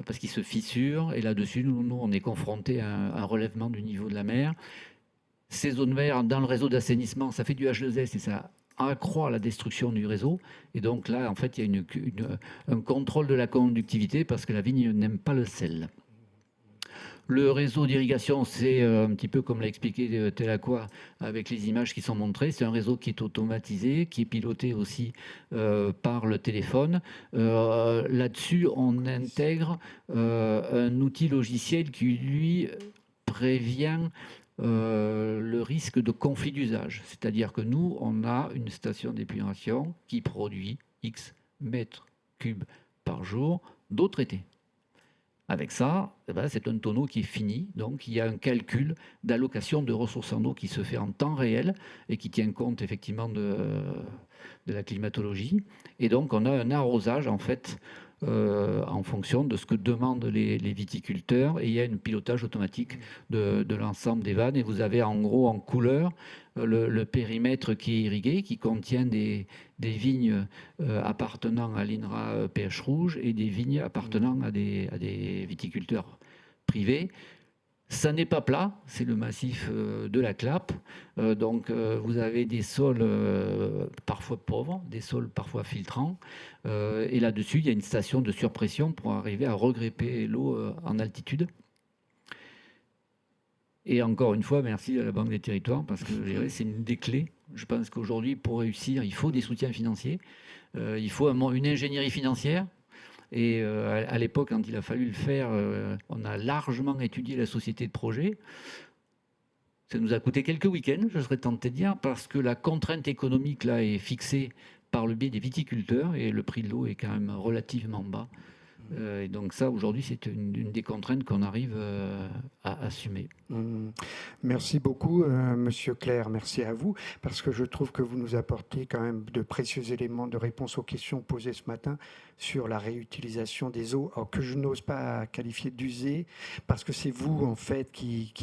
parce qu'ils se fissurent. Et là-dessus, nous, on est confrontés à un relèvement du niveau de la mer. Ces zones mer, dans le réseau d'assainissement, ça fait du H2S et ça accroît la destruction du réseau. Et donc là, en fait, il y a un contrôle de la conductivité parce que la vigne n'aime pas le sel. Le réseau d'irrigation, c'est un petit peu comme l'a expliqué Telaqua avec les images qui sont montrées. C'est un réseau qui est automatisé, qui est piloté aussi par le téléphone. Là-dessus, on intègre un outil logiciel qui, lui, prévient le risque de conflit d'usage. C'est-à-dire que nous, on a une station d'épuration qui produit X mètres cubes par jour d'eau traitée. Avec ça, c'est un tonneau qui est fini. Donc, il y a un calcul d'allocation de ressources en eau qui se fait en temps réel et qui tient compte effectivement de la climatologie. Et donc, on a un arrosage, en fait, en fonction de ce que demandent les viticulteurs. Et il y a un pilotage automatique de l'ensemble des vannes. Et vous avez en gros en couleur le périmètre qui est irrigué, qui contient des vignes appartenant à l'INRA pH rouge et des vignes appartenant à des viticulteurs privés. Ça n'est pas plat, c'est le massif de la Clappe. Donc vous avez des sols parfois pauvres, des sols parfois filtrants. Et là-dessus, il y a une station de surpression pour arriver à regripper l'eau en altitude. Et encore une fois, merci à la Banque des Territoires, parce que je dirais, c'est une des clés. Je pense qu'aujourd'hui, pour réussir, il faut des soutiens financiers. Il faut une ingénierie financière. Et à l'époque, quand il a fallu le faire, on a largement étudié la société de projet. Ça nous a coûté quelques week-ends, je serais tenté de dire, parce que la contrainte économique là est fixée par le biais des viticulteurs et le prix de l'eau est quand même relativement bas. Et donc ça, aujourd'hui, c'est une des contraintes qu'on arrive à assumer. Merci beaucoup, Monsieur Clerc. Merci à vous, parce que je trouve que vous nous apportez quand même de précieux éléments de réponse aux questions posées ce matin sur la réutilisation des eaux, alors que je n'ose pas qualifier d'usée, parce que c'est vous, en fait, qui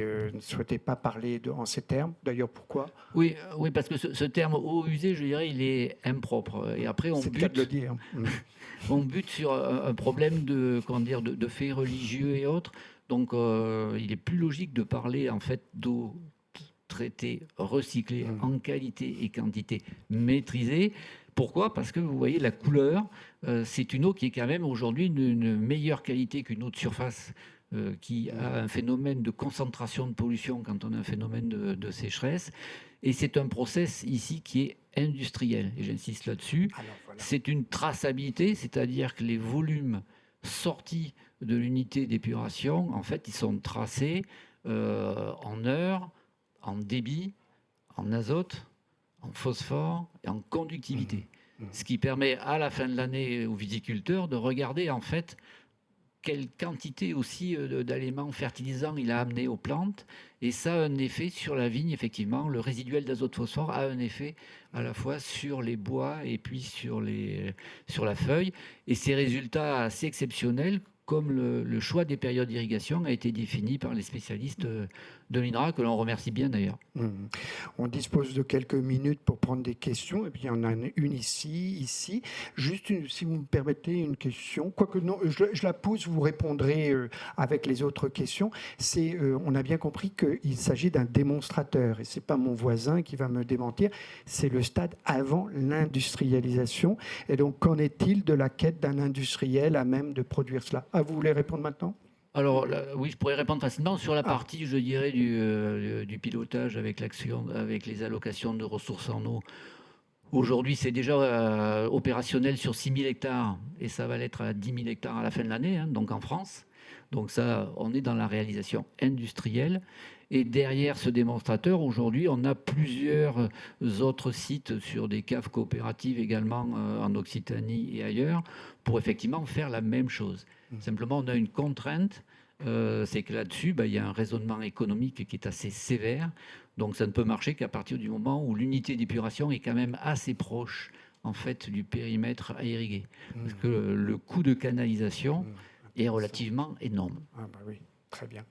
ne souhaitez pas parler en ces termes. D'ailleurs, pourquoi ? Oui, parce que ce terme eau usée, je dirais, il est impropre. Et après, on bute sur un problème de faits religieux et autres. Donc, il est plus logique de parler en fait d'eau traitée, recyclée, en qualité et quantité maîtrisée. Pourquoi ? Parce que vous voyez la couleur, c'est une eau qui est quand même aujourd'hui d'une meilleure qualité qu'une eau de surface qui a un phénomène de concentration de pollution quand on a un phénomène de sécheresse. Et c'est un process ici qui est industriel, et j'insiste là-dessus. Voilà. C'est une traçabilité, c'est-à-dire que les volumes sortis de l'unité d'épuration, en fait, ils sont tracés en heures, en débit, en azote, en phosphore et en conductivité. Ce qui permet à la fin de l'année aux viticulteurs de regarder en fait quelle quantité aussi d'aliments fertilisants il a amené aux plantes. Et ça a un effet sur la vigne, effectivement. Le résiduel d'azote-phosphore a un effet à la fois sur les bois et puis sur la feuille. Et ces résultats assez exceptionnels, comme le choix des périodes d'irrigation, a été défini par les spécialistes de l'INRA, que l'on remercie bien d'ailleurs. On dispose de quelques minutes pour prendre des questions. Et puis, il y en a une ici. Juste, si vous me permettez, une question. Quoique non, je la pose, vous répondrez avec les autres questions. On a bien compris qu'il s'agit d'un démonstrateur. Et ce n'est pas mon voisin qui va me démentir. C'est le stade avant l'industrialisation. Et donc, qu'en est-il de la quête d'un industriel à même de produire cela? Vous voulez répondre maintenant? Alors oui, je pourrais répondre facilement sur la partie, je dirais, du pilotage avec les allocations de ressources en eau. Aujourd'hui, c'est déjà opérationnel sur 6 000 hectares et ça va l'être à 10 000 hectares à la fin de l'année, donc en France. Donc ça, on est dans la réalisation industrielle. Et derrière ce démonstrateur, aujourd'hui, on a plusieurs autres sites sur des caves coopératives également en Occitanie et ailleurs pour effectivement faire la même chose. Simplement, on a une contrainte, c'est que là-dessus, il y a un raisonnement économique qui est assez sévère. Donc ça ne peut marcher qu'à partir du moment où l'unité d'épuration est quand même assez proche en fait, du périmètre à irriguer. Parce que le coût de canalisation est relativement énorme. Oui, très bien.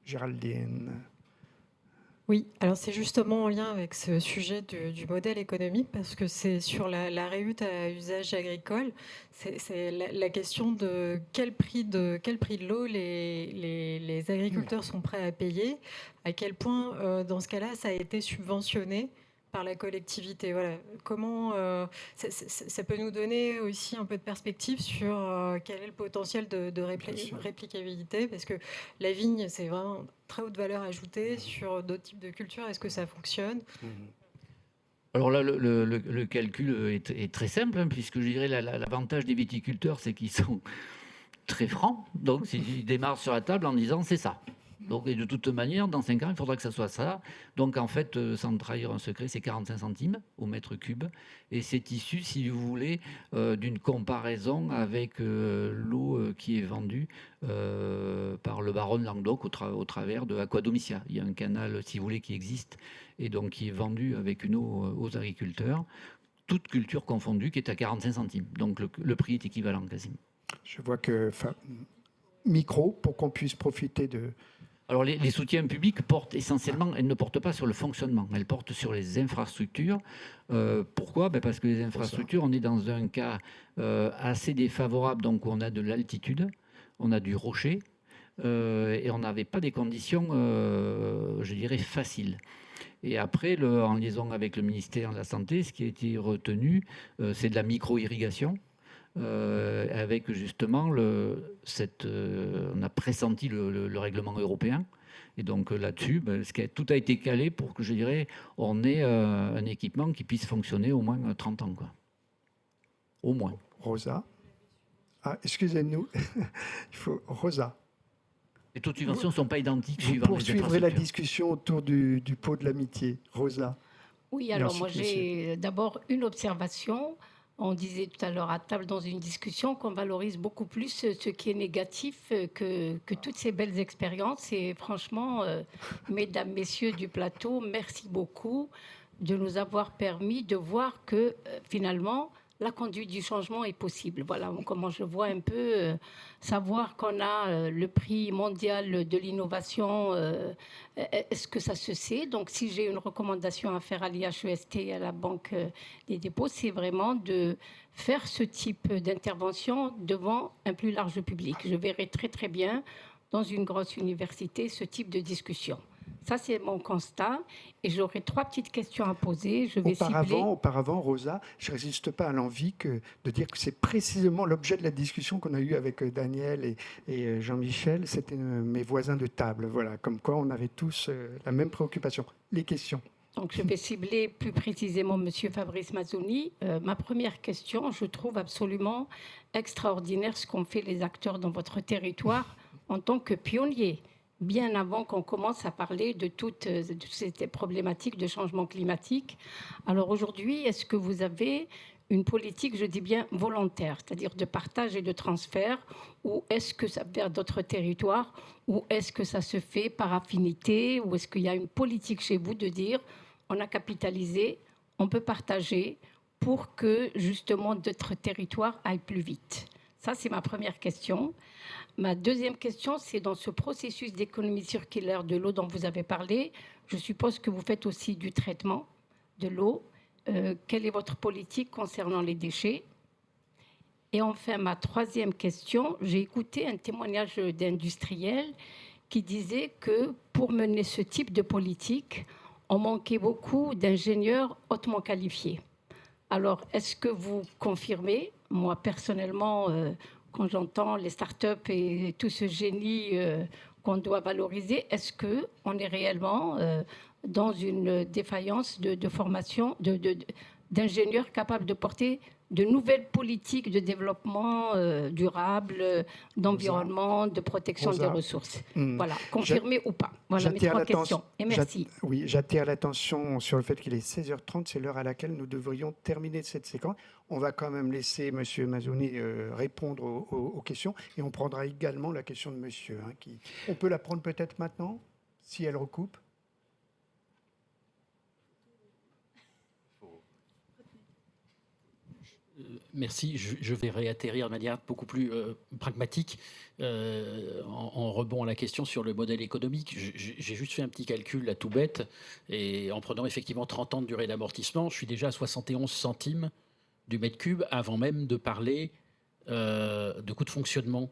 Géraldine. Oui, alors c'est justement en lien avec ce sujet du modèle économique, parce que c'est sur la réhute à usage agricole, c'est la question de quel prix de l'eau les agriculteurs sont prêts à payer, à quel point dans ce cas-là ça a été subventionné par la collectivité. Voilà. Comment ça peut nous donner aussi un peu de perspective sur quel est le potentiel de réplicabilité, parce que la vigne, c'est vraiment très haute valeur ajoutée. Sur d'autres types de cultures, est-ce que ça fonctionne? Alors là, le calcul est très simple, puisque je dirais l'avantage des viticulteurs, c'est qu'ils sont très francs. Donc, ils démarrent sur la table en disant c'est ça. Donc, et de toute manière, dans 5 ans, il faudra que ça soit ça. Donc, en fait, sans trahir un secret, c'est 45 centimes au mètre cube. Et c'est issu, si vous voulez, d'une comparaison avec l'eau qui est vendue par le baron de Languedoc au travers de Aquadomicia. Il y a un canal, si vous voulez, qui existe et donc qui est vendu avec une eau aux agriculteurs, toute culture confondue, qui est à 45 centimes. Donc, le prix est équivalent quasiment. Je vois que... Micro, pour qu'on puisse profiter de... Alors les soutiens publics portent essentiellement, elles ne portent pas sur le fonctionnement, elles portent sur les infrastructures. Pourquoi? Parce que les infrastructures, on est dans un cas assez défavorable, donc on a de l'altitude, on a du rocher, et on n'avait pas des conditions, je dirais, faciles. Et après, on liaison avec le ministère de la Santé, ce qui a été retenu, c'est de la micro-irrigation. Avec justement, on a pressenti le règlement européen. Et donc là-dessus, tout a été calé pour que, je dirais, on ait un équipement qui puisse fonctionner au moins 30 ans. Quoi. Au moins. Rosa. Excusez-nous. Il faut... Rosa. Les taux de subvention ne sont pas identiques. Vous poursuivrez la discussion autour du pot de l'amitié. Rosa. Oui, alors moi j'ai d'abord une observation. On disait tout à l'heure à table dans une discussion qu'on valorise beaucoup plus ce qui est négatif que toutes ces belles expériences. Et franchement, mesdames, messieurs du plateau, merci beaucoup de nous avoir permis de voir que finalement, la conduite du changement est possible. Voilà comment je vois un peu, savoir qu'on a le prix mondial de l'innovation, est-ce que ça se sait? Donc si j'ai une recommandation à faire à l'IHEST et à la Banque des dépôts, c'est vraiment de faire ce type d'intervention devant un plus large public. Je verrai très très bien dans une grosse université ce type de discussion. Ça, c'est mon constat. Et j'aurais 3 petites questions à poser. Je vais Auparavant, Rosa, je ne résiste pas à l'envie de dire que c'est précisément l'objet de la discussion qu'on a eue avec Daniel et Jean-Michel. C'était mes voisins de table. Voilà, comme quoi on avait tous la même préoccupation. Les questions. Donc, je vais cibler plus précisément M. Fabrice Mazzoni. Ma première question, je trouve absolument extraordinaire ce qu'ont fait les acteurs dans votre territoire en tant que pionniers, bien avant qu'on commence à parler de toutes ces problématiques de changement climatique. Alors aujourd'hui, est-ce que vous avez une politique, je dis bien volontaire, c'est-à-dire de partage et de transfert, ou est-ce que ça vers d'autres territoires, ou est-ce que ça se fait par affinité, ou est-ce qu'il y a une politique chez vous de dire on a capitalisé, on peut partager pour que justement d'autres territoires aillent plus vite? Ça, c'est ma première question. Ma deuxième question, c'est dans ce processus d'économie circulaire de l'eau dont vous avez parlé, je suppose que vous faites aussi du traitement de l'eau. Quelle est votre politique concernant les déchets? Et enfin, ma troisième question, j'ai écouté un témoignage d'industriel qui disait que pour mener ce type de politique, on manquait beaucoup d'ingénieurs hautement qualifiés. Alors, est-ce que vous confirmez? Moi, personnellement, quand j'entends les startups et tout ce génie qu'on doit valoriser, est-ce qu'on est réellement dans une défaillance de formation d'ingénieurs capables de porter de nouvelles politiques de développement durable, d'environnement, de protection des ressources? Voilà, confirmé ou pas? Voilà mes trois questions. Et merci. Oui, j'attire l'attention sur le fait qu'il est 16h30, c'est l'heure à laquelle nous devrions terminer cette séquence. On va quand même laisser M. Mazzoni répondre aux questions et on prendra également la question de monsieur. On peut la prendre peut-être maintenant, si elle recoupe. Merci. Je vais réatterrir de manière beaucoup plus pragmatique en rebond à la question sur le modèle économique. J'ai juste fait un petit calcul là, tout bête, et en prenant effectivement 30 ans de durée d'amortissement, je suis déjà à 71 centimes du mètre cube avant même de parler de coût de fonctionnement.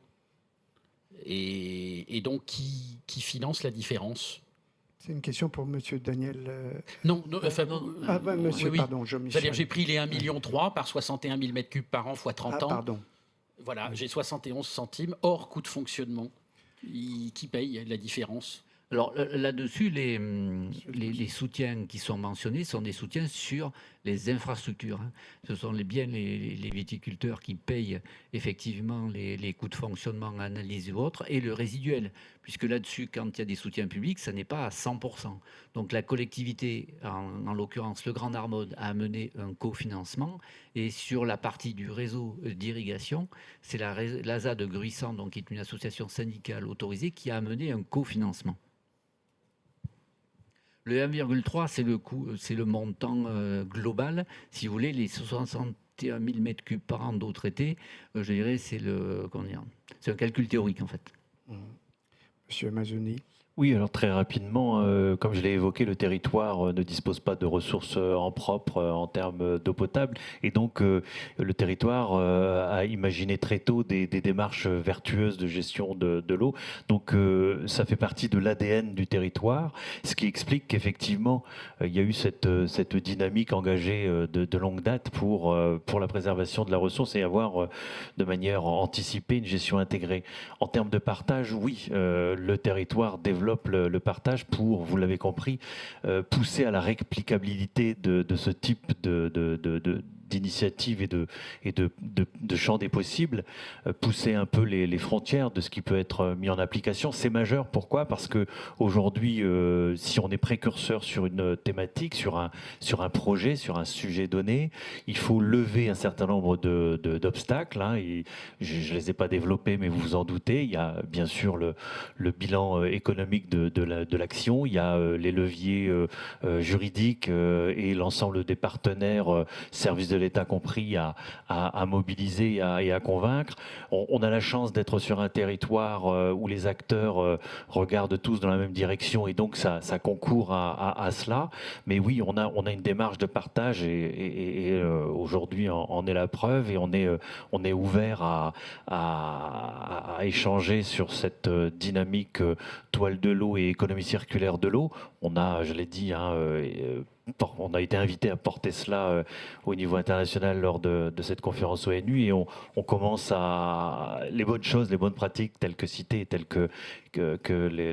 Et donc, qui finance la différence? C'est une question pour M. Daniel. Non, monsieur, oui. Pardon, Jean-Michel. C'est-à-dire j'ai pris les 1,3 million par 61 000 mètres cubes par an fois 30 ans. Pardon. Voilà, j'ai 71 centimes hors coût de fonctionnement. Qui paye la différence? Alors là-dessus, les soutiens qui sont mentionnés sont des soutiens sur les infrastructures. Ce sont bien les viticulteurs qui payent effectivement les coûts de fonctionnement, analyse ou autres, et le résiduel. Puisque là-dessus, quand il y a des soutiens publics, ça n'est pas à 100%. Donc la collectivité, en l'occurrence le Grand Armode, a amené un cofinancement. Et sur la partie du réseau d'irrigation, c'est l'ASA de Gruissant, donc, qui est une association syndicale autorisée, qui a amené un cofinancement. Le 1,3, c'est le montant global. Si vous voulez, les 61 000 mètres cubes par an d'eau traitée, je dirais, c'est un calcul théorique, en fait. Monsieur Mazzoni. Oui, alors très rapidement, comme je l'ai évoqué, le territoire ne dispose pas de ressources en propre en termes d'eau potable. Et donc, le territoire a imaginé très tôt des démarches vertueuses de gestion de l'eau. Donc, ça fait partie de l'ADN du territoire, ce qui explique qu'effectivement, il y a eu cette dynamique engagée de longue date pour la préservation de la ressource et avoir de manière anticipée une gestion intégrée. En termes de partage, oui, le territoire développe le partage pour, vous l'avez compris, pousser à la réplicabilité de ce type d'initiative et de champ des possibles, pousser un peu les frontières de ce qui peut être mis en application. C'est majeur. Pourquoi? Parce qu'aujourd'hui, si on est précurseur sur une thématique, sur un projet, sur un sujet donné, il faut lever un certain nombre d'obstacles. Je ne les ai pas développés, mais vous vous en doutez. Il y a bien sûr le bilan économique de l'action, il y a les leviers juridiques et l'ensemble des partenaires, services de l'État compris, à mobiliser et à convaincre. On a la chance d'être sur un territoire où les acteurs regardent tous dans la même direction et donc ça concourt à cela. Mais oui, on a une démarche de partage et aujourd'hui en est la preuve et on est ouvert à échanger sur cette dynamique toile de l'eau et économie circulaire de l'eau. On a, je l'ai dit, on a été invité à porter cela au niveau international lors de cette conférence ONU et on commence à les bonnes choses, les bonnes pratiques telles que citées, telles que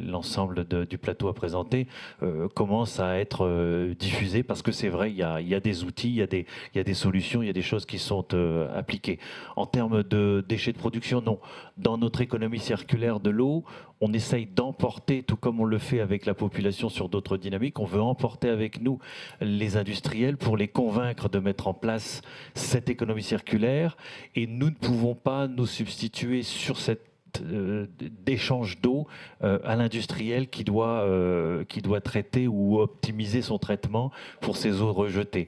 l'ensemble du plateau a présenté, commencent à être diffusées parce que c'est vrai, il y a des outils, il y a des solutions, il y a des choses qui sont appliquées. En termes de déchets de production, non. Dans notre économie circulaire de l'eau, on essaye d'emporter, tout comme on le fait avec la population sur d'autres dynamiques, on veut emporter avec nous les industriels pour les convaincre de mettre en place cette économie circulaire et nous ne pouvons pas nous substituer sur cette d'échange d'eau à l'industriel qui doit traiter ou optimiser son traitement pour ces eaux rejetées.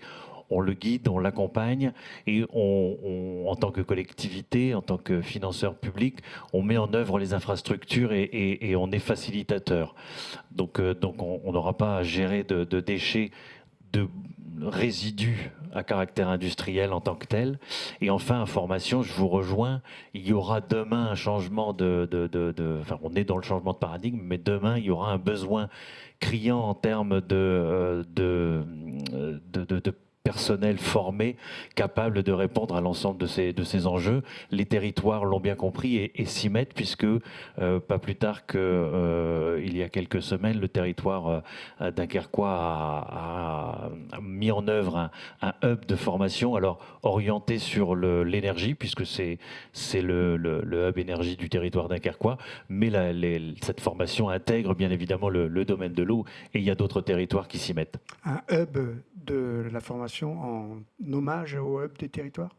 on le guide, on l'accompagne et en tant que collectivité, en tant que financeur public, on met en œuvre les infrastructures et on est facilitateur. Donc on n'aura pas à gérer de déchets, de résidus à caractère industriel en tant que tel. Et enfin, information, je vous rejoins, il y aura demain un changement enfin, on est dans le changement de paradigme, mais demain, il y aura un besoin criant en termes de personnel formé, capable de répondre à l'ensemble de ces enjeux. Les territoires l'ont bien compris et s'y mettent, puisque pas plus tard qu'il y a quelques semaines, le territoire dunkerquois a mis en œuvre un hub de formation, alors orienté sur l'énergie, puisque c'est le hub énergie du territoire dunkerquois, mais cette formation intègre bien évidemment le domaine de l'eau, et il y a d'autres territoires qui s'y mettent. Un hub de la formation en hommage au hub des territoires.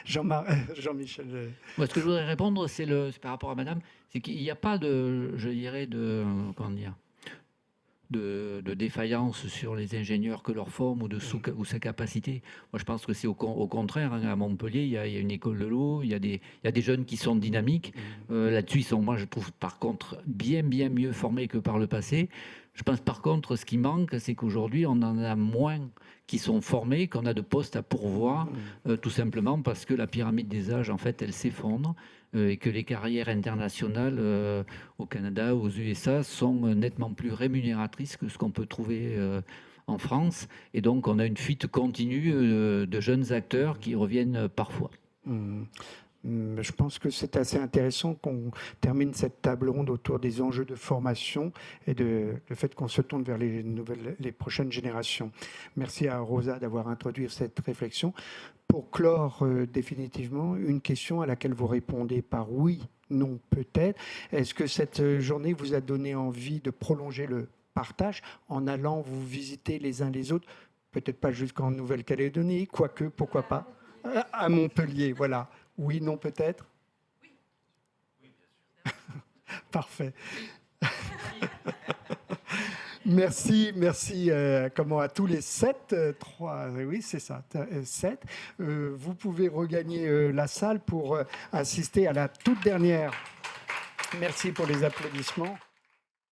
Jean-Michel. Moi, ce que je voudrais répondre, c'est par rapport à madame, c'est qu'il n'y a pas je dirais, de défaillance sur les ingénieurs que leur forme ou sa capacité. Moi, je pense que c'est au contraire. À Montpellier, il y a une école de l'eau, il y a des jeunes qui sont dynamiques. Là-dessus, ils sont, moi, je trouve, par contre, bien mieux formés que par le passé. Je pense, par contre, ce qui manque, c'est qu'aujourd'hui, on en a moins qui sont formés, qu'on a de postes à pourvoir, tout simplement parce que la pyramide des âges, en fait, elle s'effondre. Et que les carrières internationales au Canada, aux USA, sont nettement plus rémunératrices que ce qu'on peut trouver en France. Et donc, on a une fuite continue de jeunes acteurs qui reviennent parfois. Je pense que c'est assez intéressant qu'on termine cette table ronde autour des enjeux de formation et le fait qu'on se tourne vers les prochaines générations. Merci à Rosa d'avoir introduit cette réflexion. Pour clore définitivement, une question à laquelle vous répondez par oui, non, peut-être. Est-ce que cette journée vous a donné envie de prolonger le partage en allant vous visiter les uns les autres, peut-être pas jusqu'en Nouvelle-Calédonie, quoique, pourquoi pas, à Montpellier, voilà. Oui, non, peut-être. Oui. Oui, bien sûr. Parfait. Merci à tous les 7, 3, oui c'est ça, 7. Vous pouvez regagner la salle pour assister à la toute dernière. Merci pour les applaudissements.